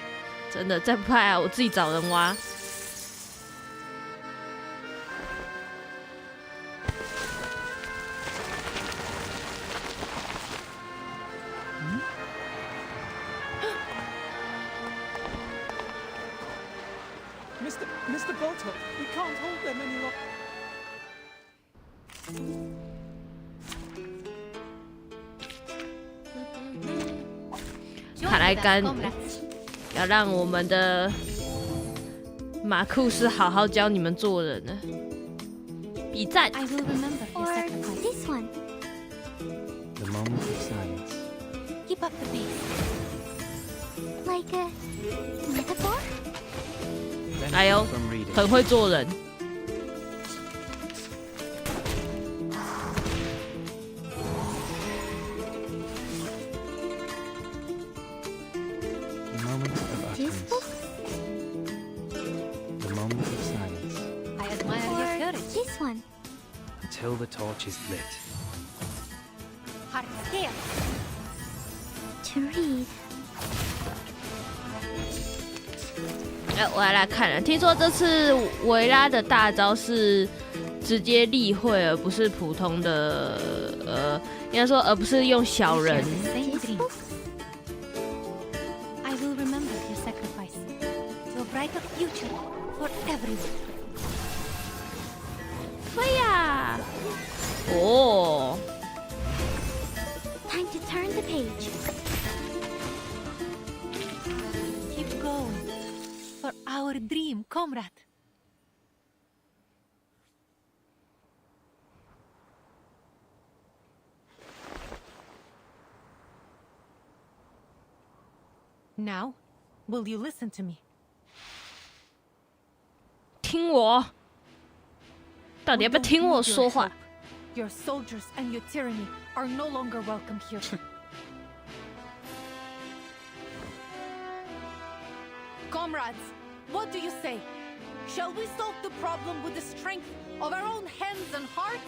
真的，再不派啊，我自己找人挖。Mr. Boto, we can't hold them any longer. 看来要让我们的马库斯好好教你们做人呢。比赞。 I will remember your sacrifice. This one. The moment of silence. Keep up the pace. Like a metaphor? 哎呦，很会做人。 The moment of utterance. The moment of silence. I admire your courage. This one. Until the torch is lit. Heart scale. To read. 我来看了，听说这次维拉的大招是直接例会，而不是普通的应该说而不是用小人。 I will remember your sacrifice to a brighter future for everyone. 飞呀！哦。 Time to turn the page. Keep going for our dream, comrade. Now, will you listen to me? 听我，到底要不要听我说话？ Your soldiers and your tyranny are no longer welcome here. Comrades, what do you say? Shall we solve the problem with the strength of our own hands and hearts?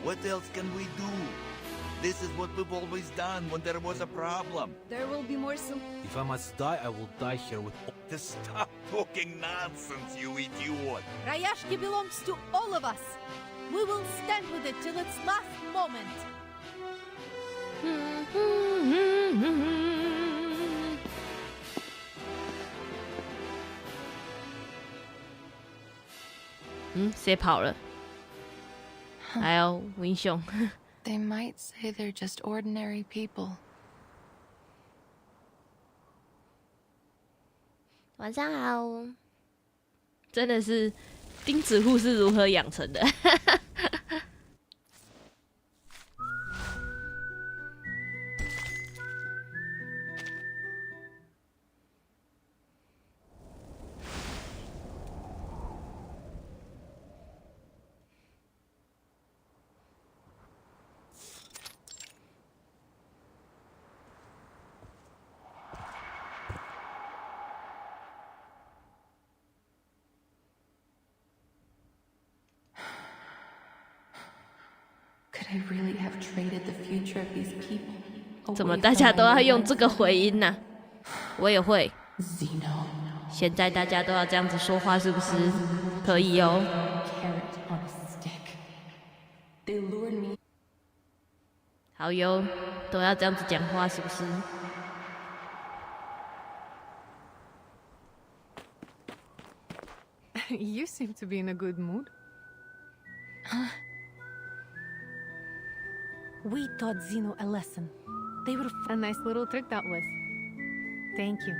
What else can we do? This is what we've always done when there was a problem. There will be more soon. If I must die, I will die here with... Just stop talking nonsense, you idiot! Rashki belongs to all of us. We will stand with it till its last moment. 谁跑了？还有文雄。They might say they're just ordinary people. 晚上好。真的是钉子户是如何养成的？I really have traded the future of these people. 怎么大家都要用这个回音呢？我也会。Zeno. 现在大家都要这样子说话，是不是？可以哦。Carrot on a stick. They lured me. 好哟，都要这样子讲话，是不是？ You seem to be in a good mood. We taught Zeno a lesson. They were a nice little trick that was. Thank you,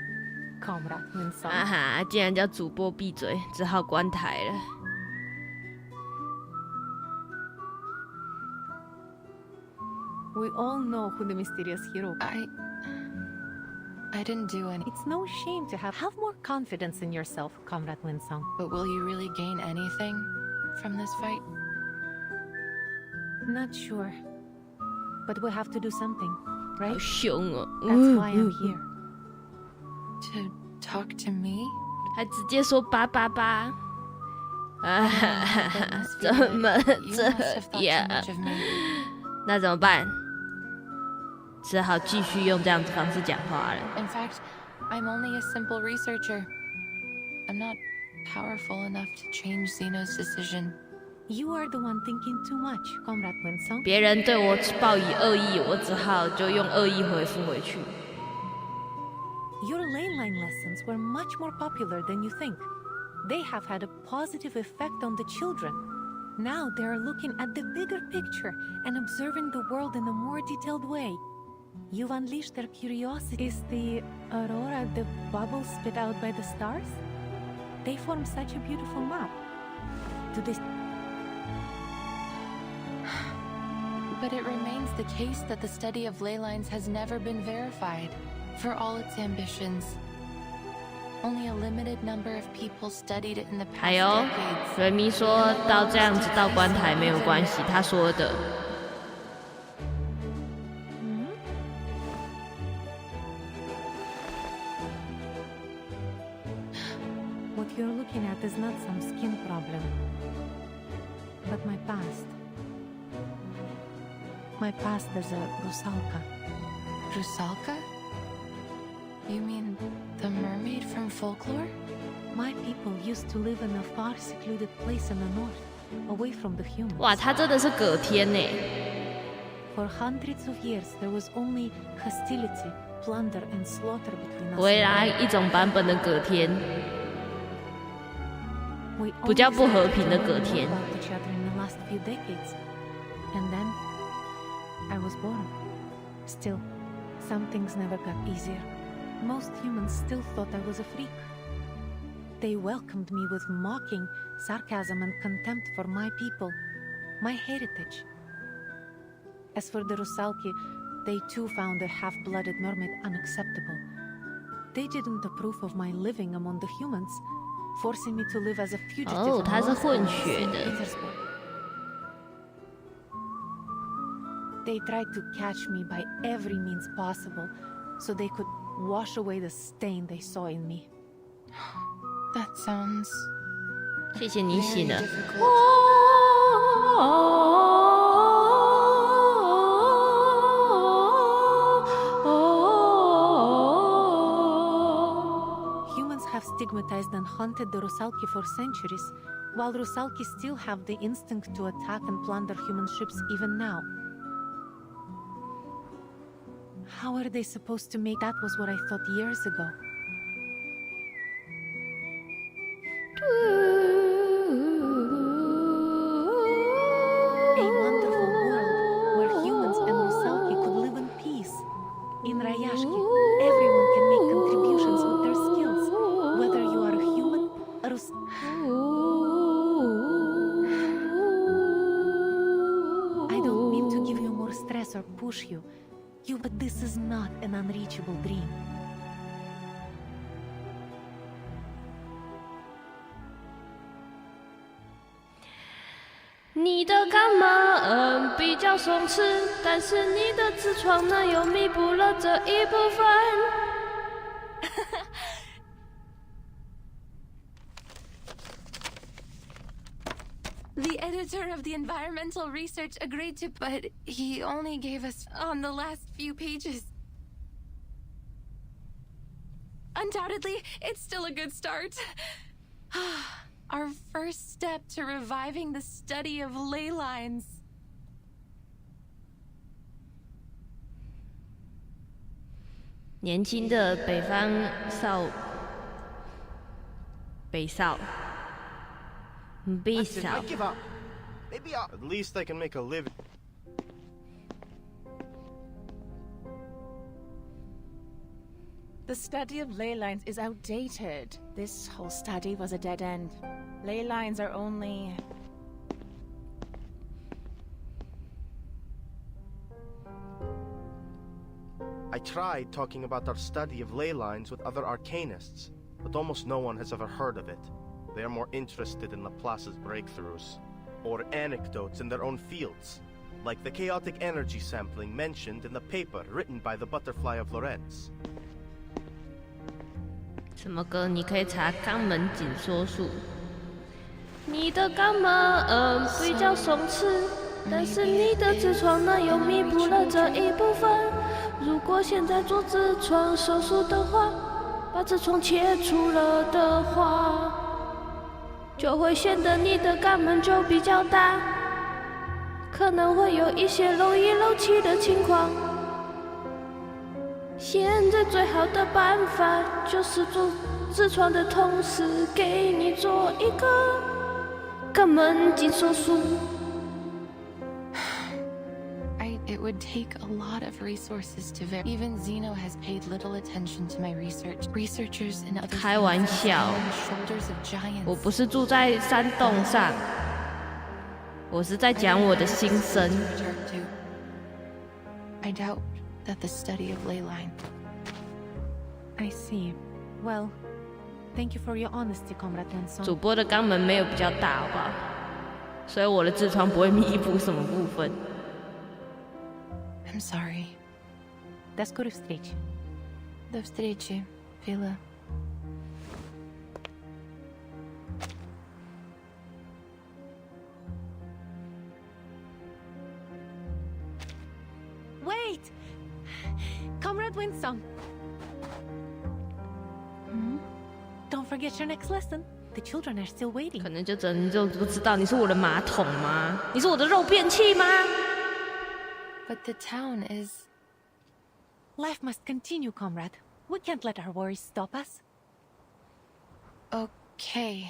Comrade Winsong. 啊哈，竟然叫主播闭嘴，只好关台了。We all know who the mysterious hero. I didn't do any. It's no shame to have more confidence in yourself, Comrade Winsong. But will you really gain anything from this fight? Not sure. But we'll have to do something, right? 好凶哦！ That's why I'm here. To talk to me? 还直接说888。啊哈哈哈！怎么这样？那怎么办？只好继续用这样子方式讲话了。 In fact, I'm only a simple researcher. I'm not powerful enough to change Zeno's decision. You are the one thinking too much, Comrade Winsong. 别人对我报以恶意，我只好就用恶意回复回去。 Your ley line lessons were much more popular than you think. They have had a positive effect on the children. Now they are looking at the bigger picture and observing the world in a more detailed way. You've unleashed their curiosity. Is the aurora the bubbles spit out by the stars? They form such a beautiful map. Do they... But it remains the case that the study of ley lines has never been verified. For all its ambitions, only a limited number of people studied it in the past 还有， decades. 瑞咪说到这样子到关台没有关系，他说的。 What you're looking at is not some skin problem, but my past. My past as a Rusalka. Rusalka? You mean the mermaid from folklore? My people used to live in a far secluded place in the north, away from the humans. 哇，他真的是葛天呢。 For hundreds of years, there was only hostility, plunder, and slaughter between us. 回来一种版本的葛天，比较不和平的葛天。 About each other in the last few decades, and then I was born. Still, some things never got easier. Most humans still thought I was a freak. They welcomed me with mocking, sarcasm, and contempt for my people, my heritage. As for the Rusalki, they too found their half-blooded mermaid unacceptable. They didn't approve of my living among the humans, forcing me to live as a fugitive. 哦，他是混血的。 They tried to catch me by every means possible, so they could wash away the stain they saw in me. That sounds 谢谢你醒了。 Humans have stigmatized and haunted the Rusalki for centuries, while Rusalki still have the instinct to attack and plunder human ships even now. How are they supposed to make that was what I thought years ago? push you. But this is not an unreachable dream. 你的肛门比较松弛，但是你的痔疮呢又弥补了这一部分。The editor of the environmental research agreed to, but he only gave us on the last few pages. Undoubtedly, it's still a good start. Our first step to reviving the study of ley lines. 年轻的北少，B少。 I give up. Maybe at least I can make a living. The study of ley lines is outdated. This whole study was a dead end. Ley lines are only... I tried talking about our study of ley lines with other arcanists, but almost no one has ever heard of it. They are more interested in Laplace's breakthroughs, or anecdotes in their own fields, like the chaotic energy sampling mentioned in the paper written by the Butterfly of Lorentz. 什么歌？你可以查肛门紧缩术。你的肛门比较松弛，但是你的痔疮呢又弥补了这一部分。如果现在做痔疮手术的话，把痔疮切除了的话。 就会显得你的肛门就比较大，可能会有一些漏一漏气的情况。现在最好的办法就是做痔疮的同时，给你做一个肛门紧缩术。It would take a lot of resources to verify. Even Zeno has paid little attention to my research. Researchers in other 开玩笑， shoulders of giants. 我不是住在山洞上，我是在讲我的心声。 I doubt that the study of ley line. I see. Well, thank you for your honesty, Comrade Wenson. 主播的肛门没有比较大，好不好？所以我的痔疮不会弥补什么部分。 I'm sorry. До скорой встречи. До встречи, Vila. Wait! Comrade Winsong. Don't forget your next lesson. The children are still waiting. 可能就不知道你是我的马桶吗？你是我的肉便器吗？ But the town is... Life must continue, comrade. We can't let our worries stop us. Okay.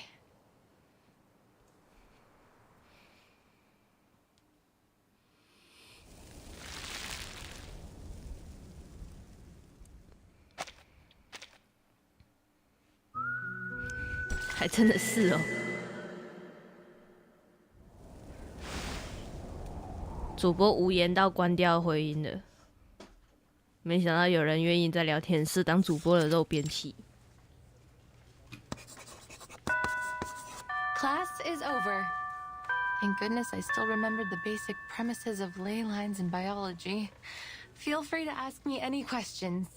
还真的是哦。 主播无言到关掉回音了，没想到有人愿意在聊天室当主播的肉便器。 Class is over. Thank goodness I still remembered the basic premises of ley lines in biology. Feel free to ask me any questions.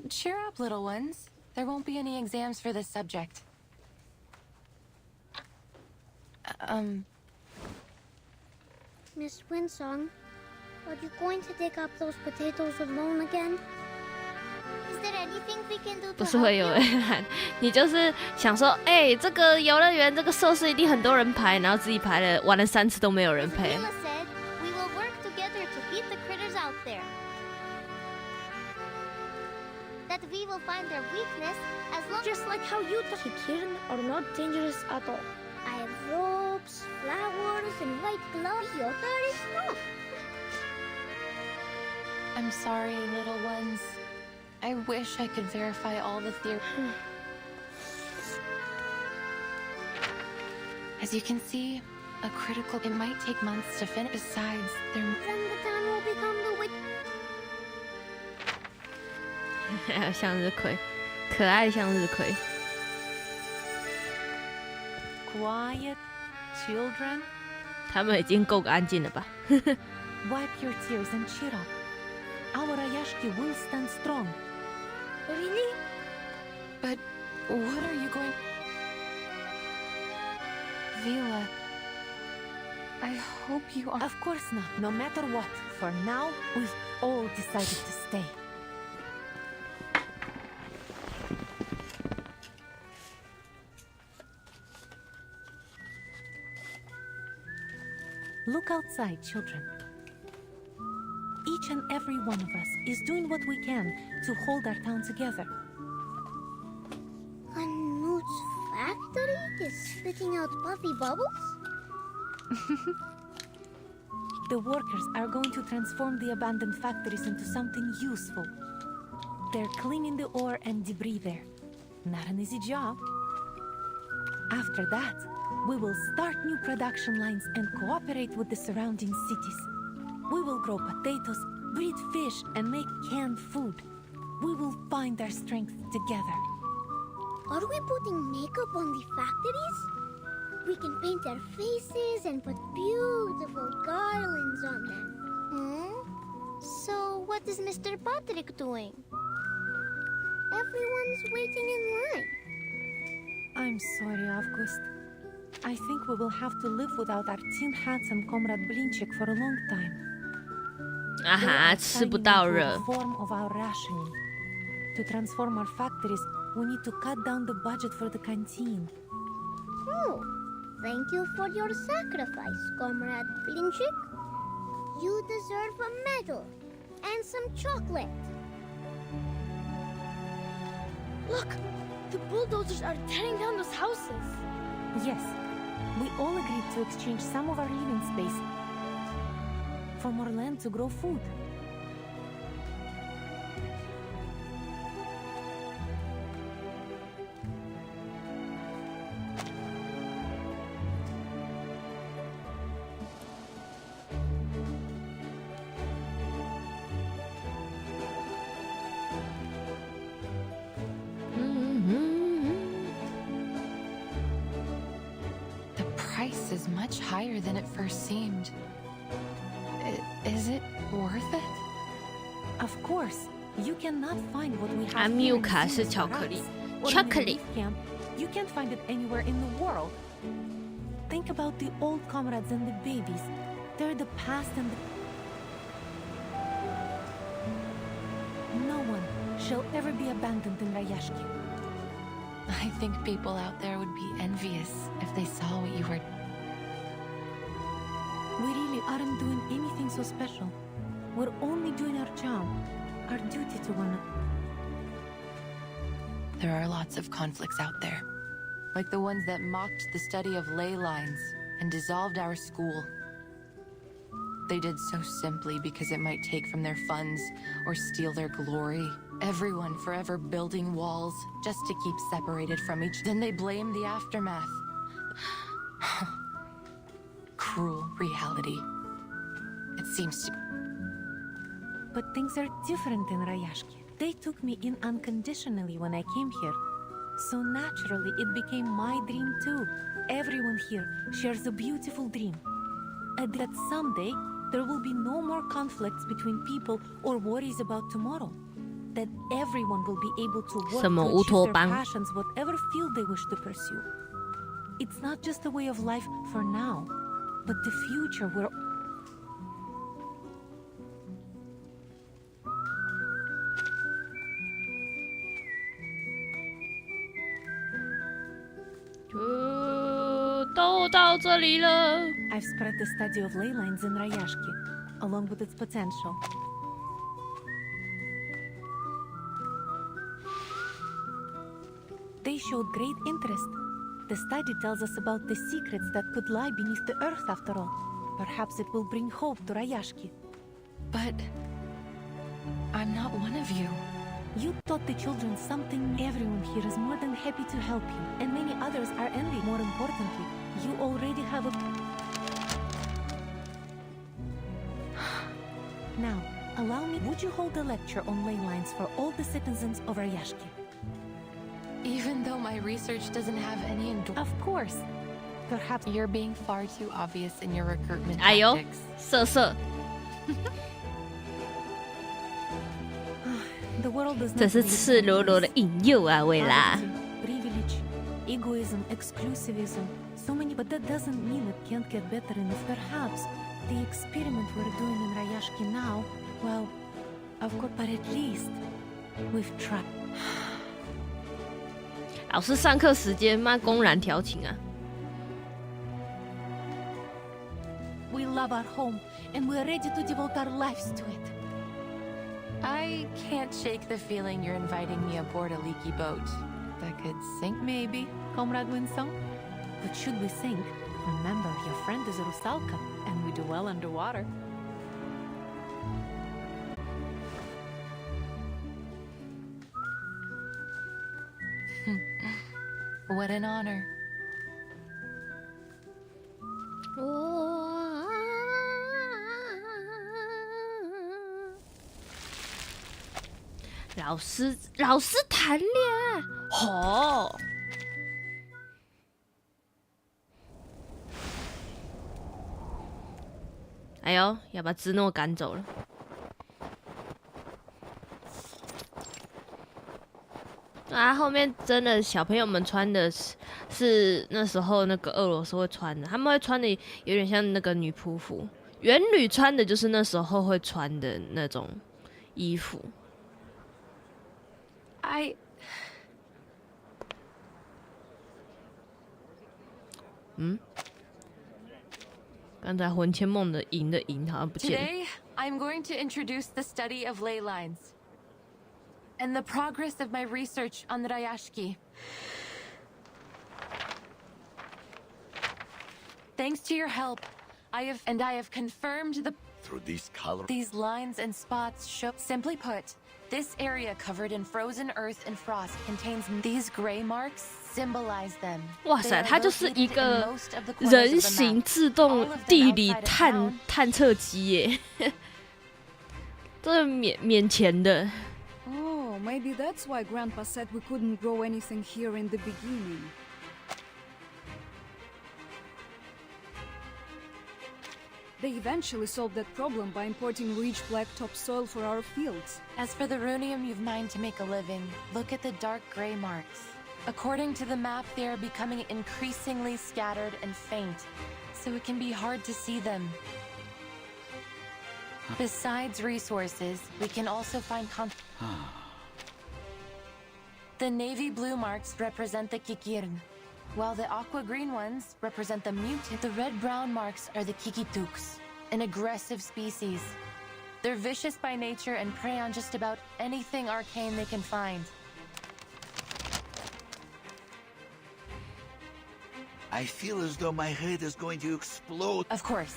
Cheer up, little ones. There won't be any exams for this subject. Miss Winsong, are you going to dig up those potatoes alone again? Is there anything we can do to 不是会有人喊，你就是想说，哎，这个游乐园这个设施一定很多人排，然后自己排了，玩了3次都没有人陪。 Vila said we will work together to beat the critters out there. That we will find their weakness as long Just like how you Kirin are not dangerous at all. I have ropes, flowers, and white gloves. Piotr is not. I'm sorry, little ones. I wish I could verify all the theories. As you can see, a critical... It might take months to finish. Besides, there... Then the town will become the witch... 还有向日葵，可爱的向日葵。Quiet, children. 他们已经够安静了吧Wipe your tears and cheer up. Our Rashki will stand strong. Really? But what are you going... Vila, I hope you are... Of course not. No matter what. For now, we've all decided to stay. Look outside, children. Each and every one of us is doing what we can to hold our town together. Knut's factory is spitting out puffy bubbles? The workers are going to transform the abandoned factories into something useful. They're cleaning the ore and debris there. Not an easy job. After that, we will start new production lines and cooperate with the surrounding cities. We will grow potatoes, breed fish, and make canned food. We will find our strength together. Are we putting makeup on the factories? We can paint their faces and put beautiful garlands on them. So what is Mr. Patrick doing? Everyone's waiting in line. I'm sorry, August. I think we will have to live without our tin hats and Comrade Blinchik for a long time. 啊哈，吃不到热。 Form of our rationing. To transform our factories, we need to cut down the budget for the canteen. Oh, thank you for your sacrifice, Comrade Blinchik. You deserve a medal and some chocolate. Look, the bulldozers are tearing down those houses. Yes, we all agreed to exchange some of our living space for more land to grow food. The price is much higher than it first seemed. Is it worth it? Of course, you cannot find what we have. 安缪卡是巧克力，巧克力。 You can't find it anywhere in the world. Think about the old comrades and the babies. They're the past and no one shall ever be abandoned in Rashki. I think people out there would be envious if they saw what you were... We really aren't doing anything so special. We're only doing our job, our duty to one another. There are lots of conflicts out there, like the ones that mocked the study of ley lines and dissolved our school. They did so simply because it might take from their funds or steal their glory. Everyone forever building walls just to keep separated from each. Then they blame the aftermath. Cruel reality. It seems to... But things are different in Rashki. They took me in unconditionally when I came here. So naturally, it became my dream too. Everyone here shares a beautiful dream. And that someday, there will be no more conflicts between people or worries about tomorrow. That everyone will be able to work to achieve their passions, whatever field they wish to pursue. It's not just a way of life for now, but the future where... I've spread the study of ley lines in Rashki, along with its potential. They showed great interest. The study tells us about the secrets that could lie beneath the earth after all. Perhaps it will bring hope to Rashki. But... I'm not one of you. You taught the children something. Everyone here is more than happy to help you, and many others are envied. More importantly, you already have a... Now, allow me. Would you hold a lecture on ley lines for all the citizens of Rashki? Even though my research doesn't have any Of course. Perhaps you're being far too obvious in your recruitment 哎呦 tactics. 色色 the world does 这 not 是 need 赤裸裸的引诱啊，未来。 privilege, egoism, exclusivism, so many, but that doesn't mean it can't get better enough. Perhaps the experiment we're doing in Rashki now, well, of course, but at least we've tried. 老师上课时间妈公然调情啊！ We love our home, and we're ready to devote our lives to it. I can't shake the feeling you're inviting me aboard a leaky boat that could sink. Maybe, Comrade Winsong. But should we sink, remember your friend is a Rusalka, and we do well underwater. What an honor. 老师谈恋爱，吼！哎呦，要把芝诺赶走了。啊，后面真的小朋友们穿的是那时候那个俄罗斯会穿的，他们会穿的有点像那个女仆服，元旅穿的就是那时候会穿的那种衣服。刚才魂牵梦的银的银好像不见了。 Today, I'm going to introduce the study of ley lines and the progress of my research on the Rashki. Thanks to your help, I have confirmed Through these colors. These lines and spots show. Simply put, this area covered in frozen earth and frost contains these gray marks. Symbolize them. 哇塞，它就是一个人形自动地理探测机耶，这是免钱的。 Oh, maybe that's why Grandpa said we couldn't grow anything here in the beginning. They eventually solved that problem by importing rich black topsoil for our fields. As for the runium you've mined to make a living, look at the dark gray marks. According to the map, they are becoming increasingly scattered and faint, so it can be hard to see them. Besides resources, we can also find The navy blue marks represent the Kikirn, while the aqua green ones represent the mutant. The red brown marks are the Kikituks, an aggressive species. They're vicious by nature and prey on just about anything arcane they can find. I feel as though my head is going to explode. Of course.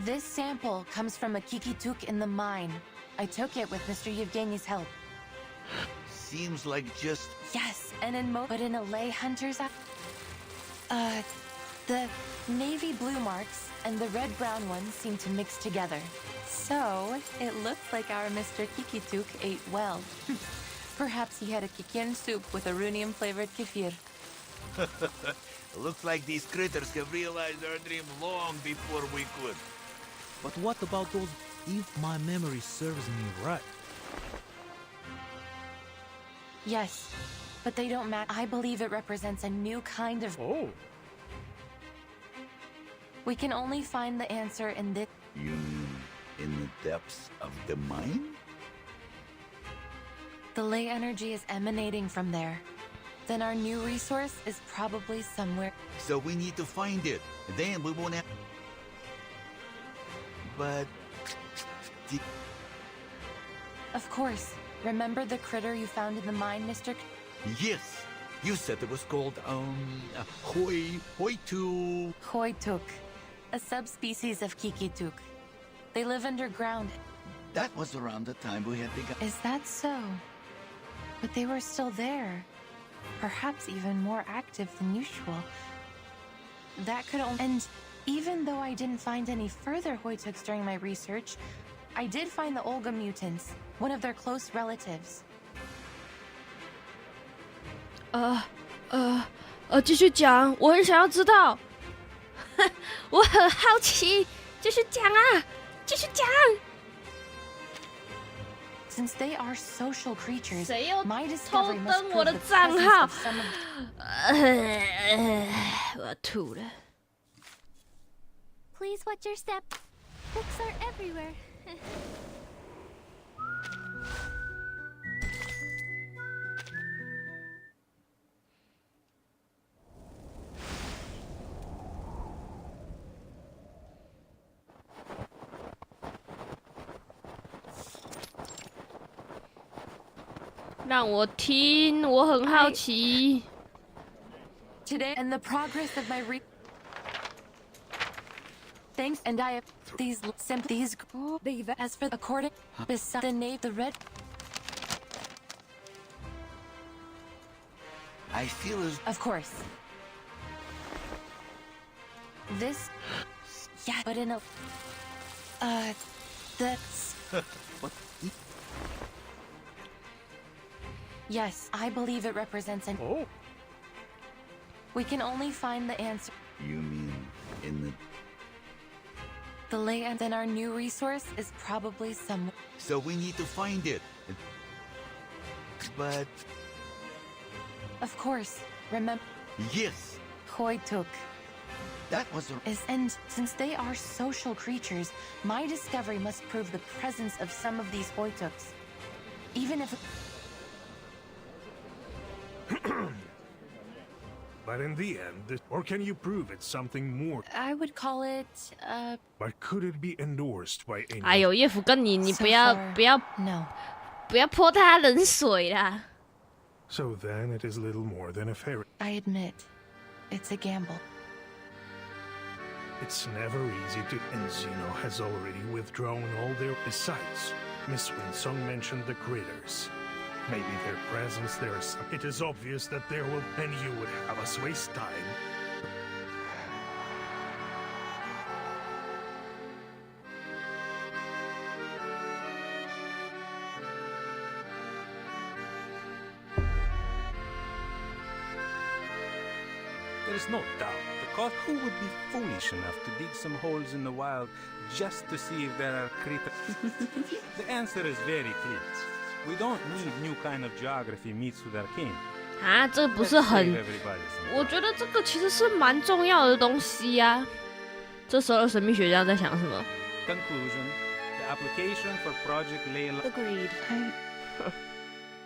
This sample comes from a Kikituk in the mine. I took it with Mr. Yevgeny's help. Seems like just... Yes, and but in a lay hunter's... The navy blue marks and the red-brown ones seem to mix together. So, it looks like our Mr. Kikituk ate well. Perhaps he had a kikin soup with a runium-flavored kefir. Looks like these critters have realized our dream long before we could. But what about those, if my memory serves me right? Yes, but they don't match. I believe it represents a new kind of... Oh. We can only find the answer in this... You mean in the depths of the mine? The ley energy is emanating from there. Then our new resource is probably somewhere. So we need to find it. Then we won't have... But... Of course. Remember the critter you found in the mine, Mr. Yes. You said it was called, Hoituk. Hoituk. A subspecies of Kikituk. They live underground. That was around the time we had begun. Is that so? But they were still there. Perhaps even more active than usual. That could only... And Even though I didn't find any further Hoytuks during my research, I did find the Olga mutants, one of their close relatives. 继续讲，我很想要知道，我很好奇，继续讲啊，继续讲。Since they are social creatures, 谁又 my 偷 discovery must 登我 prove 的 the 账 presence 号 of some of 我要吐了。Please watch your step. Books are everywhere. 让我听，我很好奇。Today and the progress of my Thanks, and I have these as for according beside the name the red. I feel as Of course. This yeah, but in a that's what? Yes, I believe it represents an We can only find the answer. You mean in The land and our new resource is probably some. So we need to find it. But Of course, remember. yes, Hoytuk. that was a And since they are social creatures, my discovery must prove the presence of some of these Hoytuks. Even if. But in the end, or can you prove it's something more? I would call it, But could it be endorsed by any? 哎呦，叶甫跟你不要 far, 不要 no. 不要泼他冷水啦。So then it is little more than a fairy. I admit, it's a gamble. It's never easy to. And Zeno has already withdrawn all their. Besides, Miss Winsong mentioned the critters. Maybe their presence there is. It is obvious that there will. And you would have us waste time. There is no doubt. Because who would be foolish enough to dig some holes in the wild just to see if there are critters? The answer is very clear. We don't need new kind of geography meets with arcane. 啊，这不是很？我觉得这个其实是蛮重要的东西呀。这时候神秘学家在想什么 Conclusion: the application for Project Layla. Agreed.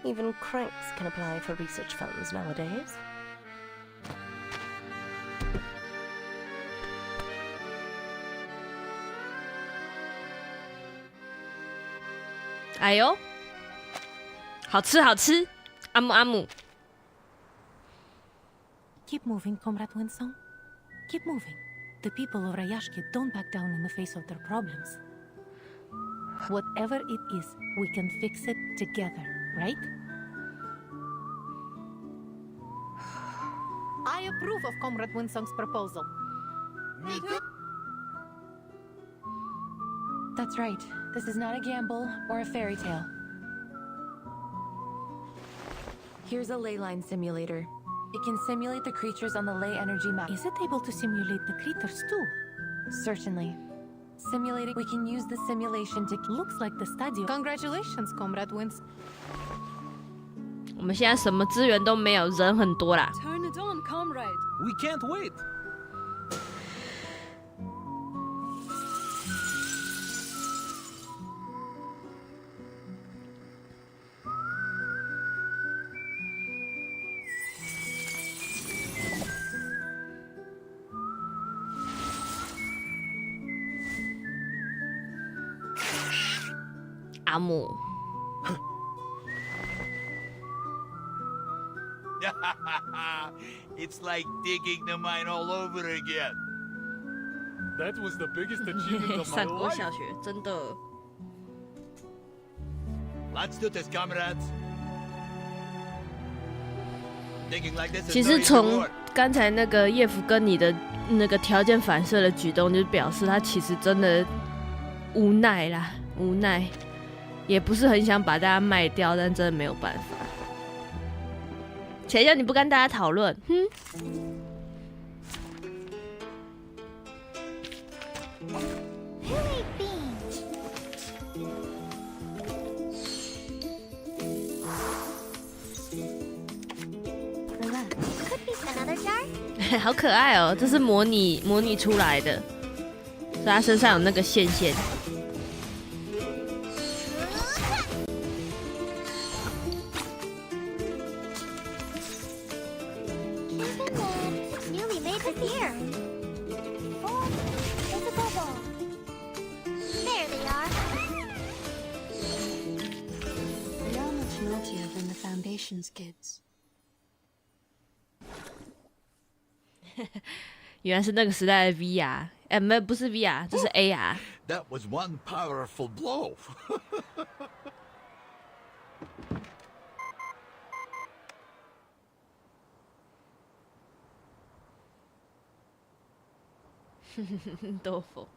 Even cranks can apply for research funds nowadays. 哎呦，好吃好吃，阿姆阿姆。Keep moving, Comrade Winsong. Keep moving. The people of Rayashki don't back down in the face of their problems. Whatever it is, we can fix it together, right? I approve of Comrade Winsong's proposal. Me too. That's right. This is not a gamble or a fairy tale. Here's a ley line simulator. It can simulate the creatures on the ley energy map. Is it able to simulate the critters too? Certainly. Simulating, we can use the simulation to... Looks like the study. Congratulations, Comrade Winsong. 我们现在什么资源都没有，人很多啦。 Turn it on, comrade. We can't wait. Amu. It's like digging the mine all over again. That was the biggest achievement of my 上过 life. 小学，真的。 Let's do this, comrades. Digging like this is 其 no 实 easy 从 work. 刚才那个叶夫跟你的那个条件反射的举动，就是表示他其实真的无奈啦，无奈，也不是很想把大家卖掉，但真的没有办法。谁叫你不跟大家讨论？哼。好可爱哦，这是模拟出来的，所以他身上有那个线线。原来是那个时代的 VR， 不是 VR， 这是 AR。That was one powerful blow. 豆腐。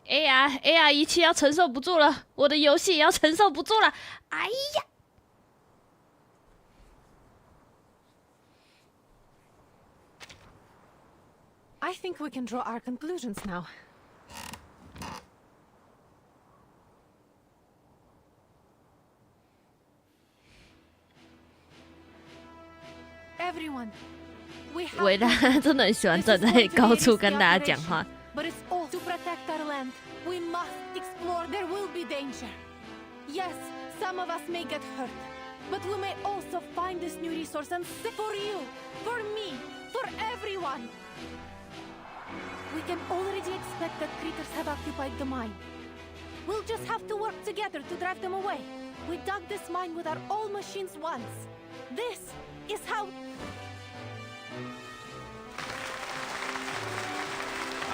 AR 仪器要承受不住了，我的游戏也要承受不住了。哎呀！ I think we can draw our conclusions now. Everyone, we have 维拉真的很喜欢站在高处跟大家讲话。But it's all to protect our land. We must explore. There will be danger. Yes, some of us may get hurt, but we may also find this new resource and for you, for me, for everyone. We can already expect that critters have occupied the mine. We'll just have to work together to drive them away. We dug this mine with our old machines once. This is how...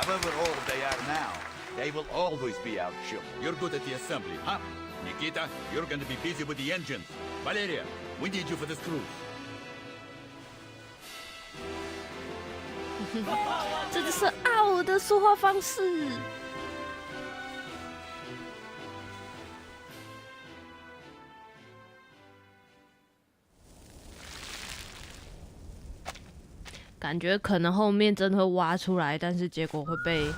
However old they are now, they will always be our children. You're good at the assembly, huh? Nikita, you're going to be busy with the engines. Valeria, we need you for this cruise. 这就是傲的说话方式。感觉可能后面真的会挖出来，但是结果会被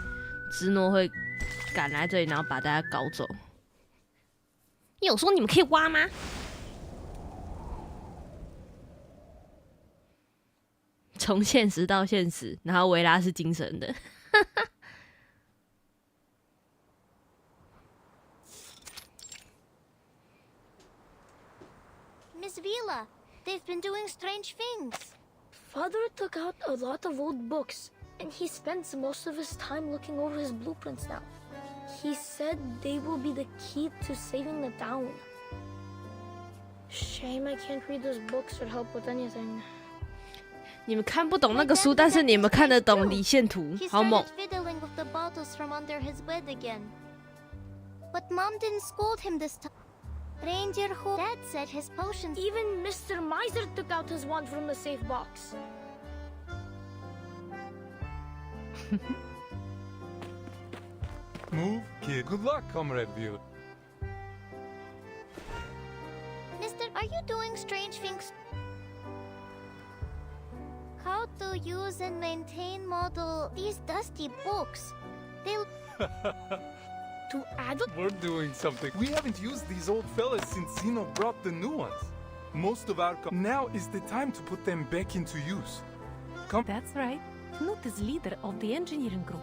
芝诺会赶来这里，然后把大家搞走。你有说你们可以挖吗？ 从现实到现实，然后维拉是精神的。Miss Vila, they've been doing strange things. Father took out a lot of old books, and he spends most of his time looking over his blueprints now. He said they will be the key to saving the town. Shame I can't read those books or help with anything. 你们看不懂那个书，但是你们看得懂理线图，好猛！ Fiddling with the bottles from under his bed again. But Mom didn't scold him this time. Reindeer who Dad said his potions. Even Mr. Miser took out his wand from the safe box. Move, kid. Good luck, Comrade Vila. Mister, are you doing strange things? How to use and maintain model these dusty books. They'll... To add up? We're doing something. We haven't used these old fellas since Zeno brought the new ones. Most of our... Now is the time to put them back into use. Come. That's right. Knut is leader of the engineering group.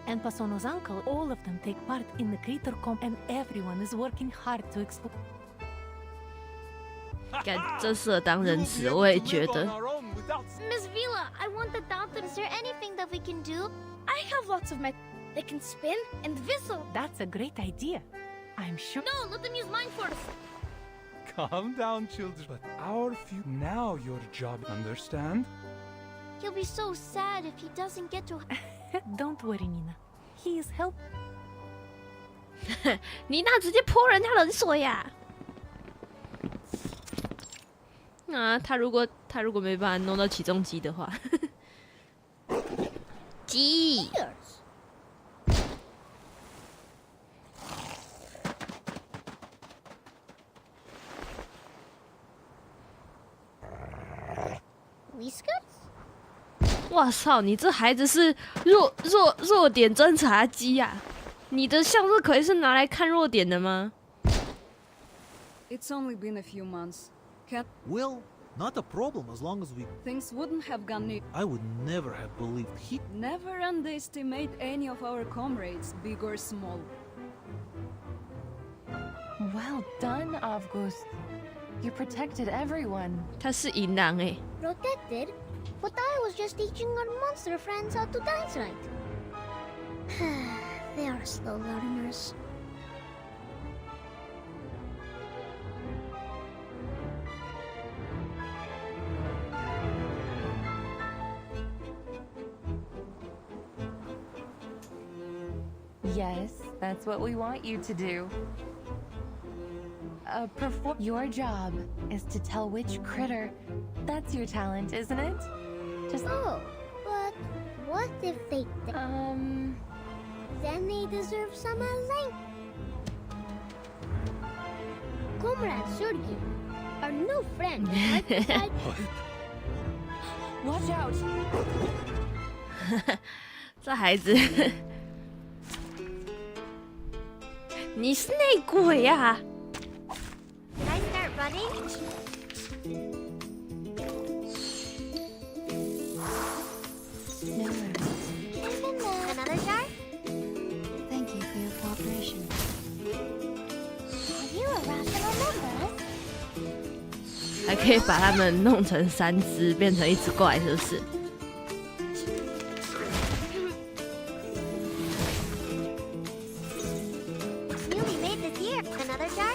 And Pasono's uncle, all of them take part in the Critter Comp, and everyone is working hard to explore. 感真适合当人质，我也觉得。 Miss Vila, I want the doctor. Is there anything that we can do? I have lots of met. They can spin and whistle. That's a great idea. I'm sure. No, let them use mine first. Calm down, children. But our few... Now your job, understand? He'll be so sad if he doesn't get to... Don't worry, Nina. He is help. 妮娜直接泼人家冷水呀！啊，他如果没办法弄到起重机的话，鸡。哇操！你这孩子是弱点侦察机啊！你的像日葵是拿来看弱点的吗？ It's only been a few months. Well, not a problem as long as we... Things wouldn't have gone... I would never have believed he... Never underestimate any of our comrades, big or small. Well done, August. You protected everyone. 他是银狼欸。 Protected? But I was just teaching our monster friends how to dance right. They are slow learners. Yes, that's what we want you to do. Your job is to tell which critter. That's your talent, isn't it? Just... Oh, but what if they... Then they deserve some like... Comrade Sergey, our new friend, right beside... Watch out! 这孩子，你是内鬼呀Can I start running? Another jar? Thank you for your cooperation. Are you a rational member? 还可以把他们弄成3只，变成1只怪，是不是？ Newly made this year. Another jar?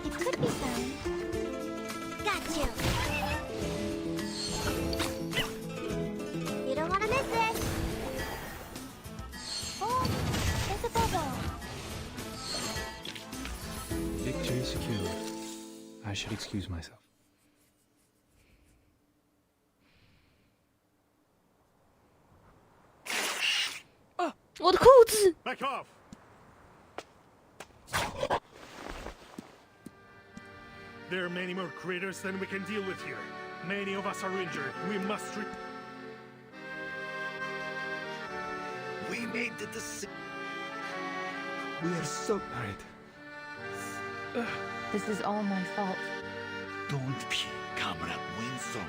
It could be some. Got you. You don't want to miss it. Oh, there's a bubble. Victory secured. I should excuse myself. 我的裤子 Back off! There are many more critters than we can deal with here. Many of us are injured. We must We made the decision. We are so tired. This is all my fault. Don't be, Comrade Winston.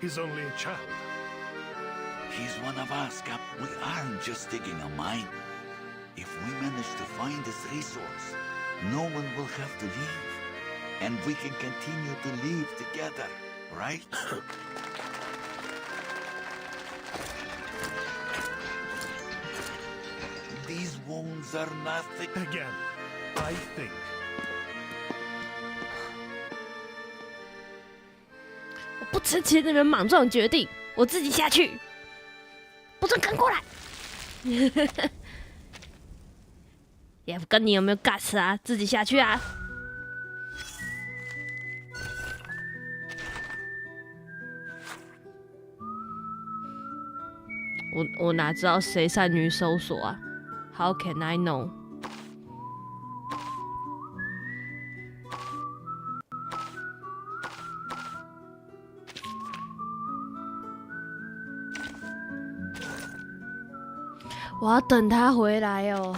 He's only a child. He's one of us, Cap. We aren't just digging a mine. If we manage to find this resource, no one will have to leave. And we can continue to live together, right? These wounds are nothing. Again, I think. 我不支持你们莽撞决定，我自己下去，不准跟过来。也不跟你有没有 guts 啊，自己下去啊。我哪知道谁善于搜索啊 ？How can I know？ 我要等他回来哦。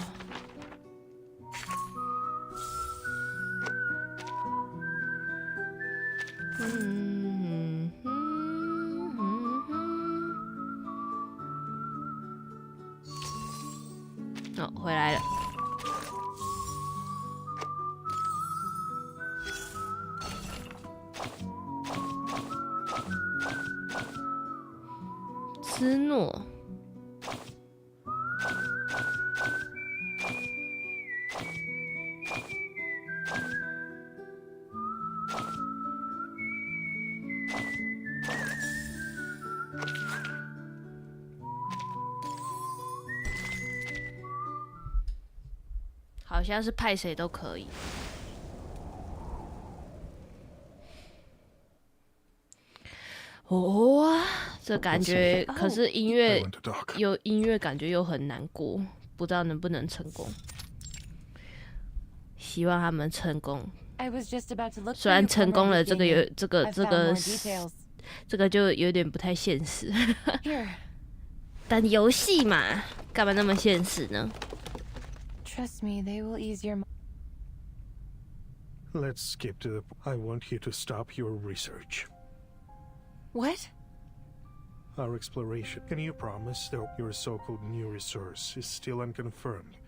哦，回来了。斯诺。好像是派谁都可以。哦，这感觉可是音乐感觉又很难过，不知道能不能成功。希望他们成功。虽然成功了，这个就有点不太现实。但游戏嘛，干嘛那么现实呢？ Trust me, they will ease your. Let's skip to the. I want you to stop your research. What? Our exploration. Can you promise that your so-called new resource is still unconfirmed?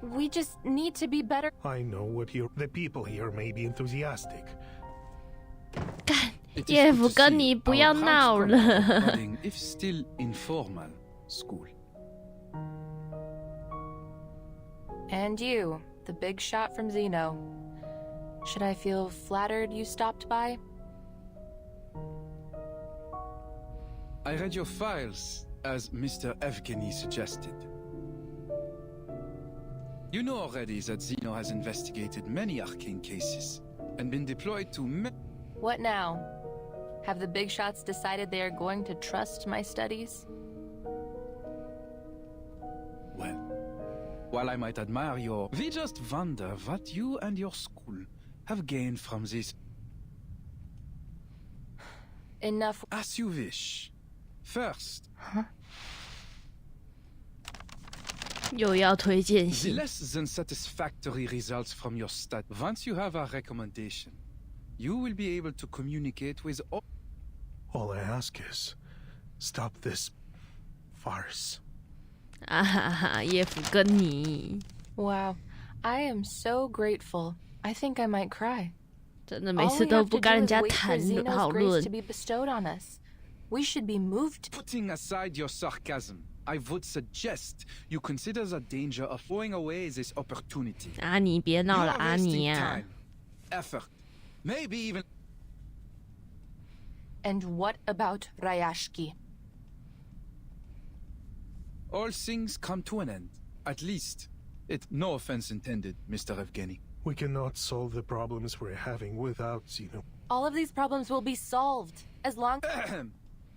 We just need to be better. I know what the people here may be enthusiastic. 干，叶夫跟你不要闹了。If still informal school. And you, the big shot from Zeno. Should I feel flattered you stopped by? I read your files, as Mr. Evgeny suggested. You know already that Zeno has investigated many arcane cases, and been deployed to What now? Have the big shots decided they are going to trust my studies? Well, while I might admire your... We just wonder what you and your school have gained from this... Enough... As you wish. First... Huh? 又要推荐信。 The less than satisfactory results from your study. Once you have our recommendation, you will be able to communicate with all... All I ask is, stop this farce. 啊哈哈，叶夫跟你。 Wow, I am so grateful. I think I might cry. 真的每次都不跟人家谈讨论。 To be bestowed on us. We should be moved. Putting aside your sarcasm, I would suggest you consider the danger of throwing away this opportunity. 阿尼别闹了，阿尼啊。 Effort, maybe even. And what about Rashki? All things come to an end. At least, no offense intended, Mr. Evgeny. We cannot solve the problems we're having without Zeno. All of these problems will be solved as long.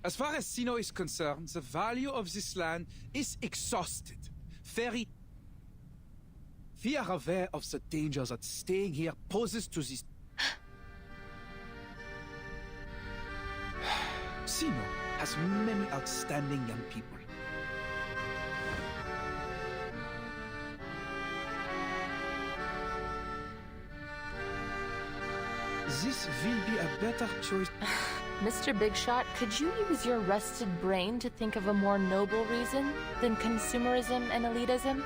As far as Zeno is concerned, the value of this land is exhausted. We are aware of the danger that staying here poses to this. Zeno has many outstanding young people. This will be a better choice. Mr. Big Shot, could you use your rested brain to think of a more noble reason than consumerism and elitism?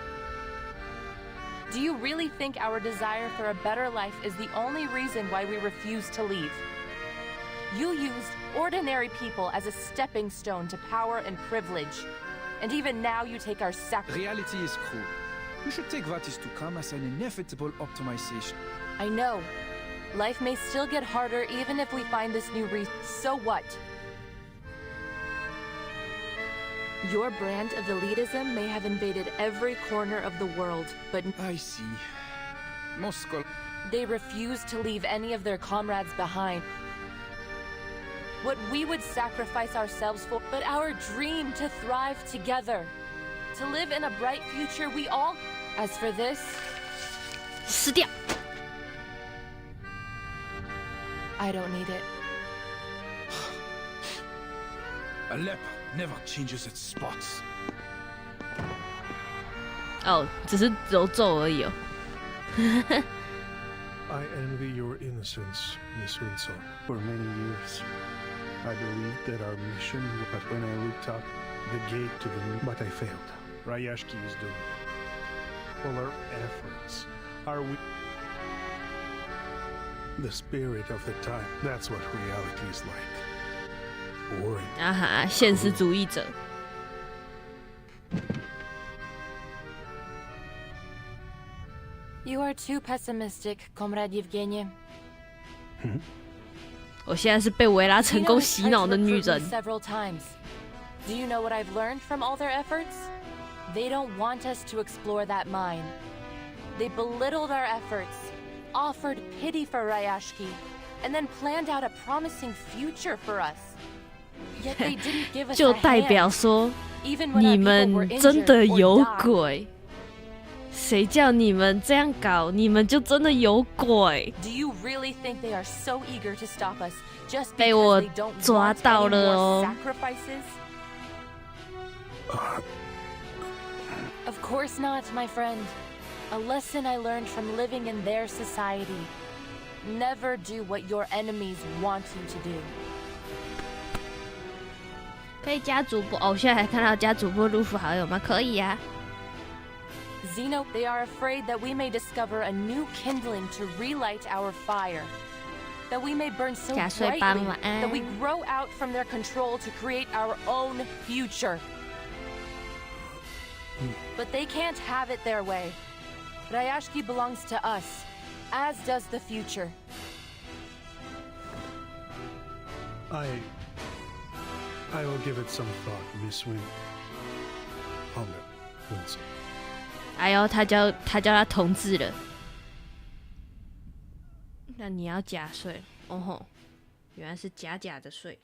Do you really think our desire for a better life is the only reason why we refuse to leave? You used ordinary people as a stepping stone to power and privilege. And even now you take our sacrifice. Reality is cruel. We should take what is to come as an inevitable optimization. I know. Life may still get harder even if we find this new reason. So what? Your brand of elitism may have invaded every corner of the world, but... I see. Moscow. They refuse to leave any of their comrades behind. What we would sacrifice ourselves for, but our dream to thrive together. To live in a bright future we all... As for this... 撕掉 I don't need it. A leper never changes its spots. 哦，只是揉皱而已哦。I envy your innocence, Miss Winslow. For many years, I believed that our mission, but when I looked up the gate to the... But I failed. Rashki is doomed. All our efforts, the spirit of the time, that's what reality is like. Boring. 啊哈，现实主义者。 You are too pessimistic, Comrade Yevgeny. 我现在是被维拉成功洗脑的女人。 Several times. Do you know what I've learned from all their efforts? They don't want us to explore that mine. They belittled our efforts, offered pity for Rashki, and then planned out a promising future for us. Yet they didn't give us 就 a 代表 hand, 说 even when 你 our people 们 were 真的 injured 有 or died. 鬼，谁叫你们这样搞，你们就真的有鬼。 Do you really think they are so eager to stop us just 被我 because they don't 抓 want 到 any 了 more 哦。 sacrifices? Of course not, my friend. A lesson I learned from living in their society. Never do what your enemies want you to do. 可以加主播哦，现在还看到加主播入副好友吗？可以啊。 Zeno, they are afraid that we may discover a new kindling to relight our fire. That we may burn so 假睡 brightly 帮晚安 that we grow out from their control to create our own future. But they can't have it their way. Rashki belongs to us, as does the future. I will give it some thought, Miss Win. Winston. 哎呦，他叫他同志了。那你要假睡哦吼，原来是假的睡。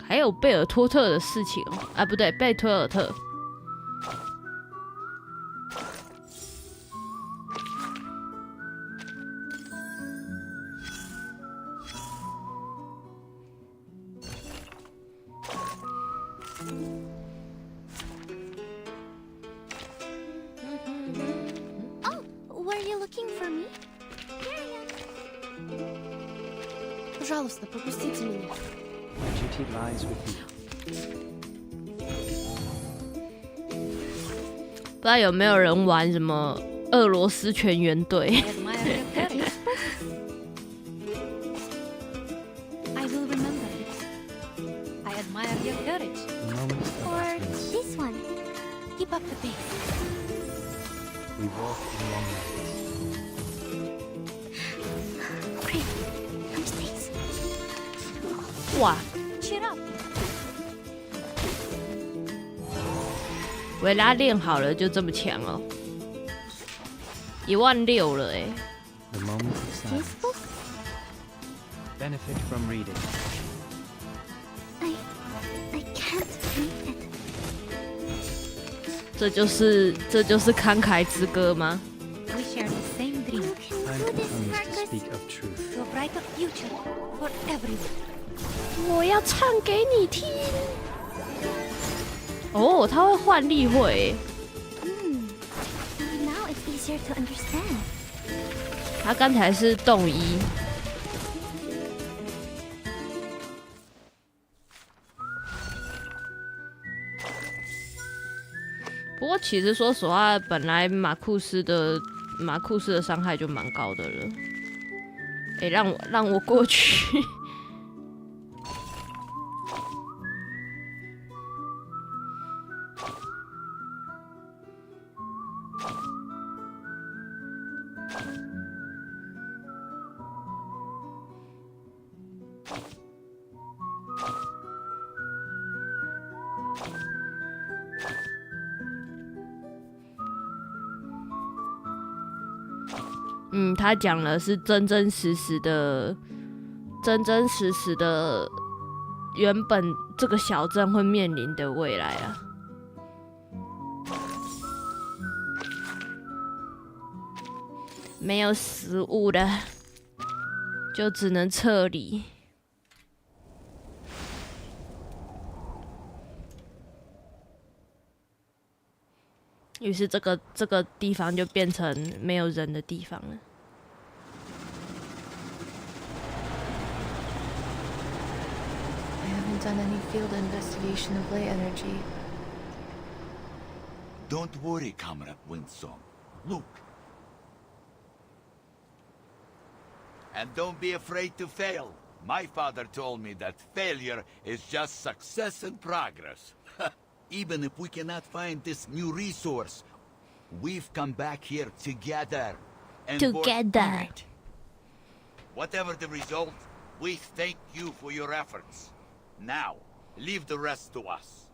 还有贝尔托特的事情哦，啊不对，贝托尔特。Oh, were you looking for me? Пожалуйста, пропустите меня. My duty lies with you. 不知道有没有人玩什么俄罗斯全员队？ I will remember this. I admire your courage. The moment of Or absence. this one. Keep up the pace. We walk in long nights. Great. Mistakes. 哇， Cheer up. 维拉练好了就这么强哦，16000了哎。 The moment of silence. Benefit from reading. I can't read it. 这就是慷慨之歌吗？ We share the same dream. Time comes to speak of truth. To a brighter future for everyone. 我要唱给你听。哦，他会换例会， Now it's easier to understand. 他刚才是动一。不过其实说实话，本来马库斯的伤害就蛮高的了。哎，让我过去。他讲的是真真实实的，原本这个小镇会面临的未来啊。没有食物了，就只能撤离。于是这个地方就变成没有人的地方了。I haven't done any field investigation of ley energy. Don't worry, Comrade Winsong. Look. And don't be afraid to fail. My father told me that failure is just success and progress. Even if we cannot find this new resource, we've come back here together. together. Whatever the result, we thank you for your efforts. Now, leave the rest to us.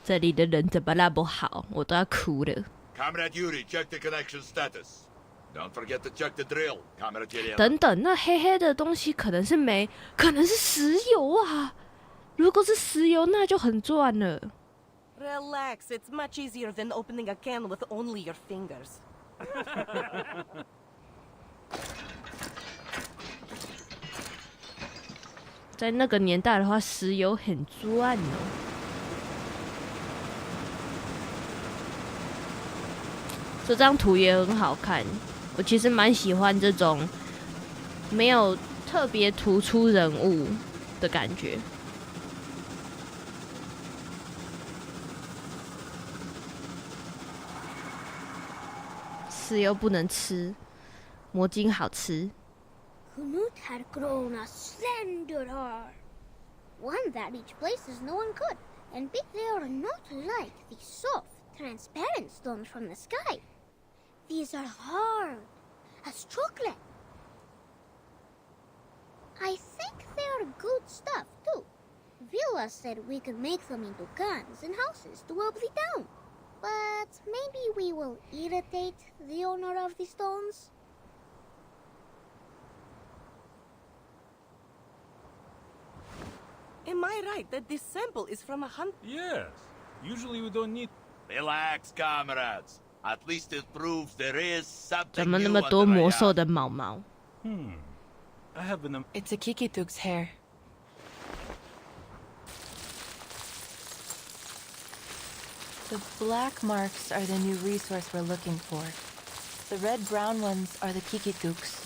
这里的人怎么那么好，我都要哭了。Comrade Yuri, check the connection status. Don't forget to check the drill, Comrade Yuri. 等等，那黑黑的东西可能是煤，可能是石油啊。如果是石油，那就很赚了。Relax, it's much easier than opening a can with only your fingers. 在那个年代的话，石油很赚哦。这张图也很好看，我其实蛮喜欢这种没有特别突出人物的感觉。石油不能吃，魔晶好吃。Knut had grown a slender heart. One that reached places no one could, and big they are not like the soft, transparent stones from the sky. These are hard as chocolate. I think they are good stuff, too. Villa said we could make them into guns and houses to help the town. But maybe we will irritate the owner of the stones? Am I right that this sample is from a hunt? Yes. Usually we don't need... Relax, comrades. At least it proves there is 怎 something 么那 new 么 under 多 my 魔 eye. 兽的毛毛？ I have an... It's a Kikituk's hair. The black marks are the new resource we're looking for. The red-brown ones are the Kikituks.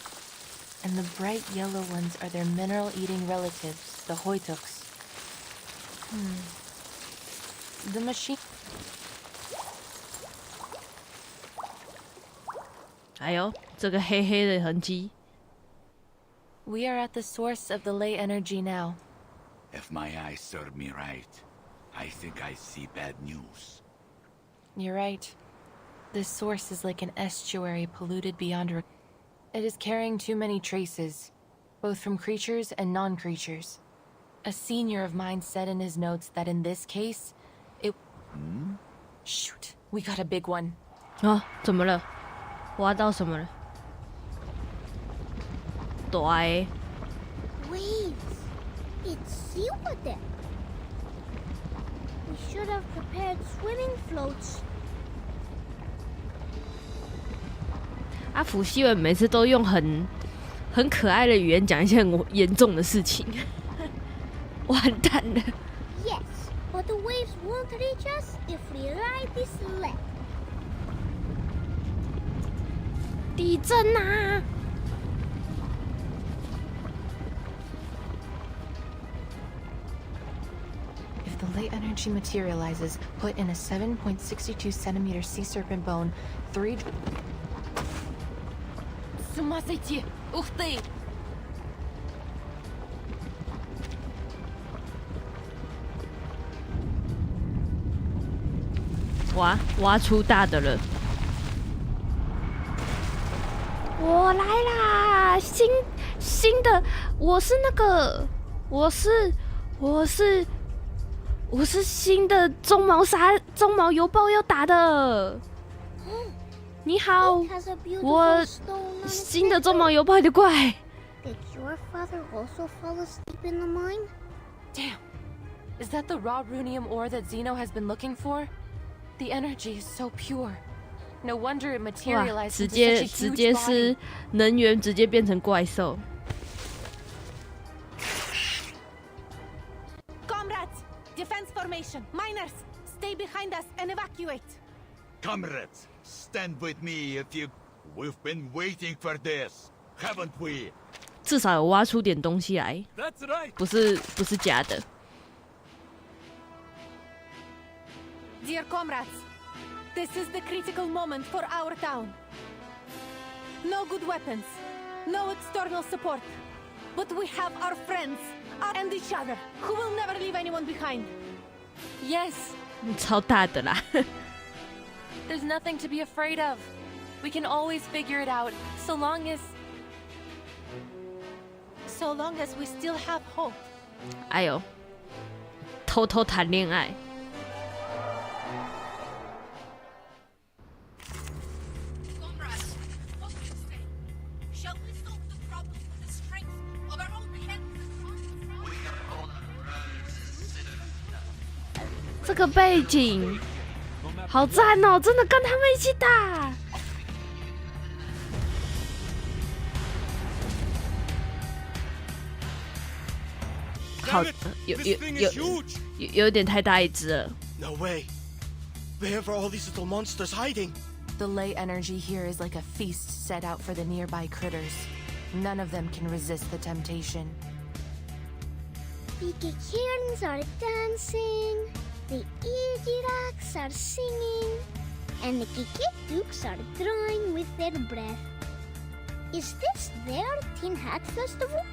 And the bright yellow ones are their mineral-eating relatives, the Hoituks. The machine... 哎呦，这个黑黑的痕迹。We are at the source of the ley energy now. If my eyes serve me right, I think I see bad news. You're right. This source is like an estuary polluted beyond It is carrying too many traces, both from creatures and non-creatures. A senior of mine said in his notes that in this case, it... Shoot, we got a big one. 啊，怎么了？挖到什么了？大的。Waves. It's seawater. We should have prepared swimming floats. 阿福希文每次都用很可爱的语言讲一些很严重的事情，完蛋了。Yes, but the waves won't reach us if we ride this sled. 地震啊！ If the ley energy materializes, put in a 7.62 centimeter sea serpent bone, 3... С ума сойти! Ух ты! 挖出大的了。我来啦！新的，我是那个，我是新的鬃毛邮报要打的。你好，我新的鬃毛邮报的怪。Did your father also fall asleep in the mine? Damn! Is that the raw runium ore that Zeno has been looking for? The energy is so pure. No wonder it materialized 直 into 接 such a 直 huge 接 body. 是能源直接变成怪兽。Comrades, defense formation. Miners, stay behind us and evacuate. Comrades, stand with me if you... We've been waiting for this, haven't we? 至少有挖出点东西来， That's right. 不是假的。 Dear comrades, this is the critical moment for our town. No good weapons, no external support, but we have our friends and each other who will never leave anyone behind. Yes, 超大的啦。 there's nothing to be afraid of. We can always figure it out, so long as we still have hope. 哎呦，偷偷谈恋爱。这个背景好赞哦，真的跟他们一起打。好，有点太大一只了。No way. Where are all these little monsters hiding? the ley energy here is like a feast set out for the nearby critters. None of them can resist the temptation. The kittens are dancing, the Ijiraks are singing, and the Kikituks are drawing with their breath. Is this their Tin Hat Festival?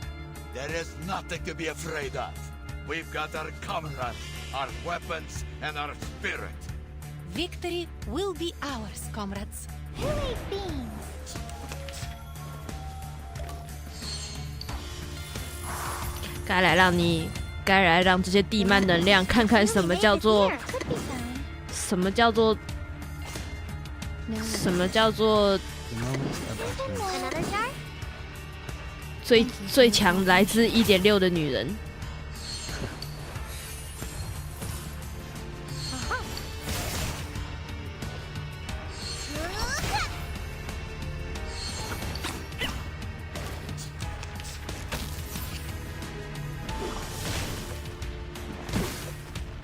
There is nothing to be afraid of. We've got our comrades, our weapons, and our spirit. Victory will be ours, comrades. Hooray beans! 该来让这些地幔能量看看什么叫做最强来自 1.6 的女人。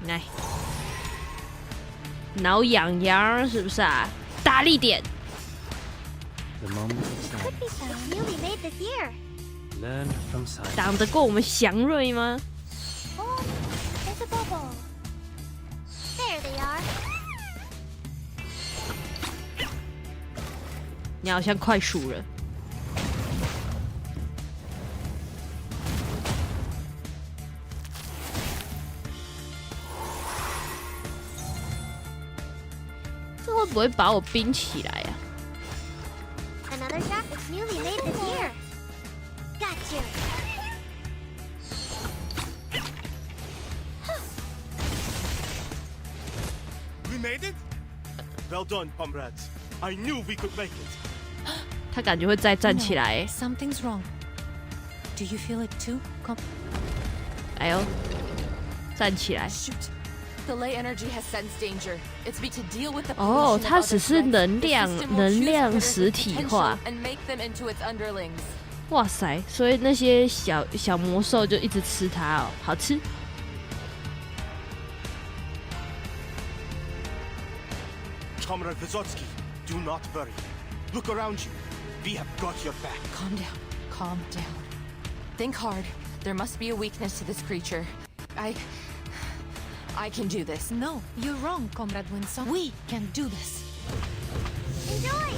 来，挠痒痒是不是啊？大力点！ 挡得过我们祥瑞吗？ Oh, there's a bubble. There they are. 你好像快输了。这会不会把我冰起来啊？ Another shot that's newly made this year. Gotcha. We made it? Well done, comrades. I knew we could make it. 他感觉会再站起来。 Something's wrong. Do you feel it too? 哎呦，站起来！ The ley energy has sensed danger. It's to deal with the 哦，它只是能量实体化。 and make them into its underlings. 哇塞！所以那些小魔兽就一直吃它哦，好吃。 Comrade Vysotsky, do not worry. Look around you. We have got your back. Calm down. Calm down. Think hard. There must be a weakness to this creature. I can do this. No, you're wrong, Comrade Winsong. We can do this. Enjoy!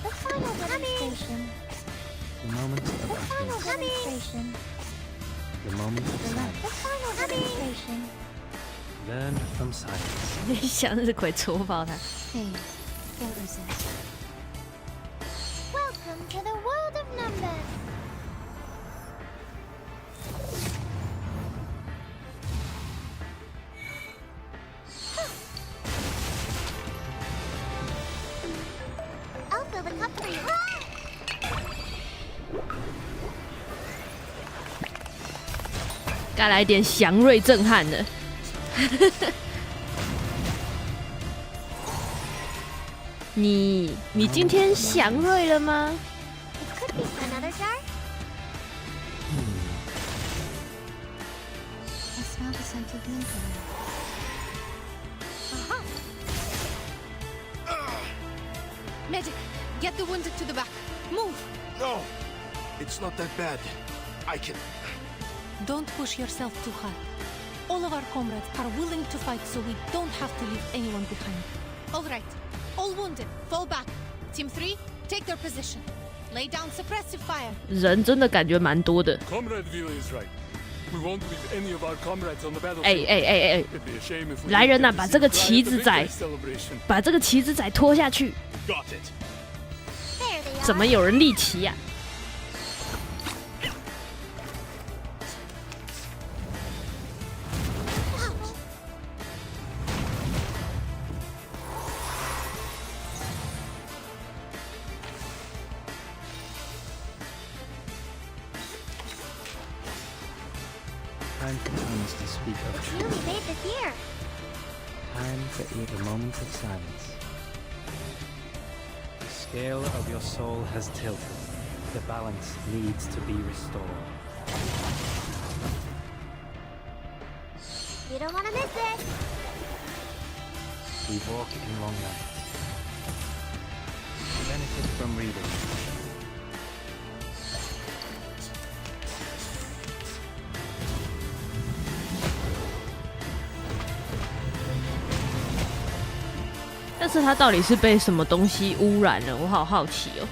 The final demonstration. The moment of The final demonstration. The moment of The final demonstration. Learn from silence. 你想日鬼戳爆他。 Hey, can't resist. Welcome to the world of numbers. I'll fill the cup for you. 该来点祥瑞震撼的。你今天祥瑞了吗？ It could be another jar. I smell the scent of mint. Medic, get the wounded to the back. Move! No! It's not that bad. I can... Don't push yourself too hard. All of our comrades are willing to fight, so we don't have to leave anyone behind. All right, All wounded, fall back. Team 3, take their position. Lay down suppressive fire. 人真的感觉蛮多的。Comrade Vila is right. We won't leave any of our comrades on the battlefield. 哎， It'd be a shame if we 来人呐、 didn't 把这个 cry 旗 at the 子仔 victory celebration. 把这个旗子仔拖下去。 Got it. There they are. 怎么有人立旗呀、Time continues to speak of It's truth. really late this year. Time for a moment of silence. The scale of your soul has tilted. The balance needs to be restored. You don't want to miss it. We walk in long nights. Benefit from reading.「但是他到底是被什么东西污染了？我好好奇哦。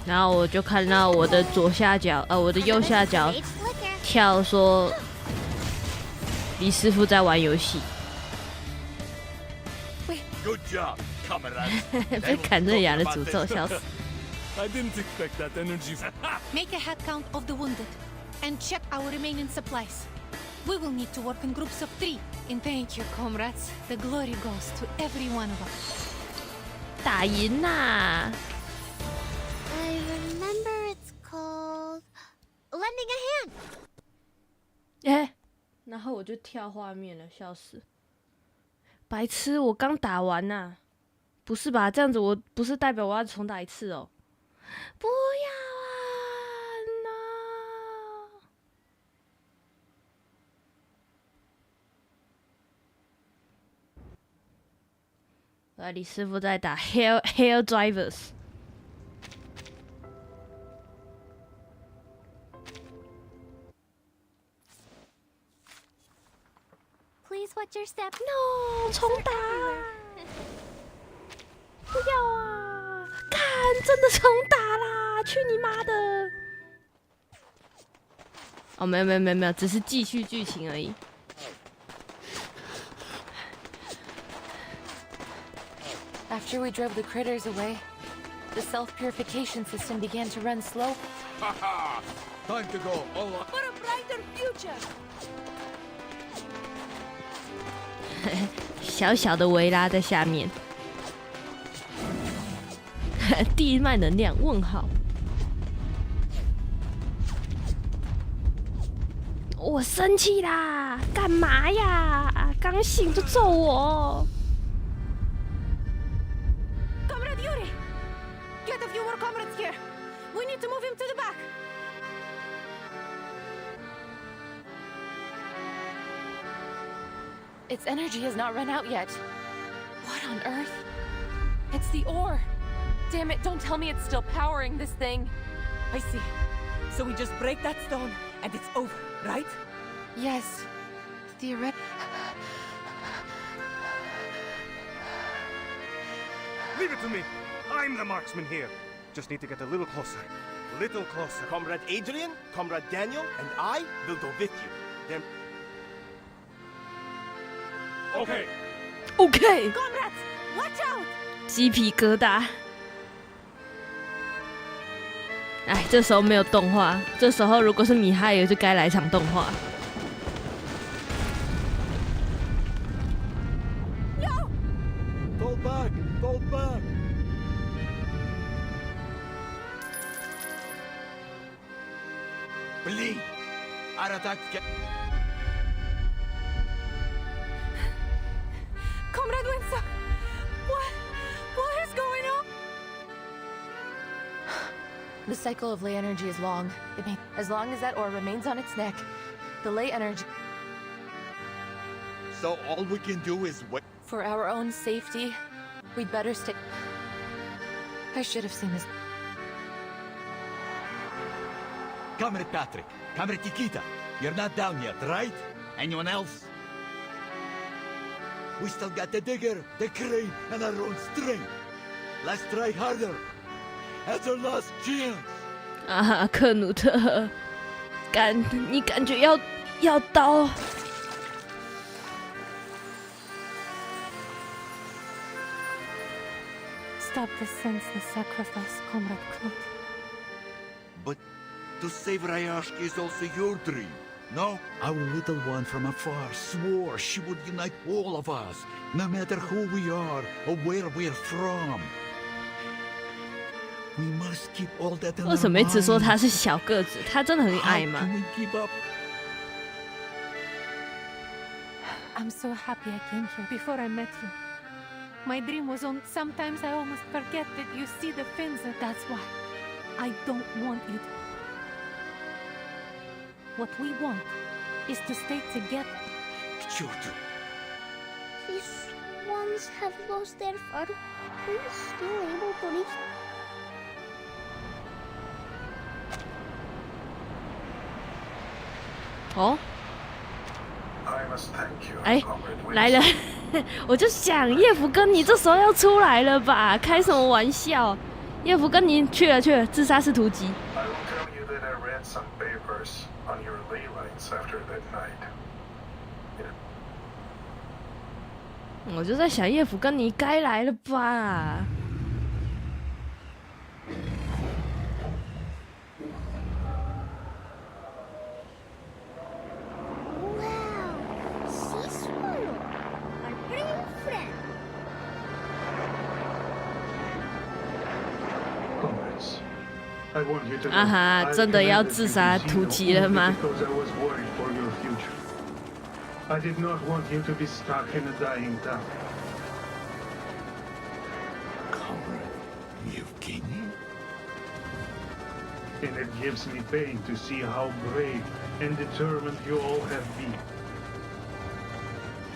然后我就看到我的左下角，我的右下角跳说李师傅在玩游戏， Good job, comrades. 被砍着牙的诅咒，笑死。 I didn't expect that energy. Make a head count of the wounded and check our remaining supplies. We will need to work in groups of 3. And thank you, comrades. The glory goes to every one of us. 打赢啦！ I remember it's called lending a hand. 哎，然后我就跳画面了，笑死！白痴，我刚打完呐、不是吧？这样子我不是代表我要重打一次哦？不要啊！No！ 来，李师傅在打 Hair Drivers。 Please watch your step. No， 重打！不要啊！干，真的重打啦！去你妈的！哦，没有，只是继续剧情而已。 After we drove the critters away, the self-purification system began to run slow. Haha! Time to go. Allah. For a brighter future. 小小的维拉在下面，地脉能量？问号。我生气啦！干嘛呀？刚醒就揍我！ Comrade Yuri! Get a few more comrades here. We need to move him to the back. Its energy has not run out yet. What on earth? It's the ore. Damn it, don't tell me it's still powering this thing. I see. So we just break that stone and it's over, right? Yes. Theoretically. Leave it to me. I'm the marksman here. Just need to get a little closer. A little closer. Comrade Adrian, Comrade Daniel, and I will go with you. Then... Okay. OK。 Comrades, watch out! 鸡皮疙瘩。哎，这时候没有动画，这时候如果是米哈游就该来场动画。 Fall back! Fall back! Bleed! Our attack Comrade Winsor! What is going on? The cycle of ley energy is long. As long as that ore remains on its neck, the ley energy... So all we can do is wait. For our own safety, we'd better stay... I should have seen this. Comrade Patrick, Comrade Nikita, you're not down yet, right? Anyone else? We still got the digger, the crane, and our own strength. Let's try harder. That's our last chance. 啊，克努特，你感觉要刀？ Stop the senseless sacrifice, Comrade Knut. But to save Rashki is also your dream, no? Our little one from afar swore she would unite all of us, no matter who we are or where we're from. We must keep all that in our 为什么一直说 mind. 他是小个子？他真的很矮 How 吗？ can we keep up? I'm so happy I came here before I met you. My dream was on. Sometimes I almost forget that you see the fins. That's why I don't want you to. What we want is to stay together. These ones have lost their fur. We're still able to reach. 哦，哎，来了，我就想叶甫根尼这时候要出来了吧？开什么玩笑？叶甫根尼去了，自杀式突击。我就在想叶甫根尼该来了吧？ 啊哈，真的要自杀突击了吗？ I did not want you to be stuck in a dying town. Comrade Yevgeny? And it gives me pain to see how brave and determined you all have been.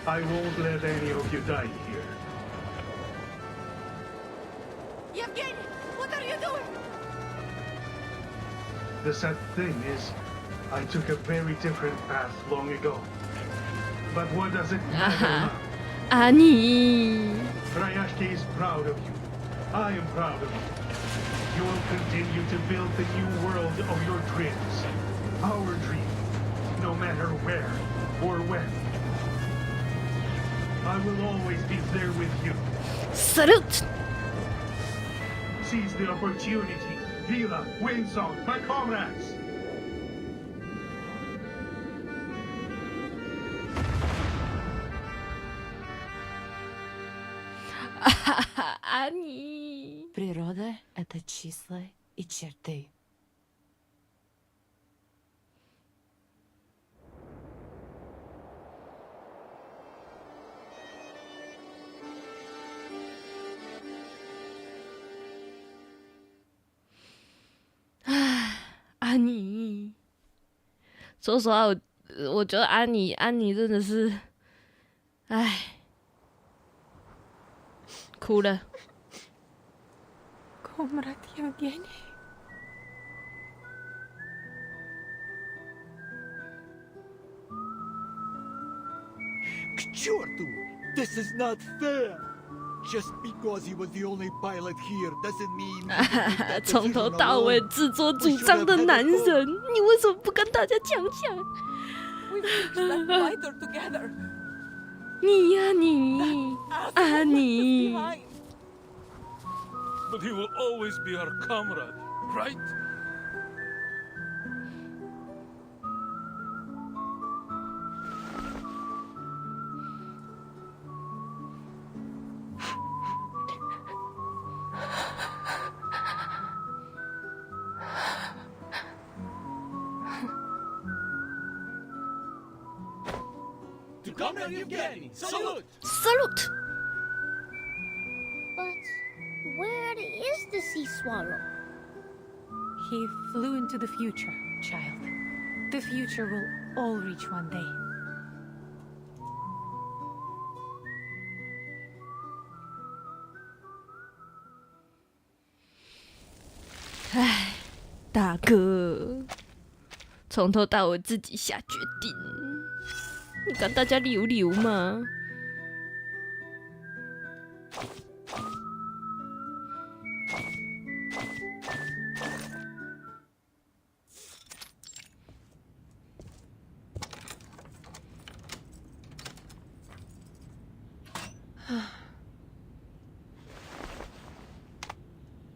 I won't let any of you die here. Yevgeny, what are you doing? The sad thing is, I took a very different path long ago. But what does it matter now? Annie. Rashki is proud of you. I am proud of you. You will continue to build the new world of your dreams. Our dream, no matter where or when. I will always be there with you. Salute! Seize the opportunity. Vila, Windsong, my comrades! Ani. Природа — это числа и черты. Ani. 说实话，我觉得安妮真的是，唉，哭了。Comrade Yevgeny. К черту! This is not fair! Just because he was the only pilot here doesn't mean 从头到尾自作主张的男人，你为什么不跟大家讲讲？ We reached that fighter together. 你呀你，安妮。 But he will always be our comrade, right? To Comrade Yevgeny, salute! Salute! But where is the sea swallow? He flew into the future, child. The future will all reach one day. Ai, 大哥，从头到尾自己下决定。你跟大家溜溜嘛。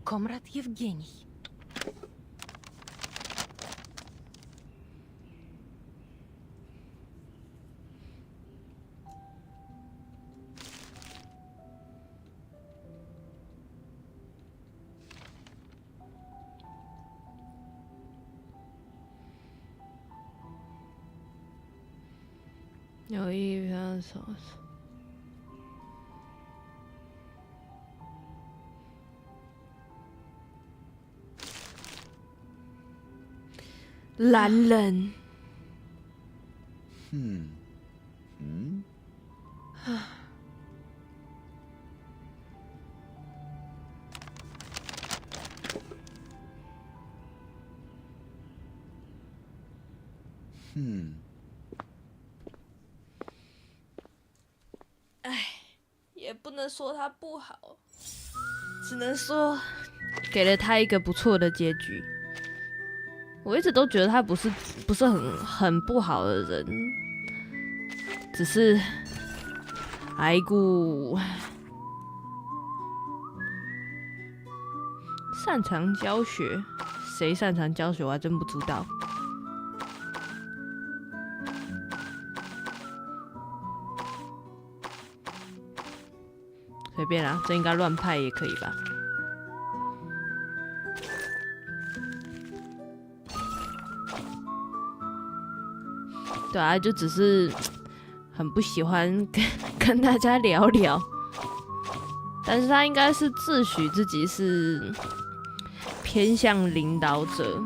Comrade Evgeny.有一篇手势。男人。也不能说他不好，只能说给了他一个不错的结局。我一直都觉得他不是很不好的人，只是哎姑擅长教学，谁擅长教学我还真不知道。随便啦，这应该乱拍也可以吧。对啊，就只是很不喜欢跟大家聊聊，但是他应该是自诩自己是偏向领导者，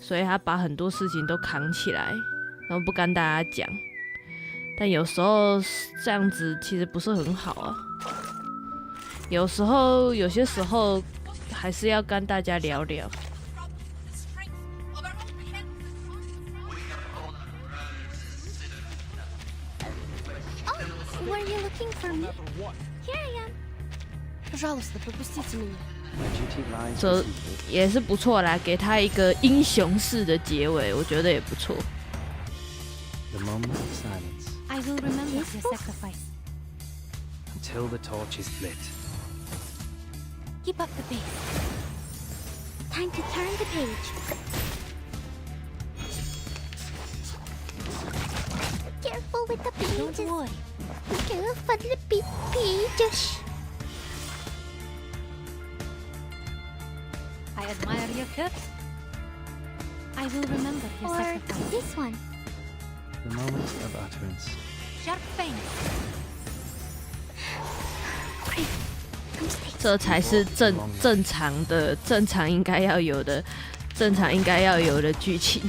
所以他把很多事情都扛起来，然后不跟大家讲。但有时候这样子其实不是很好啊，有些时候还是要跟大家聊聊。Were you looking for me? Here I am. Пожалуйста, пропустите меня. 这也是不错啦，给他一个英雄式的结尾，我觉得也不错。The moment of silence. I will remember your sacrifice. Until the torch is lit. Keep up the pace. Time to turn the page. Careful with the pages. Don't worry. Careful with the pages. I admire your courage. I will remember your Or sacrifice. this one. The moment of utterance. Sharp fangs. 这才是正常应该要有的剧情。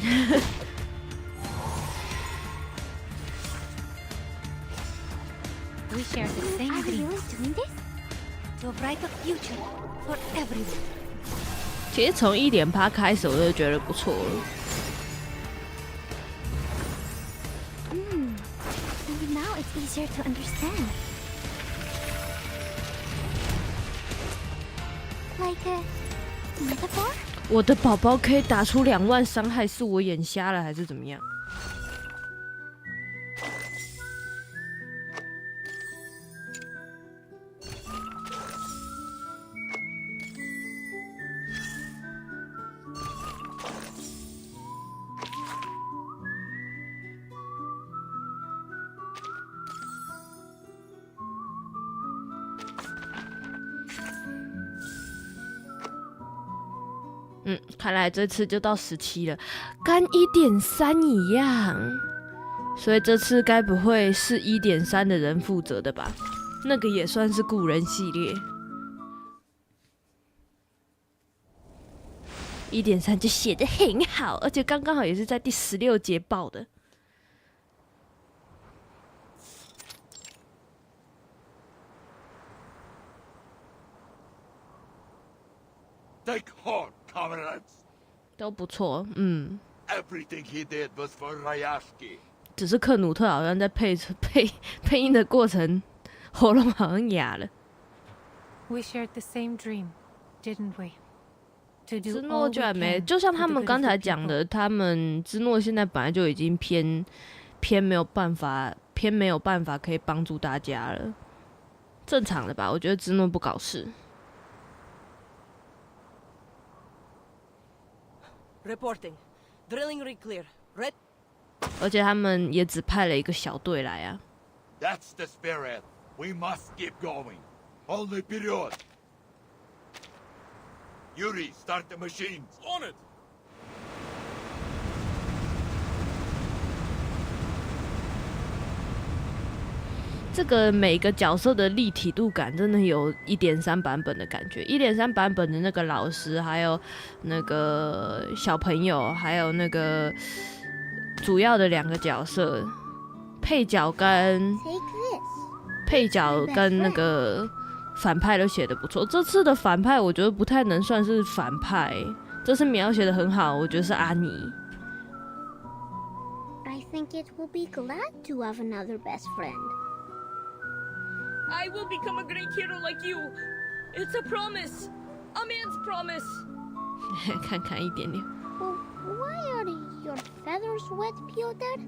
We share the same Are we dream. really doing this? To a brighter future for everyone. 其实从1.8开始我就觉得不错了。And now it's easier to understand. Like a metaphor? 我的宝宝可以打出2万伤害，是我眼瞎了还是怎么样？看来这次就到17了，跟1.3一样，所以这次该不会是1.3的人负责的吧？那个也算是故人系列。1.3就写得很好，而且刚刚好也是在第16节爆的。Take heart, comrades. 都不错，Everything he did was for Rashki. 只是克努特好像在配音的过程，喉咙好像哑了。We shared the same dream, didn't we? 芝诺居然没，就像他们刚才讲的，他们芝诺现在本来就已经偏没有办法可以帮助大家了，正常的吧？我觉得芝诺不搞事。Reporting, drilling rig clear. Red. 而且他们也只派了一个小队来啊。That's the spirit. We must keep going. Only period. Yuri, start the machines. On it. 这个每个角色的立体度感真的有1.3版本的感觉。1.3版本的那个老师，还有那个小朋友，还有那个主要的2个角色，配角跟那个反派都写得不错。这次的反派我觉得不太能算是反派，这次描写得很好，我觉得是阿尼。I think it will be glad to have another best friend. I will become a great hero like you. It's a promise. A man's promise. 看看一点点。Well, why are your feathers wet, Piotr?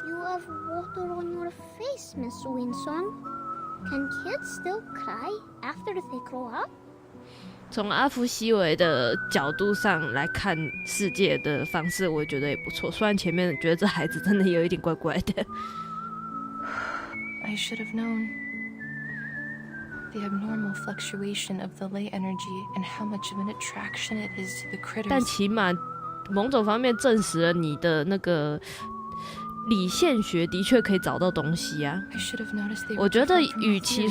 You have water on your face, Miss Winsong. Can kids still cry after they grow up? 从阿福西维的角度上来看世界的方式，我觉得也不错。虽然前面觉得这孩子真的有一点怪怪的。I should have known. The abnormal fluctuation of the ley energy and how much of an attraction it is to the critters. 但起码某种方面证实了你的那个理线学的确可以找到东西啊。我觉得与其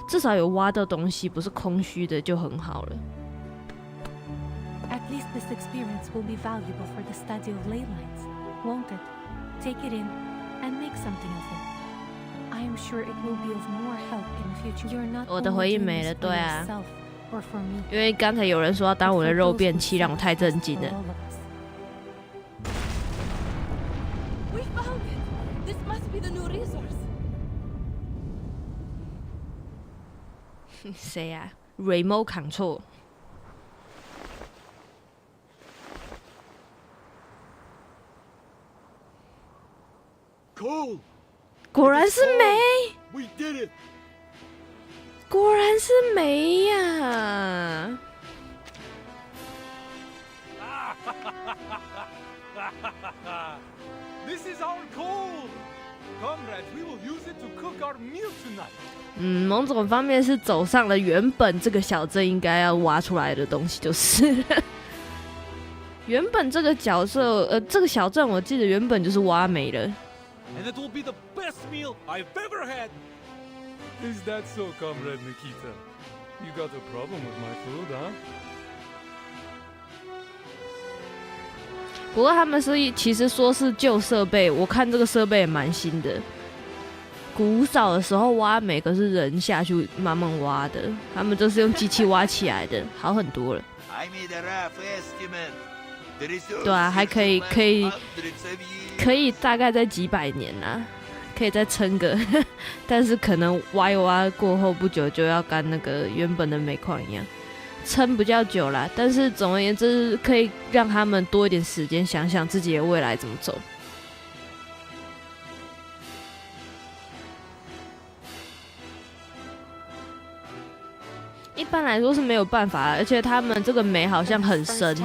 至少有挖到东西，不是空虚的就很好了。At least this experience will be valuable for the study of ley lines, won't it? Take it in and make something of it. I am sure it will be of more help in the future. You're not 我的回应没了，对啊， or for me. 因为刚才有人说要当我的肉便器，让我太震惊了。We found it. This must be the new resource. 谁啊 ？Remote Control。Cool. 果然是煤。We did it. 果然是煤呀。This is our coal. Comrades, we will use it to cook our meal tonight. 某种方面是走上了原本这个小镇应该要挖出来的东西，就是了。原本这个角色，这个小镇我记得原本就是挖煤的。And it will be the best meal I've ever had. Is that so, Comrade Nikita? You got a problem with my food, huh? 不过他们是其实说是旧设备，我看这个设备也蛮新的。古早的时候挖煤可是人下去慢慢挖的，他们这是用机器挖起来的，好很多了。I made a rough estimate. 对啊，还可以大概在几百年啊，可以再撑个，但是可能挖一挖过后不久就要跟那个原本的煤矿一样，撑比较久啦。但是总而言之，可以让他们多一点时间想想自己的未来怎么走。一般来说是没有办法，而且他们这个煤好像很深。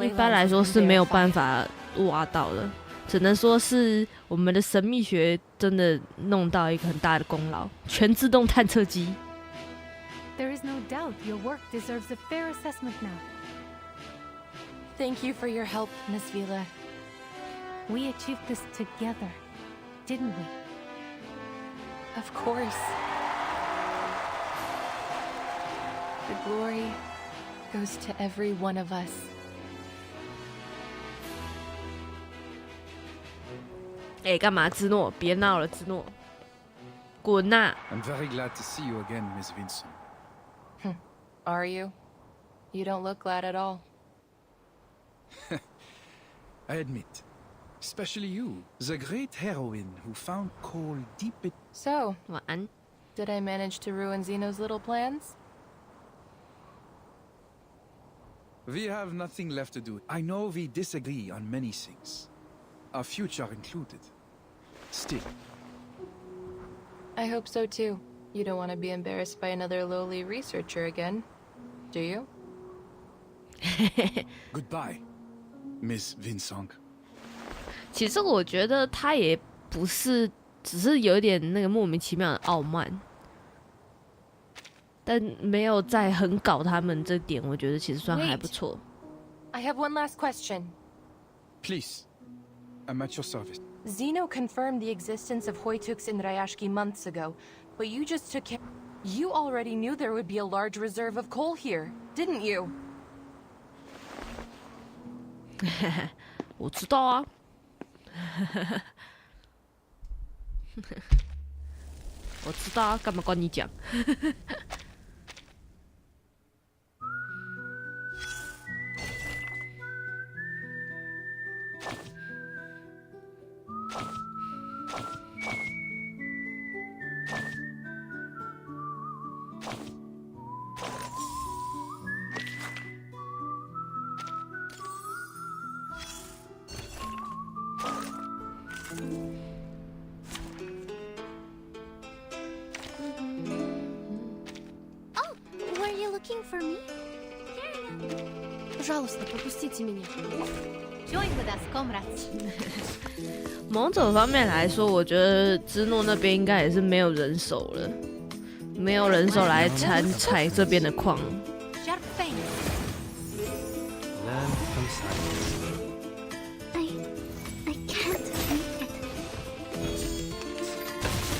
一般来说是没有办法挖到的，只能说是我们的神秘学真的弄到一个很大的功劳，全自动探测机。There is no doubt your work deserves a fair assessment now. Thank you for your help, Miss Vila. We achieved this together, didn't we? Of course. The glory goes to every one of us. 干嘛？芝诺，别闹了，芝诺。滚啊！ I'm very glad to see you again, Miss Vincent. Are you? You don't look glad at all. I admit. Especially you, the great heroine who found coal deep in... So, 晚安。 did I manage to ruin Zeno's little plans? We have nothing left to do. I know we disagree on many things. Our future included. Still. I hope so too. You don't want to be embarrassed by another lowly researcher again, do you? Goodbye, Miss Vincent. 其实我觉得他也不是，只是有点那个莫名其妙的傲慢，但没有在很搞他们这点，我觉得其实算还不错。I have one last question. Please, I'm at your service. Zeno confirmed the existence of Hoituks in Rashki months ago, but you just took care. You already knew there would be a large reserve of coal here, didn't you? 我知道啊。我知道啊，干嘛管你讲？Пожалуйста, пропустите меня. Join with us, comrades. 某种方面来说，我觉得芝诺那边应该也是没有人手了，没有人手来采这边的矿。Sharp fangs. Learn from silence. I can't make it.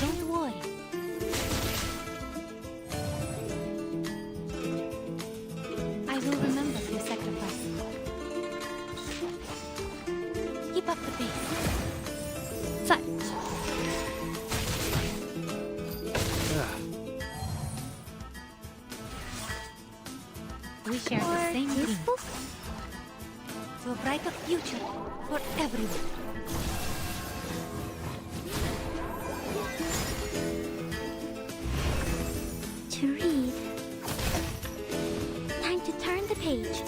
Don't worry. I will remember your sacrifice. Keep up the pace. 在。We share the same dream. To a brighter future for everyone. To read. Time to turn the page.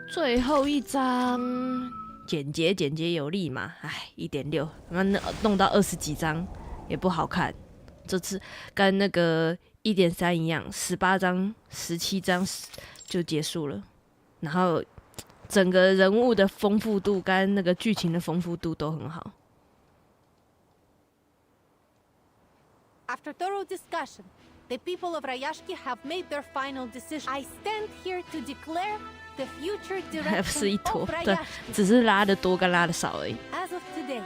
最后一章，简洁有力嘛，唉，1.6，那弄到20几章也不好看。这次跟那个1.3一样，18章、17章就结束了，然后整个人物的丰富度跟那个剧情的丰富度都很好。After thorough discussion, the people of Rashki have made their final decision. I stand here to declare the future 还不是一 direction 坨 of，对， Rashki. 只是拉的多跟拉的少而已。As of today,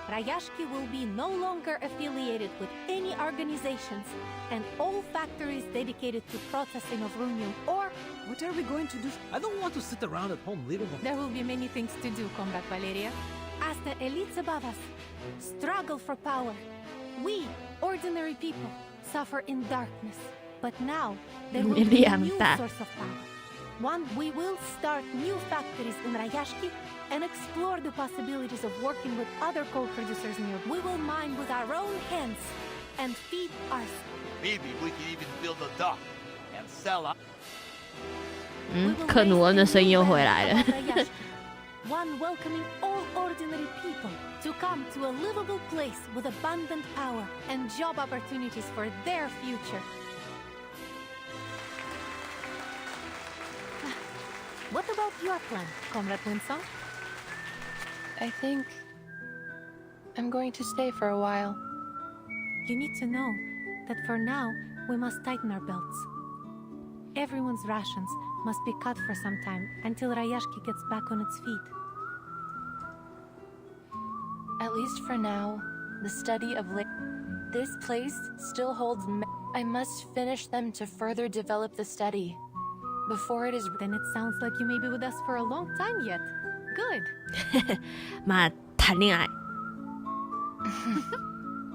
Rashki will be no longer affiliated with any organizations, and all factories dedicated to processing of runium or... What are we going to do? I don't want to sit around at home living on... There will be many things to do, Comrade Valeria. As the elites above us struggle for power, we, ordinary people, suffer in darkness. But now, there will be a new source of power. One, we will start new factories in Rashki and explore the possibilities of working with other coal producers near. We will mine with our own hands and feed ourselves. Maybe we can even build a dock and sell up. 克努恩的声音又回来了。 One welcoming all ordinary people to come to a livable place with abundant power and job opportunities for their future. What about your plan, Comrade Winsong? I think I'm going to stay for a while. You need to know that for now, we must tighten our belts. Everyone's rations must be cut for some time until Rashki gets back on its feet. At least for now, the study of this place still holds I must finish them to further develop the study. before it is. Then it sounds like you may be with us for a long time yet. Good. 妈，谈恋爱，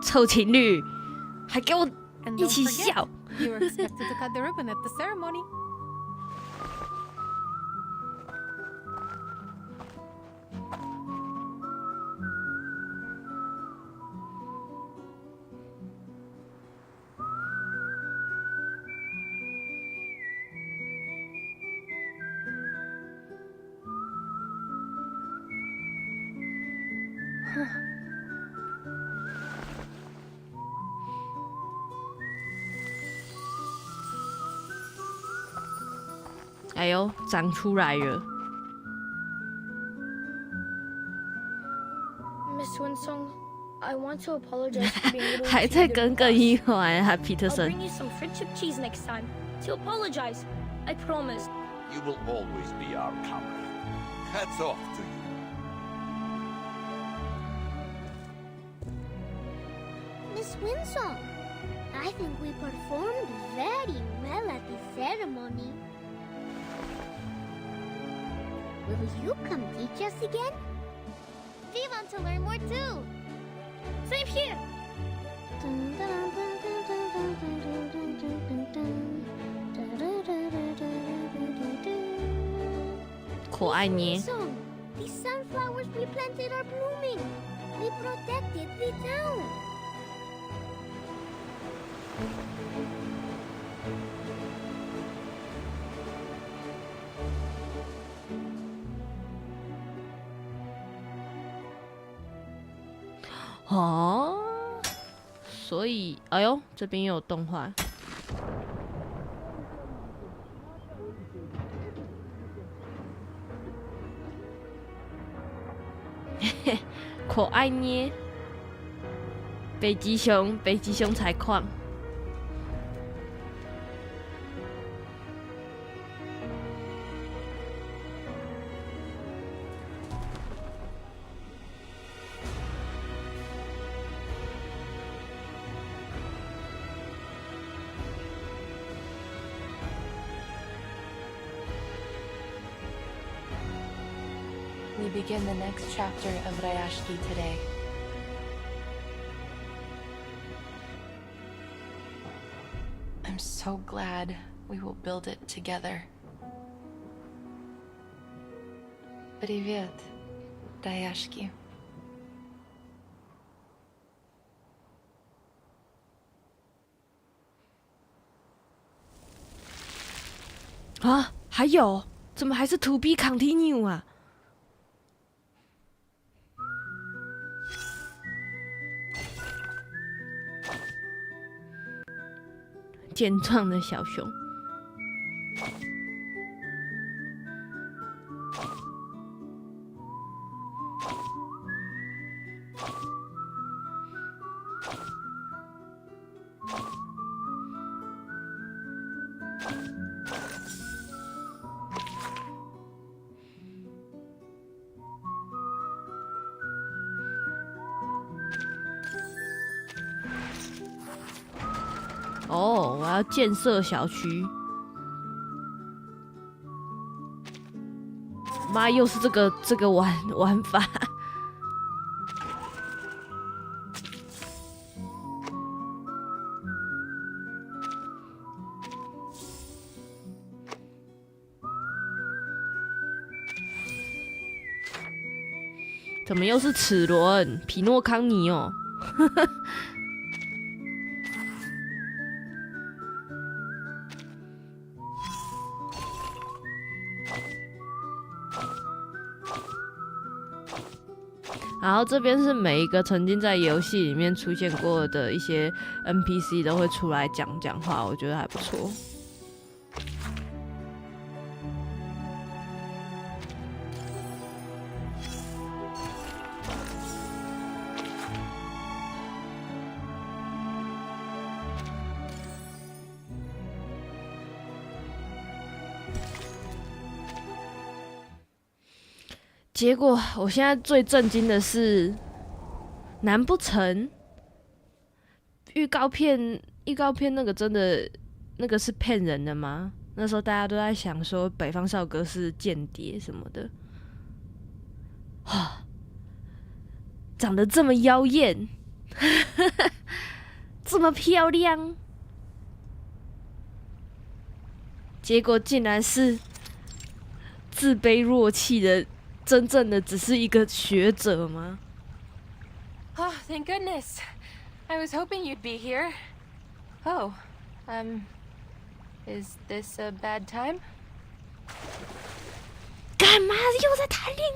臭情侣，还给我 And 一 don't 起 forget, 笑。 you were expected to cut the ribbon at the ceremony. 哎呦，长出来了！ Miss Winsong, I want to apologize for being a little 还 too 在 good 耿 in 耿 class. 于怀啊，皮特 I'll 森。 bring you some friendship cheese next time to apologize. I promise. You will always be our comrade. Hats off to you. Miss Winsong, I think we performed very well at the ceremony. Will you come teach us again? We want to learn more too. Same here. 可爱捏。 Winsong, the sunflowers we planted are blooming. We protected the town. .哦，所以，哎呦，这边又有动画。嘿嘿，可爱捏。北极熊，北极熊采矿。We begin the next chapter of Rashki today. I'm so glad we will build it together. Привет, Rashki. 啊，还有，怎么还是 To be continue 啊？健壮的小熊。哦，我要建设小区。妈，又是这个玩法。怎么又是齿轮？皮诺康尼哦。然后这边是每一个曾经在游戏里面出现过的一些 NPC 都会出来讲话，我觉得还不错。结果我现在最震惊的是，难不成预告片那个真的那个是骗人的吗？那时候大家都在想说北方少哥是间谍什么的，长得这么妖艳，这么漂亮，结果竟然是自卑弱气的，真正的只是一个学者吗？ Oh, thank goodness. I was hoping you'd be here. Oh, is this a bad time? 干嘛又在谈恋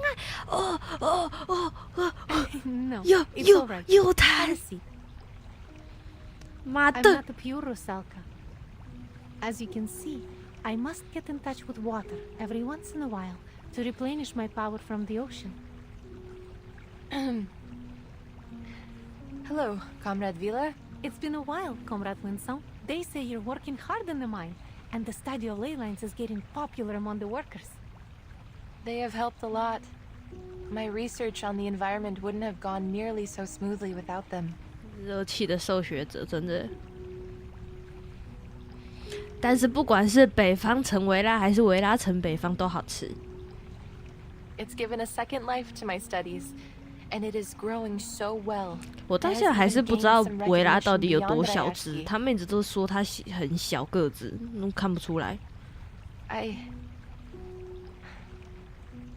爱？又谈。妈的！ I'm not a pure Rusalka. As you can see, I must get in touch with water every once in a while to replenish my power from the ocean. Hello, Comrade Vila. It's been a while, Comrade Winsong. They say you're working hard in the mine, and the study of ley lines is getting popular among the workers. They have helped a lot. My research on the environment wouldn't have gone nearly so smoothly without them. 热气的受学者，真的。但是不管是北方城维拉还是维拉城北方都好吃。It's given a second life to my studies, and it is growing so well. 我到现在还是不知道维拉到底有多小只，他们一直都说它很小个子，都看不出来。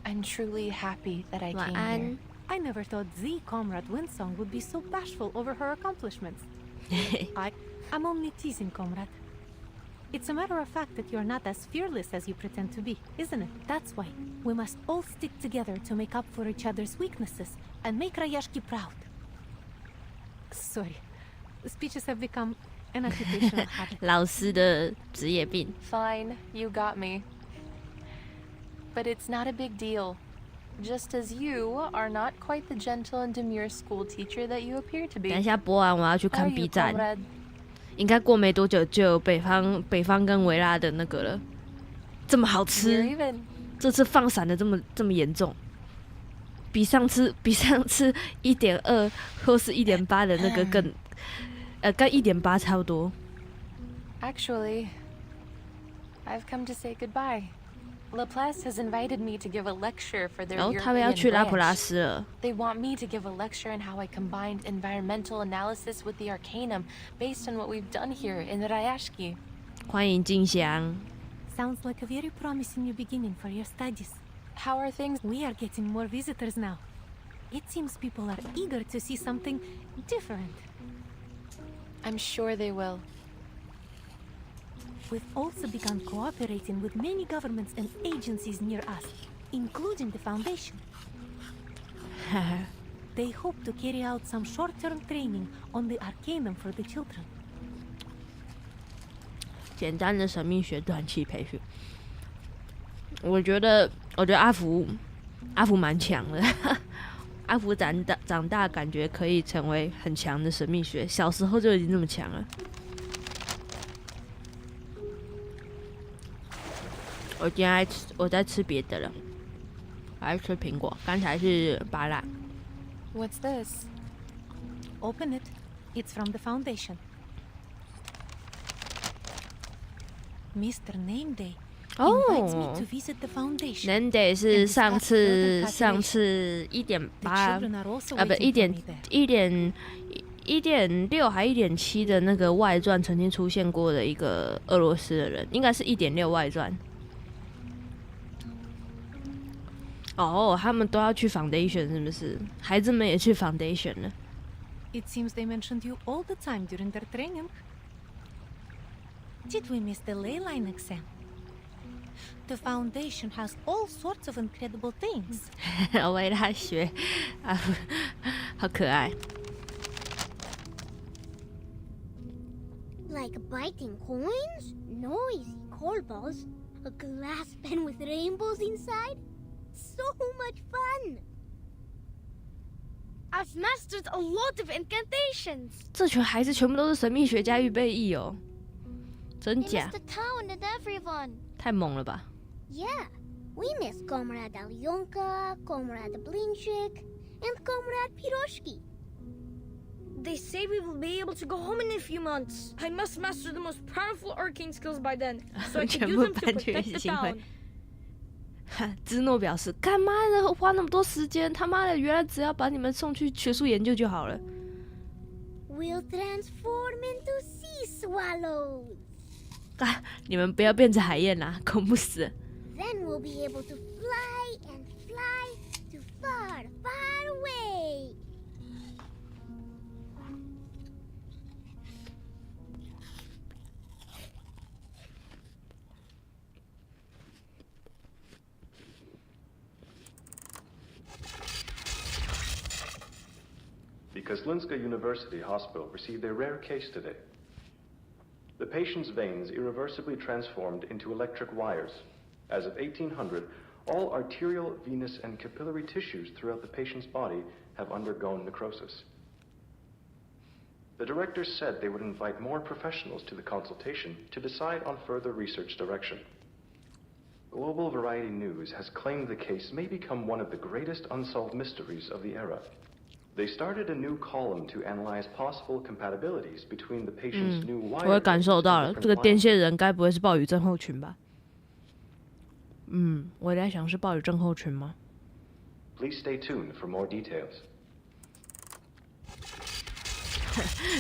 I'm truly happy that I came here. I never thought Z Comrade Winsong would be so bashful over her accomplishments. I'm only teasing, Comrade. It's a matter of fact that you're not as fearless as you pretend to be, isn't it? That's why we must all stick together to make up for each other's weaknesses and make Rashki proud. Sorry, speeches have become an occupational habit. 老师的职业病。 Fine, you got me. But it's not a big deal. Just as you are not quite the gentle and demure school teacher that you appear to be. 等一下播完我要去看 B 站，应该过没多久就有北方跟维拉的那个了。这么好吃，这次放闪的这么严重，比上次1.2或是1.8的那个更跟1.8差不多。Actually, I've come to say goodbye. Laplace has invited me to give a lecture for their European 他们要去拉普拉斯了。 They want me to give a lecture on how I combined environmental analysis with the Arcanum based on what we've done here in Rashki. 欢迎静香。 Sounds like a very promising new beginning for your studies. How are things? We are getting more visitors now. It seems people are eager to see something different. I'm sure they will. We've also begun cooperating with many governments and agencies near us, including the Foundation. They hope to carry out some short-term training on the Arcanum for the children. 简单的神秘学短期培训，我觉得阿福蛮强的。阿福长大感觉可以成为很强的神秘学，小时候就已经这么强了。我在吃别的了，我在吃苹果，刚才是芭乐。 What's this? Open it. It's from the Foundation. Mr. Name Day invites me to visit the Foundation. Name Day 是上次1.8不1.6还1.7的那个外传曾经出现过的一个俄罗斯的人，应该是1.6外传。哦，他们都要去 Foundation 是不是？孩子们也去 Foundation 了。 It seems they mentioned you all the time during their training. Did we miss the ley line exam? The Foundation has all sorts of incredible things. 维拉学啊，好可爱。 Like biting coins, noisy coal balls, a glass pen with rainbows inside. So much fun! I've mastered a lot of incantations. 这群孩子全部都是神秘学家预备役哦，真假？ The town and everyone. 太猛了吧 Yeah, we miss Comrade Alyonka, Comrade Blinchik, and Comrade Piroshki. they say we will be able to go home in a few months. I must master the most powerful arcane skills by then, so I can use them to protect the town. 芝诺表示：“干嘛的花那么多时间？他妈的，原来只要把你们送去学术研究就好了。” We'll transform into sea swallows. 啊！你们不要变成海燕啦，恐怖死了。Then we'll be able to fly and fly to far, far away. Because Linska University Hospital received a rare case today. The patient's veins irreversibly transformed into electric wires. As of 1800, all arterial, venous, and capillary tissues throughout the patient's body have undergone necrosis. The directors said they would invite more professionals to the consultation to decide on further research direction. Global Variety News has claimed the case may become one of the greatest unsolved mysteries of the era. They started a new column to analyze possible compatibilities between the patient's new wires. 我也感受到了，这个癫痫人该不会是暴雨症候群吧？我在想是暴雨症候群吗？ Please stay tuned for more details.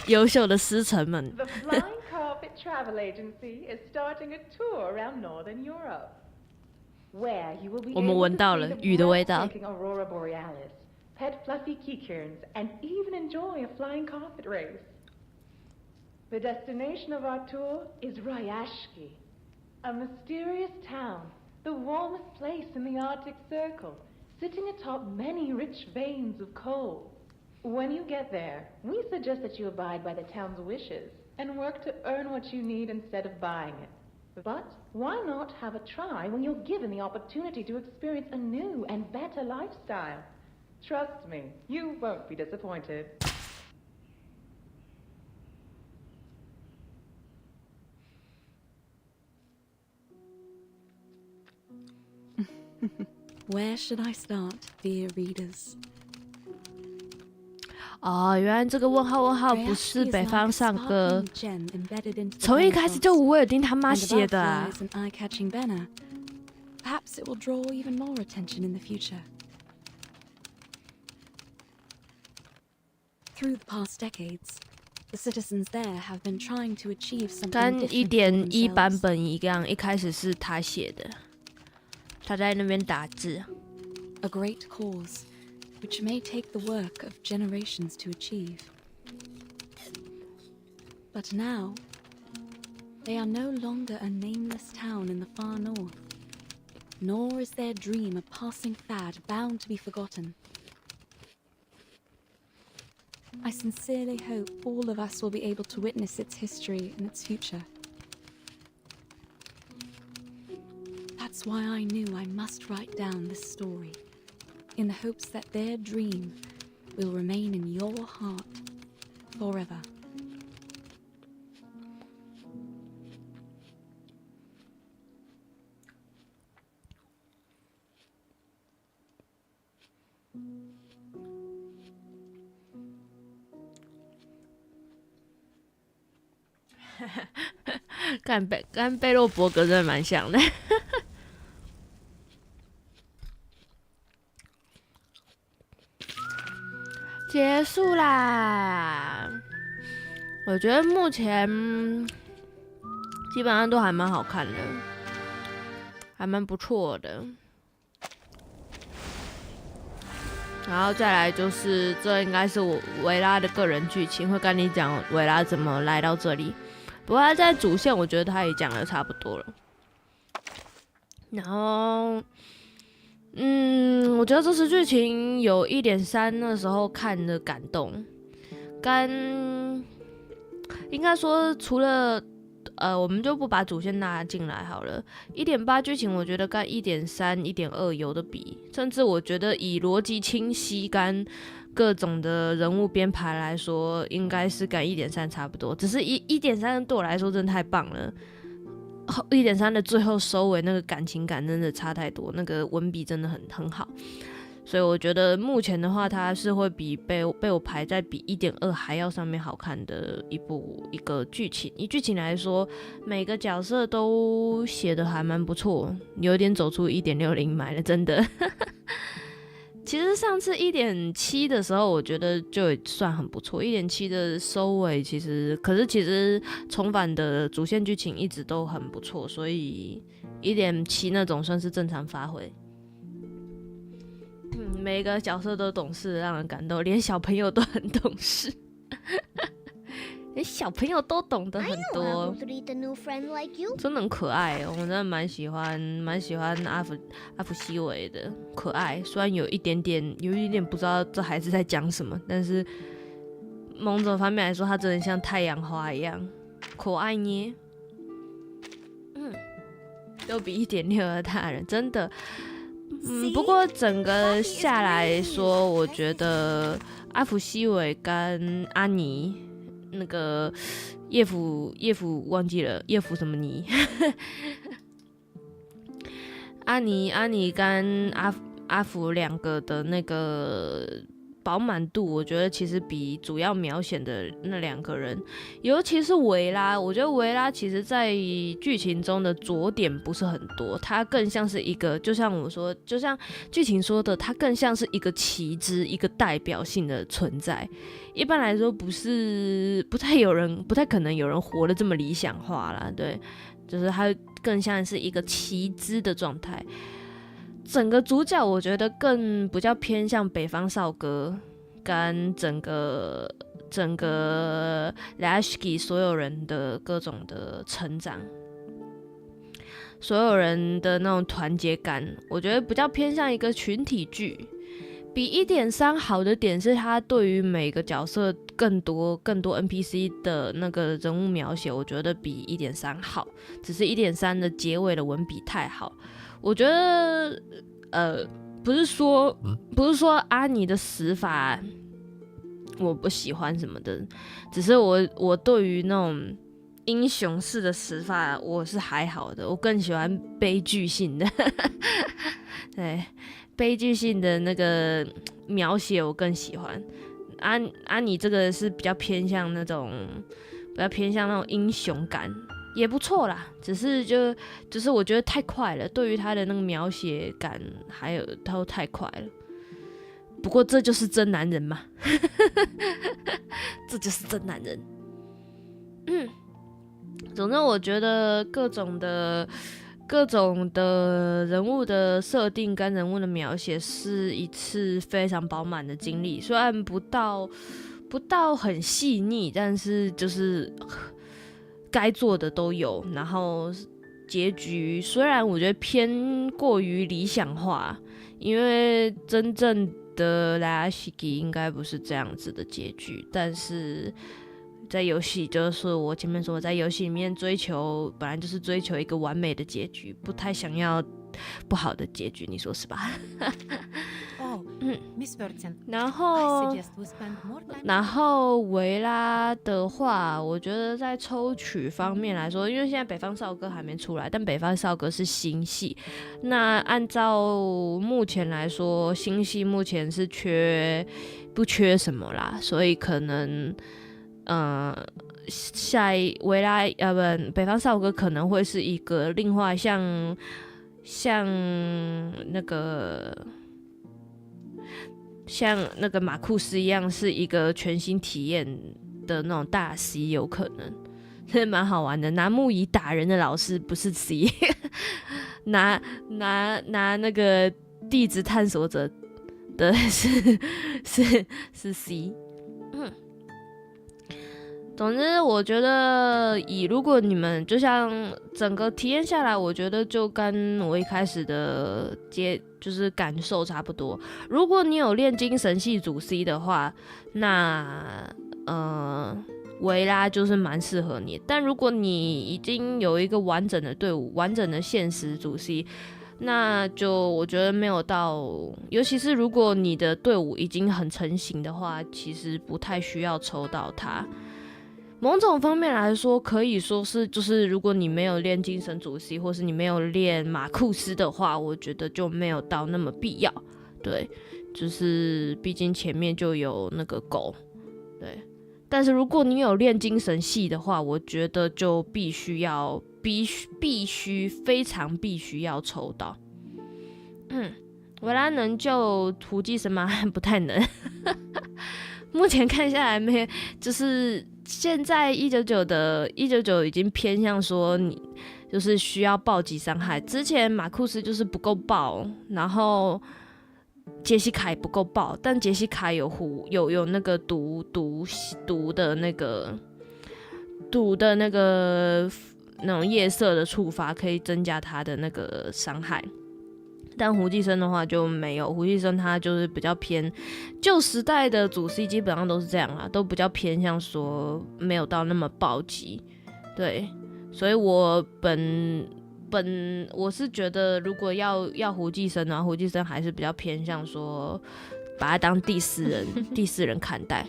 优秀的师承们。 The Flying Carpet Travel Agency is starting a tour around Northern Europe, where you will be 我们 able 闻到 to 了 see the 雨的味道。 breathtaking Aurora Borealis, pet fluffy keychains, and even enjoy a flying carpet race. The destination of our tour is Rashki, a mysterious town, the warmest place in the Arctic Circle, sitting atop many rich veins of coal. When you get there, we suggest that you abide by the town's wishes and work to earn what you need instead of buying it. But why not have a try when you're given the opportunity to experience a new and better lifestyle? Trust me, you won't be disappointed. Where should I start, dear readers? 哦，原来这个问号不是北方上歌，从一开始就吴尔丁他妈写的啊。Perhaps it will draw even more attention in the future. Through the past decades, the citizens there have been trying to achieve something 跟 different 1.1 版 for themselves. 本一样，一开始是他写的，他在那边打字。 A great cause, which may take the work of generations to achieve. But now, they are no longer a nameless town in the far north, nor is their dream a passing fad bound to be forgotten. I sincerely hope all of us will be able to witness its history and its future. That's why I knew I must write down this story, in the hopes that their dream will remain in your heart forever.跟贝洛伯格真的蛮像的。结束啦！我觉得目前基本上都还蛮好看的，还蛮不错的。然后再来就是，这应该是我维拉的个人剧情，会跟你讲维拉怎么来到这里。不过他在主线，我觉得他也讲的差不多了。然后，我觉得这次剧情有1.3那时候看的感动，应该说除了我们就不把主线纳进来好了。1.8剧情我觉得跟1.3、1.2有的比，甚至我觉得以逻辑清晰跟各种的人物编排来说，应该是跟1.3差不多。只是1.3对我来说真的太棒了。1.3的最后收尾那个感情感真的差太多，那个文笔真的很好，所以我觉得目前的话，它是会比被我排在比 1.2 还要上面好看的一个剧情。以剧情来说，每个角色都写得还蛮不错，有点走出 1.60 买了，真的。其实上次 1.7 的时候，我觉得就算很不错。1.7 的收尾其实重返的主线剧情一直都很不错，所以 1.7 那种算是正常发挥。每个角色都懂事，让人感动，连小朋友都很懂事。连小朋友都懂得很多，真的很可爱。我真的蛮喜欢阿福西维的，可爱。虽然有一点点不知道这孩子在讲什么，但是某种方面来说，他真的像太阳花一样可爱呢。都比 1.6 的大人，真的。不过整个下来说，我觉得阿福西维跟阿尼。那个叶府忘记了叶府什么尼，阿尼跟阿福两个的那个饱满度，我觉得其实比主要描写的那两个人，尤其是维拉，我觉得维拉其实在剧情中的着点不是很多，它更像是一个，就像剧情说的，它更像是一个旗帜，一个代表性的存在。一般来说，不太可能有人活得这么理想化啦，对，就是它更像是一个旗帜的状态。整个主角我觉得更比较偏向北方少哥，跟整个 Rashki 所有人的各种的成长，所有人的那种团结感，我觉得比较偏向一个群体剧。比 1.3 好的点是他对于每个角色更多 NPC 的那个人物描写，我觉得比 1.3 好，只是 1.3 的结尾的文笔太好。我觉得不是说阿尼的死法我不喜欢什么的，只是我对于那种英雄式的死法我是还好的，我更喜欢悲剧性的对，悲剧性的那个描写我更喜欢。阿尼这个是比较偏向那种英雄感，也不错啦，只是就是我觉得太快了，对于他的那个描写感还有都太快了。不过这就是真男人嘛，这就是真男人。总之我觉得各种的人物的设定跟人物的描写是一次非常饱满的经历，虽然不到很细腻，但是就是该做的都有。然后结局虽然我觉得偏过于理想化，因为真正的Rashki应该不是这样子的结局，但是在游戏，就是我前面说，在游戏里面本来就是追求一个完美的结局，不太想要不好的结局，你说是吧？然后维拉的话，我觉得在抽取方面来说，因为现在北方少哥还没出来，但北方少哥是新系，那按照目前来说，新系目前是不缺什么啦，所以可能下一维拉北方少哥可能会是一个另外像那个马库斯一样，是一个全新体验的那种大 C， 有可能，这蛮好玩的。拿木椅打人的老师不是 C， 拿那个地质探索者的是 C。总之，我觉得如果你们就像整个体验下来，我觉得就跟我一开始的就是感受差不多。如果你有练精神系主 C 的话，那维拉就是蛮适合你。但如果你已经有一个完整的队伍、完整的现实主 C， 那就我觉得没有到，尤其是如果你的队伍已经很成型的话，其实不太需要抽到它。某种方面来说，可以说是就是如果你没有练精神主 C， 或是你没有练马库斯的话，我觉得就没有到那么必要。对，就是毕竟前面就有那个狗，对。但是如果你有练精神系的话，我觉得就必须非常必须要抽到。维拉能救胡寄生吗？不太能。目前看下来没，就是现在199已经偏向说你就是需要暴击伤害。之前马库斯就是不够爆，然后杰西卡也不够爆，但杰西卡有那个毒的那个那种夜色的触发，可以增加他的那个伤害。但胡寄生的话就没有，胡寄生他就是比较偏旧时代的主 C 基本上都是这样啦，都比较偏向说没有到那么暴击，对，所以我我是觉得如果要胡寄生的话，胡寄生还是比较偏向说把他当第四人看待。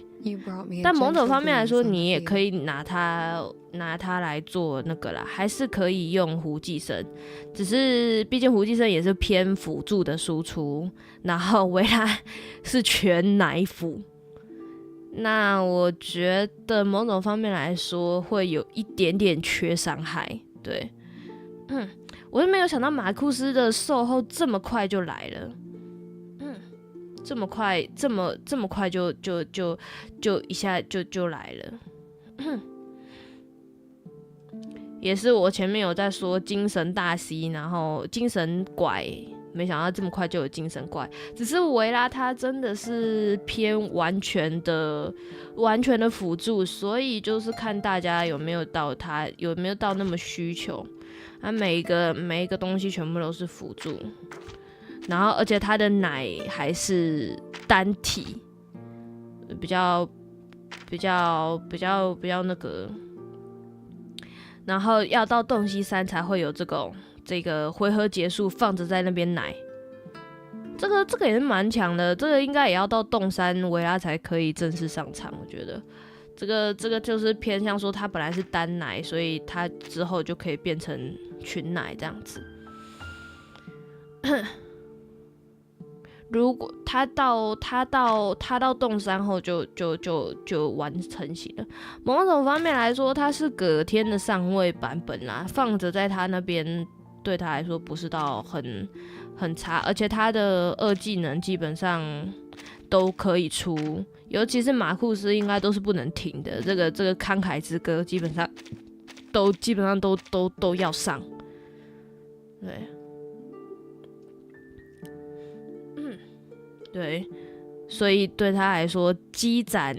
但某种方面来说，你也可以拿它来做那个啦，还是可以用胡寄生，只是毕竟胡寄生也是偏辅助的输出，然后维拉是全奶辅，那我觉得某种方面来说会有一点点缺伤害，对，我就没有想到马库斯的售后这么快就来了。这么快就一下就来了，也是我前面有在说精神大 C， 然后精神怪，没想到这么快就有精神怪。只是维拉他真的是偏完全的辅助，所以就是看大家有没有到那么需求。每一个东西全部都是辅助。然后，而且他的奶还是单体，比较那个，然后要到洞悉3才会有这个回合结束放着在那边奶，这个也是蛮强的，这个应该也要到洞3维拉才可以正式上场，我觉得这个就是偏向说他本来是单奶，所以他之后就可以变成群奶这样子。如果他到洞3后就完成型了。某种方面来说，他是隔天的上位版本啦，放着在他那边对他来说不是到很差，而且他的2技能基本上都可以出，尤其是马库斯应该都是不能停的。这个慷慨之歌基本上都要上，对。对，所以对他来说，积攒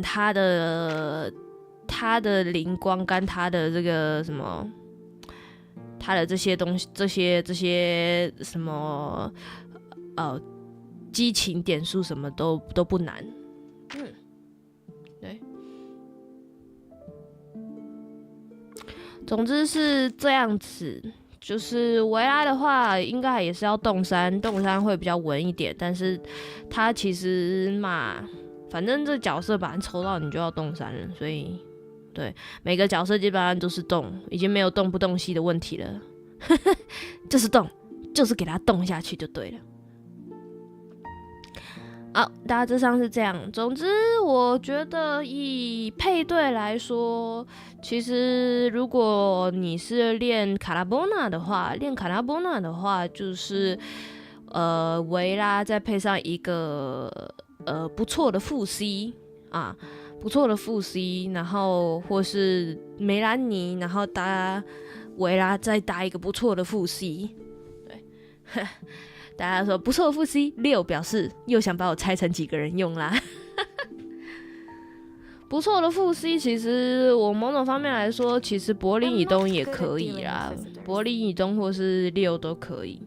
他的灵光跟他的这个什么，他的这些东西，这些什么激情点数什么都不难，对。总之是这样子。就是维拉的话，应该也是要洞3会比较稳一点，但是他其实嘛，反正这角色把人抽到你就要洞3了，所以对每个角色基本上都是洞，已经没有动不动吸的问题了，就是动，就是给他动下去就对了。好，大致上是这样。总之，我觉得以配对来说，其实如果你是练卡拉波纳的话，就是维拉再配上一个不错的副 C 啊，不错的副 C， 然后或是梅兰妮，然后搭维拉再搭一个不错的副 C， 对。大家说不错，副 C 6表示又想把我拆成几个人用啦。不错的副 C， 其实我某种方面来说，其实柏林以东也可以啦，柏林以东或是6都可以。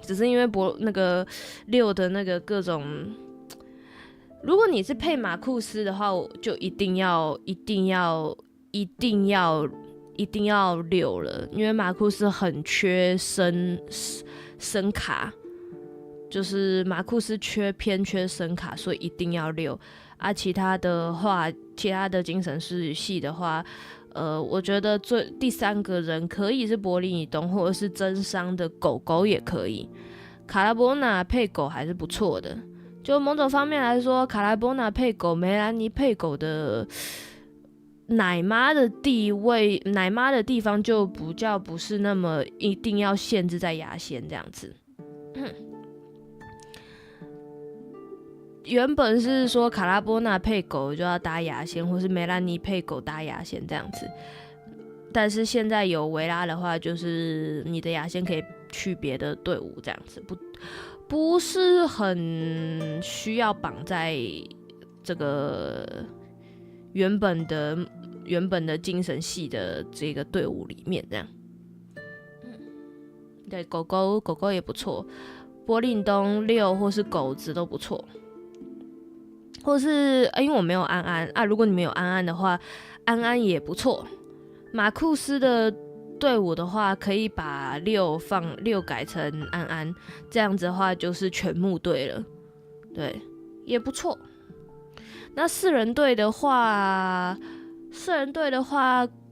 只是因为那个6的那个各种，如果你是配马库斯的话，我就一定要6了，因为马库斯很缺声卡，就是马库斯偏缺声卡，所以一定要6啊。其他的话，其他的精神系的话，我觉得第3个人可以是柏林以东或者是真伤的狗狗也可以。卡拉波纳配狗还是不错的，就某种方面来说，卡拉波纳配狗，梅兰妮配狗的奶妈的地位，奶妈的地方就不是那么一定要限制在牙仙这样子。原本是说卡拉波纳配狗就要搭牙仙，或是梅兰妮配狗搭牙仙这样子，但是现在有维拉的话，就是你的牙仙可以去别的队伍这样子，不是很需要绑在这个原本的精神系的这个队伍里面这样。对，狗狗也不错，柏林东6或是狗子都不错，或是因为我没有安安啊，如果你们有安安的话，安安也不错。马库斯的队伍的话，可以把6改成安安，这样子的话就是全木队了，对，也不错。那4人队的话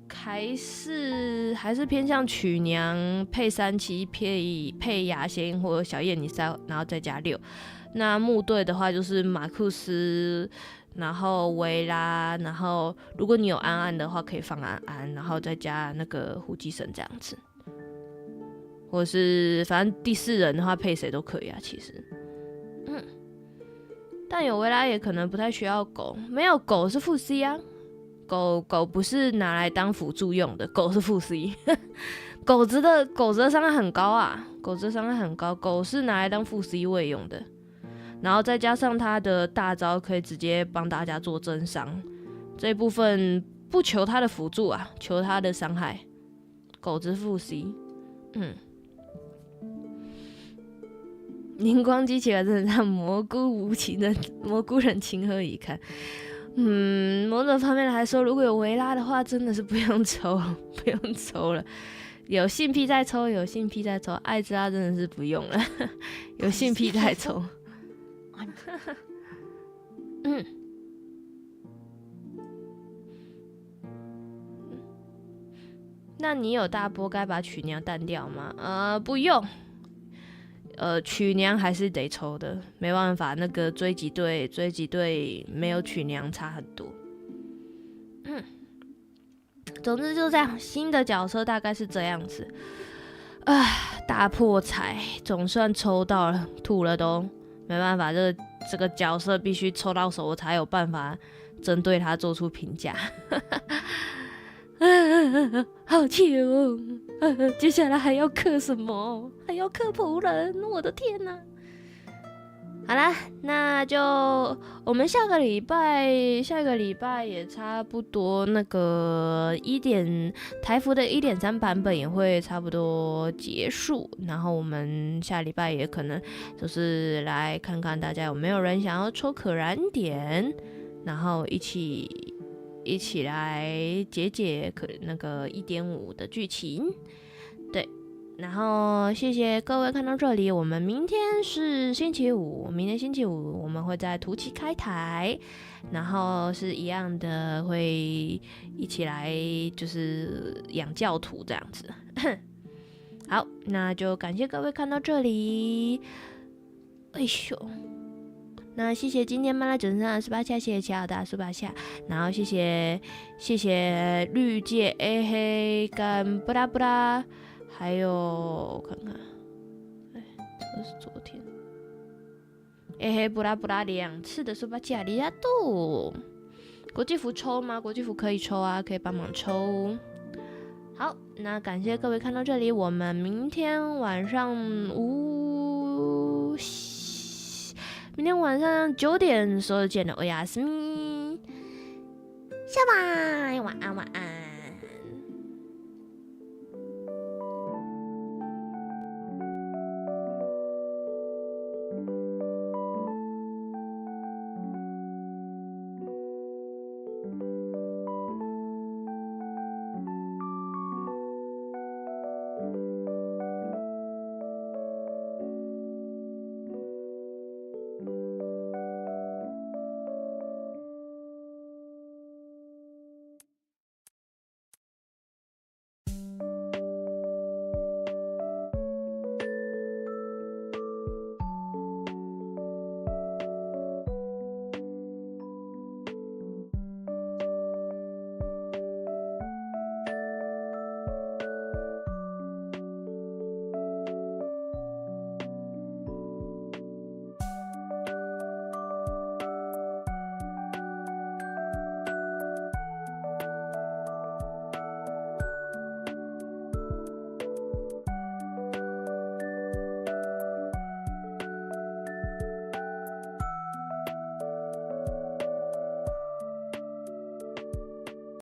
还是偏向曲娘配3期配牙仙或者小叶尼塞，然后再加6。那木队的话就是马库斯，然后维拉，然后如果你有安安的话，可以放安安，然后再加那个胡姬神这样子，或者是反正第4人的话配谁都可以啊，其实。但有维拉也可能不太需要狗，没有狗是副 C 啊，狗不是拿来当辅助用的，狗是副 C 狗子的伤害很高啊，狗是拿来当副 C 位用的，然后再加上他的大招可以直接帮大家做增伤，这一部分不求他的辅助啊，求他的伤害，狗子副 C。荧光机器人真的让蘑菇人情何以堪？某种方面来说，如果有维拉的话，真的是不用抽了。有性癖再抽，艾兹拉真的是不用了，有性癖再抽。那你有大波该把曲娘淡掉吗？不用。曲娘还是得抽的，没办法，那个追击队没有曲娘差很多。总之就这样，新的角色大概是这样子。大破财，总算抽到了，吐了都没办法，这个角色必须抽到手，我才有办法针对他做出评价。好气哦！接下来还要刻什么？还要刻仆人，我的天哪！好啦，那就我们下个礼拜也差不多，那个台服的 1.3 版本也会差不多结束，然后我们下礼拜也可能就是来看看大家有没有人想要抽可燃点，然后一起来解那个 1.5 的剧情，对。然后谢谢各位看到这里，我们明天是星期五，明天星期五我们会在图奇开台，然后是一样的会一起来就是养教徒这样子。好，那就感谢各位看到这里。哎呦，那谢谢今天曼拉整上18下，谢谢乔尔达18下，然后谢谢绿界 A 黑跟布拉布拉。还有我看看，这个是昨天。嘿布拉布拉2次的18下，里亚度。国际服抽吗？国际服可以抽啊，可以帮忙抽。好，那感谢各位看到这里，我们明天晚上9点时候见了，我亚斯咪，下班，晚安。